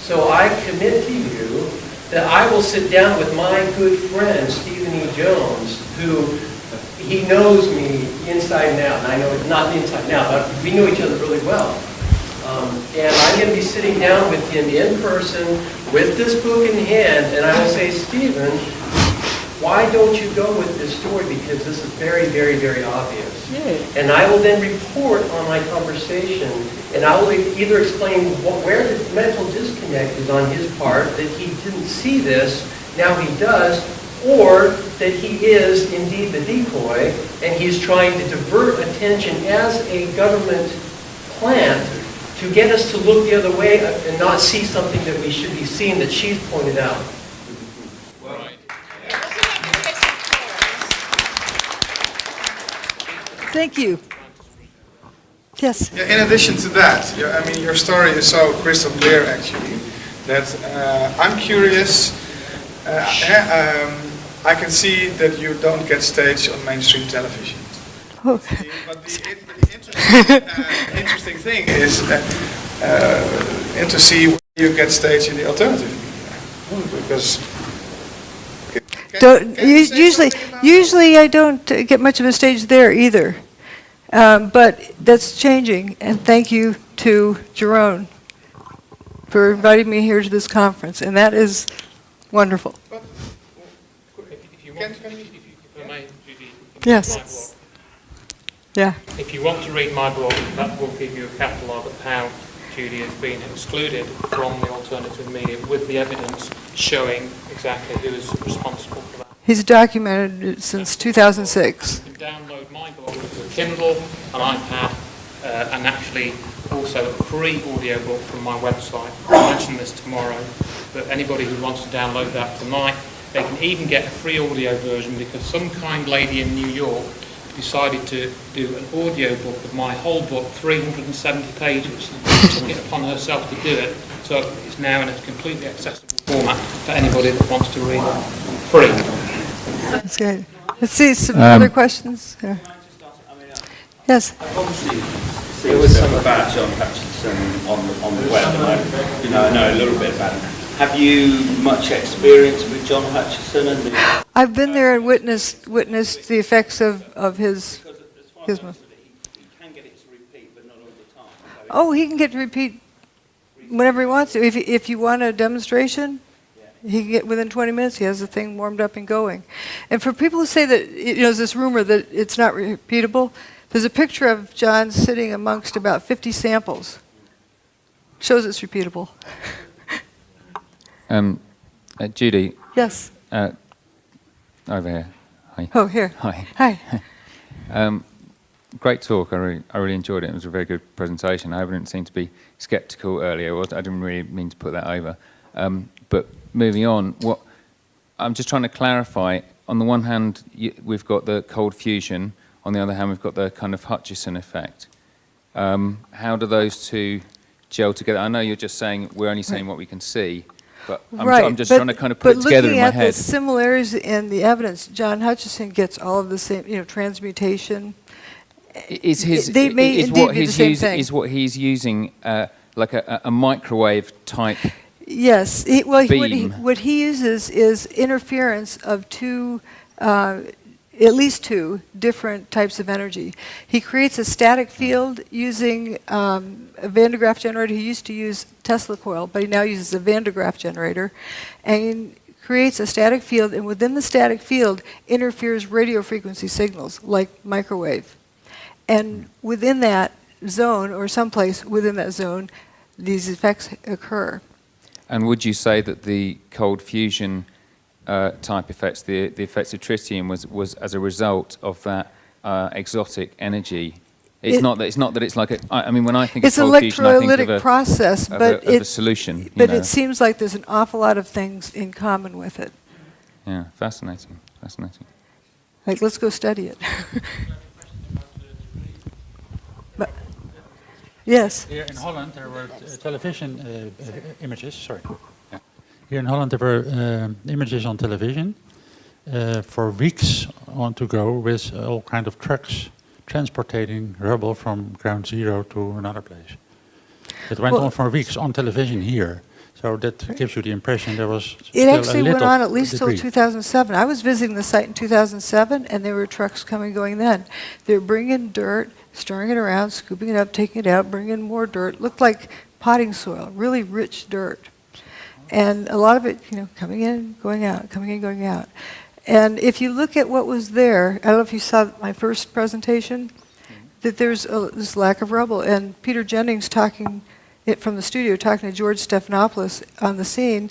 So I commit to you that I will sit down with my good friend, Stephen E. Jones, who he knows me inside and out. And I know, not inside and out, but we know each other really well. And I'm going to be sitting down with him in person with this book in hand, and I will say, Stephen, why don't you go with this story? Because this is very, very, very obvious. Yeah. And I will then report on my conversation, and I will either explain where the mental disconnect is on his part, that he didn't see this, now he does, or that he is indeed the decoy, and he's trying to divert attention as a government plant to get us to look the other way and not see something that we should be seeing that she's pointed out.
Thank you. Yes.
Yeah, in addition to that, I mean, your story is so crystal clear, actually, that I'm curious. I can see that you don't get staged on mainstream television.
Oh.
But the interesting thing is and to see where you get staged in the alternative media. Because
usually I don't get much of a stage there either. But that's changing, and thank you to Jerome for inviting me here to this conference, and that is wonderful.
If you want, if I may, Judy,
Yes.
my blog.
Yeah.
If you want to read my blog, that will give you a catalogue of how Judy has been excluded from the alternative media with the evidence showing exactly who is responsible for that.
He's documented it since 2006.
You can download my blog to a Kindle, an iPad, and actually also a free audiobook from my website. I'll mention this tomorrow, but anybody who wants to download that tonight, they can even get a free audio version because some kind lady in New York decided to do an audiobook of my whole book, 370 pages. She took it upon herself to do it, so it's now in a completely accessible format for anybody that wants to read it free.
That's good. Let's see some other questions. Yeah. Yes.
Obviously, there was some about John Hutchinson on the web, and I know a little bit about him. Have you much experience with John Hutchinson? And
I've been there and witnessed the effects of his.
He can get it to repeat, but not all the time.
Oh, he can get to repeat whenever he wants to. If you want a demonstration, he can get within 20 minutes. He has the thing warmed up and going. And for people who say that, there's this rumor that it's not repeatable. There's a picture of John sitting amongst about 50 samples. Shows it's repeatable.
Judy.
Yes.
Over here. Hi.
Oh, here.
Hi.
Hi.
Great talk. I really enjoyed it. It was a very good presentation. I didn't seem to be sceptical earlier. I didn't really mean to put that over. But moving on, I'm just trying to clarify. On the one hand, we've got the cold fusion. On the other hand, we've got the kind of Hutchison effect. How do those two gel together? I know you're just saying we're only saying what we can see, but I'm just trying to kind of put it together in my head.
But looking at the similarities in the evidence, John Hutchison gets all of the same, transmutation. They may indeed be the same thing.
Is what he's using like a microwave type? Yes.
What he uses is interference of at least two different types of energy. He creates a static field using a Van de Graaff generator. He used to use Tesla coil, but he now uses a Van de Graaff generator, and creates a static field, and within the static field interferes radio frequency signals like microwave. And within that zone, or someplace within that zone, these effects occur.
And would you say that the cold fusion type effects, the effects of tritium, was as a result of that exotic energy? It's not that it's like I mean, when I think of cold fusion, I think of
electrolytic process, but
a solution.
But it seems like there's an awful lot of things in common with it.
Yeah, fascinating.
Like, let's go study it. But, yes.
Here in Holland, there were television images. Sorry. Yeah. Here in Holland, there were images on television for weeks on to go with all kind of trucks transporting rubble from ground zero to another place. It went on for weeks on television here. So that gives you the impression there was
It actually went on at least till 2007. I was visiting the site in 2007, and there were trucks coming and going then. They were bringing dirt, stirring it around, scooping it up, taking it out, bringing in more dirt. Looked like potting soil, really rich dirt. And a lot of it, coming in, going out, coming in, going out. And if you look at what was there, I don't know if you saw my first presentation, that there's this lack of rubble. And Peter Jennings from the studio, talking to George Stephanopoulos on the scene,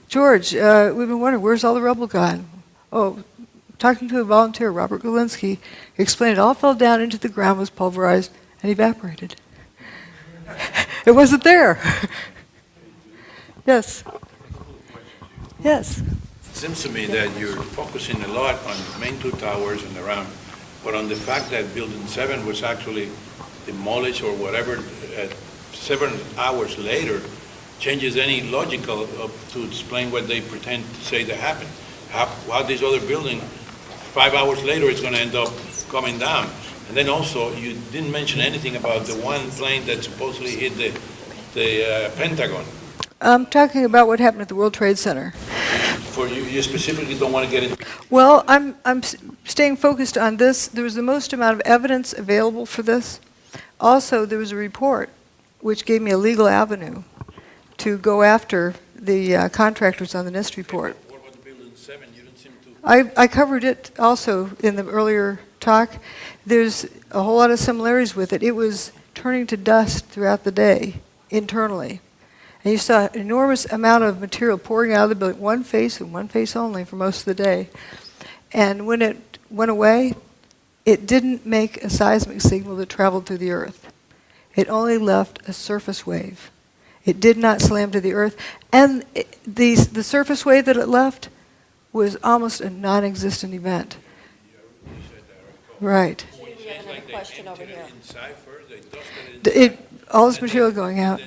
George, we've been wondering, where's all the rubble gone? Oh, talking to a volunteer, Robert Galinsky, explained it all fell down into the ground, was pulverized, and evaporated. It wasn't there. Yes. Yes.
It seems to me that you're focusing a lot on the main two towers and around but on the fact that Building 7 was actually demolished or whatever 7 hours later changes any logical to explain what they pretend to say that happened. How this other building, 5 hours later, is going to end up coming down. And then also, you didn't mention anything about the one plane that supposedly hit the Pentagon.
I'm talking about what happened at the World Trade Center.
For you specifically don't want to get into.
Well, I'm staying focused on this. There was the most amount of evidence available for this. Also, there was a report which gave me a legal avenue to go after the contractors on the NIST report.
What about the Building 7? You didn't seem to.
I covered it also in the earlier talk. There's a whole lot of similarities with it. It was turning to dust throughout the day internally. And you saw an enormous amount of material pouring out of the building, one face and one face only for most of the day. And when it went away, it didn't make a seismic signal that traveled through the earth. It only left a surface wave. It did not slam to the earth. And the surface wave that it left was almost a non-existent event. Right.
We have another question over here.
All this material going out.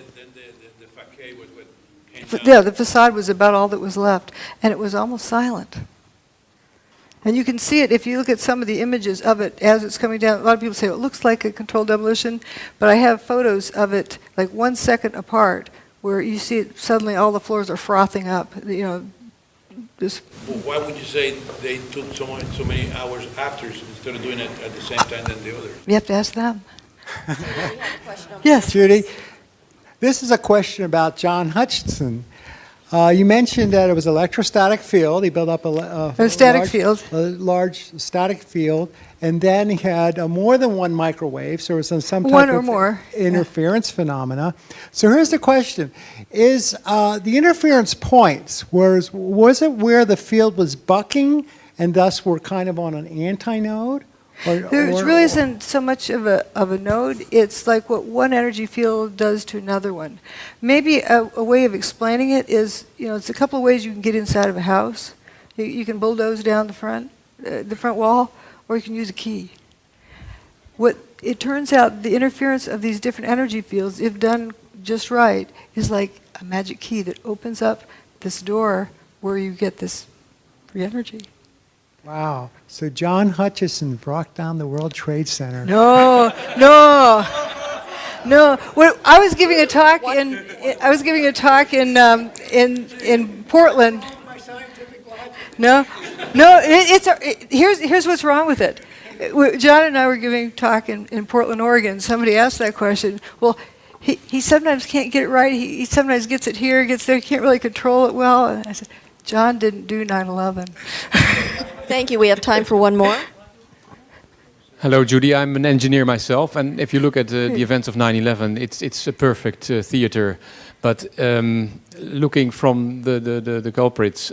Yeah, the facade was about all that was left, and it was almost silent. And you can see it if you look at some of the images of it as it's coming down. A lot of people say, well, it looks like a controlled demolition, but I have photos of it like 1 second apart where you see it, suddenly all the floors are frothing up. You know, just.
Well, why would you say they took so many hours after instead of doing it at the same time than the others?
You have to ask them.
Yes,
Judy. This is a question about John Hutchinson. You mentioned that it was electrostatic field. He built up a large static field, and then he had more than one microwave, so there was some type of interference phenomena. So here's the question. Is the interference points, was it where the field was bucking and thus we're kind of on an antinode?
There really isn't so much of a node. It's like what one energy field does to another one. Maybe a way of explaining it is, it's a couple of ways you can get inside of a house. You can bulldoze down the front wall, or you can use a key. What it turns out, the interference of these different energy fields, if done just right, is like a magic key that opens up this door where you get this free energy.
Wow. So John Hutchison brought down the World Trade Center.
No. Well, I was giving a talk in Portland. Here's what's wrong with it. John and I were giving a talk in Portland, Oregon. Somebody asked that question. Well, he sometimes can't get it right. He sometimes gets it here, gets there. He can't really control it well. And I said, John didn't do 9/11.
Thank you. We have time for one more.
Hello, Judy. I'm an engineer myself, and if you look at the events of 9/11, it's a perfect theater. But looking from the culprits,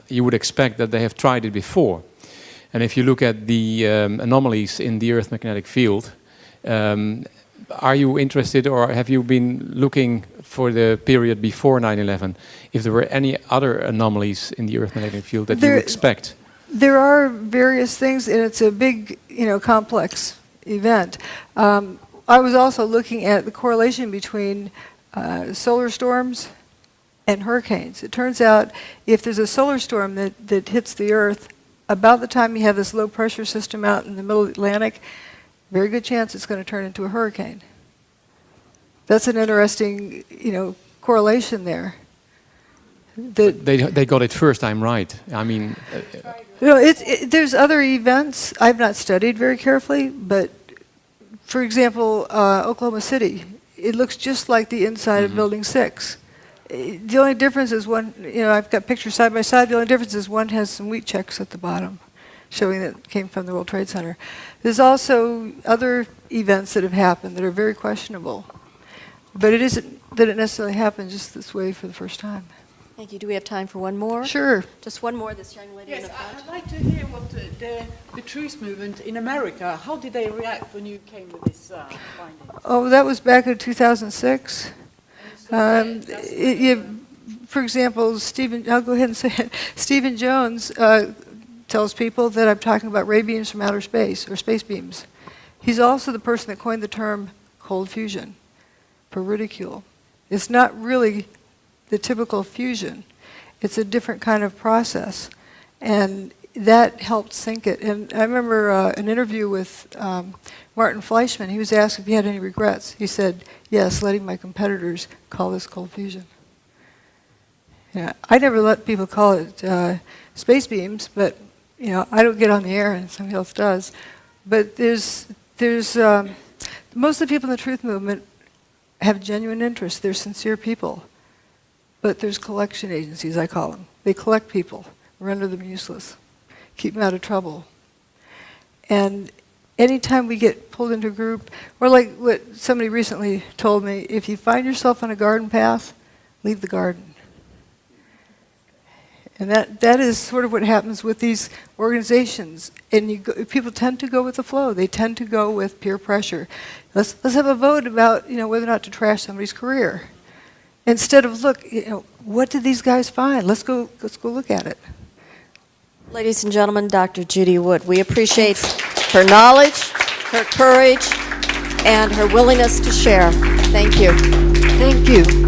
you would expect that they have tried it before. And if you look at the anomalies in the Earth magnetic field, are you interested, or have you been looking for the period before 9/11, if there were any other anomalies in the Earth magnetic field that you expect?
There are various things, and it's a big, complex event. I was also looking at the correlation between solar storms and hurricanes. It turns out if there's a solar storm that hits the Earth, about the time you have this low pressure system out in the middle of the Atlantic, very good chance it's going to turn into a hurricane. That's an interesting, correlation there.
They got it first time right. I mean,
there's other events I've not studied very carefully, but for example, Oklahoma City, it looks just like the inside of Building 6. The only difference is one, I've got pictures side by side. The only difference is one has some wheat checks at the bottom, showing that it came from the World Trade Center. There's also other events that have happened that are very questionable, but it isn't that it necessarily happened just this way for the first time.
Thank you. Do we have time for one more?
Sure.
Just one more, this young lady in the front.
I'd like to hear what the truth movement in America, how did they react when you came with this finding?
Oh, that was back in 2006. For example, I'll go ahead and say it. Stephen Jones tells people that I'm talking about ray beams from outer space, or space beams. He's also the person that coined the term cold fusion for ridicule. It's not really the typical fusion. It's a different kind of process. And that helped sink it. And I remember an interview with Martin Fleischmann. He was asked if he had any regrets. He said, yes, letting my competitors call this cold fusion. Yeah, I never let people call it space beams, but I don't get on the air and somebody else does. But there's most of the people in the truth movement have genuine interest. They're sincere people. But there's collection agencies, I call them. They collect people, render them useless, keep them out of trouble. And anytime we get pulled into a group, or like what somebody recently told me, if you find yourself on a garden path, leave the garden. And that is sort of what happens with these organizations. And people tend to go with the flow. They tend to go with peer pressure. Let's have a vote about whether or not to trash somebody's career. Instead of look, what did these guys find? Let's go look at it.
Ladies and gentlemen, Dr. Judy Wood, we appreciate her knowledge, her courage, and her willingness to share. Thank you.
Thank you.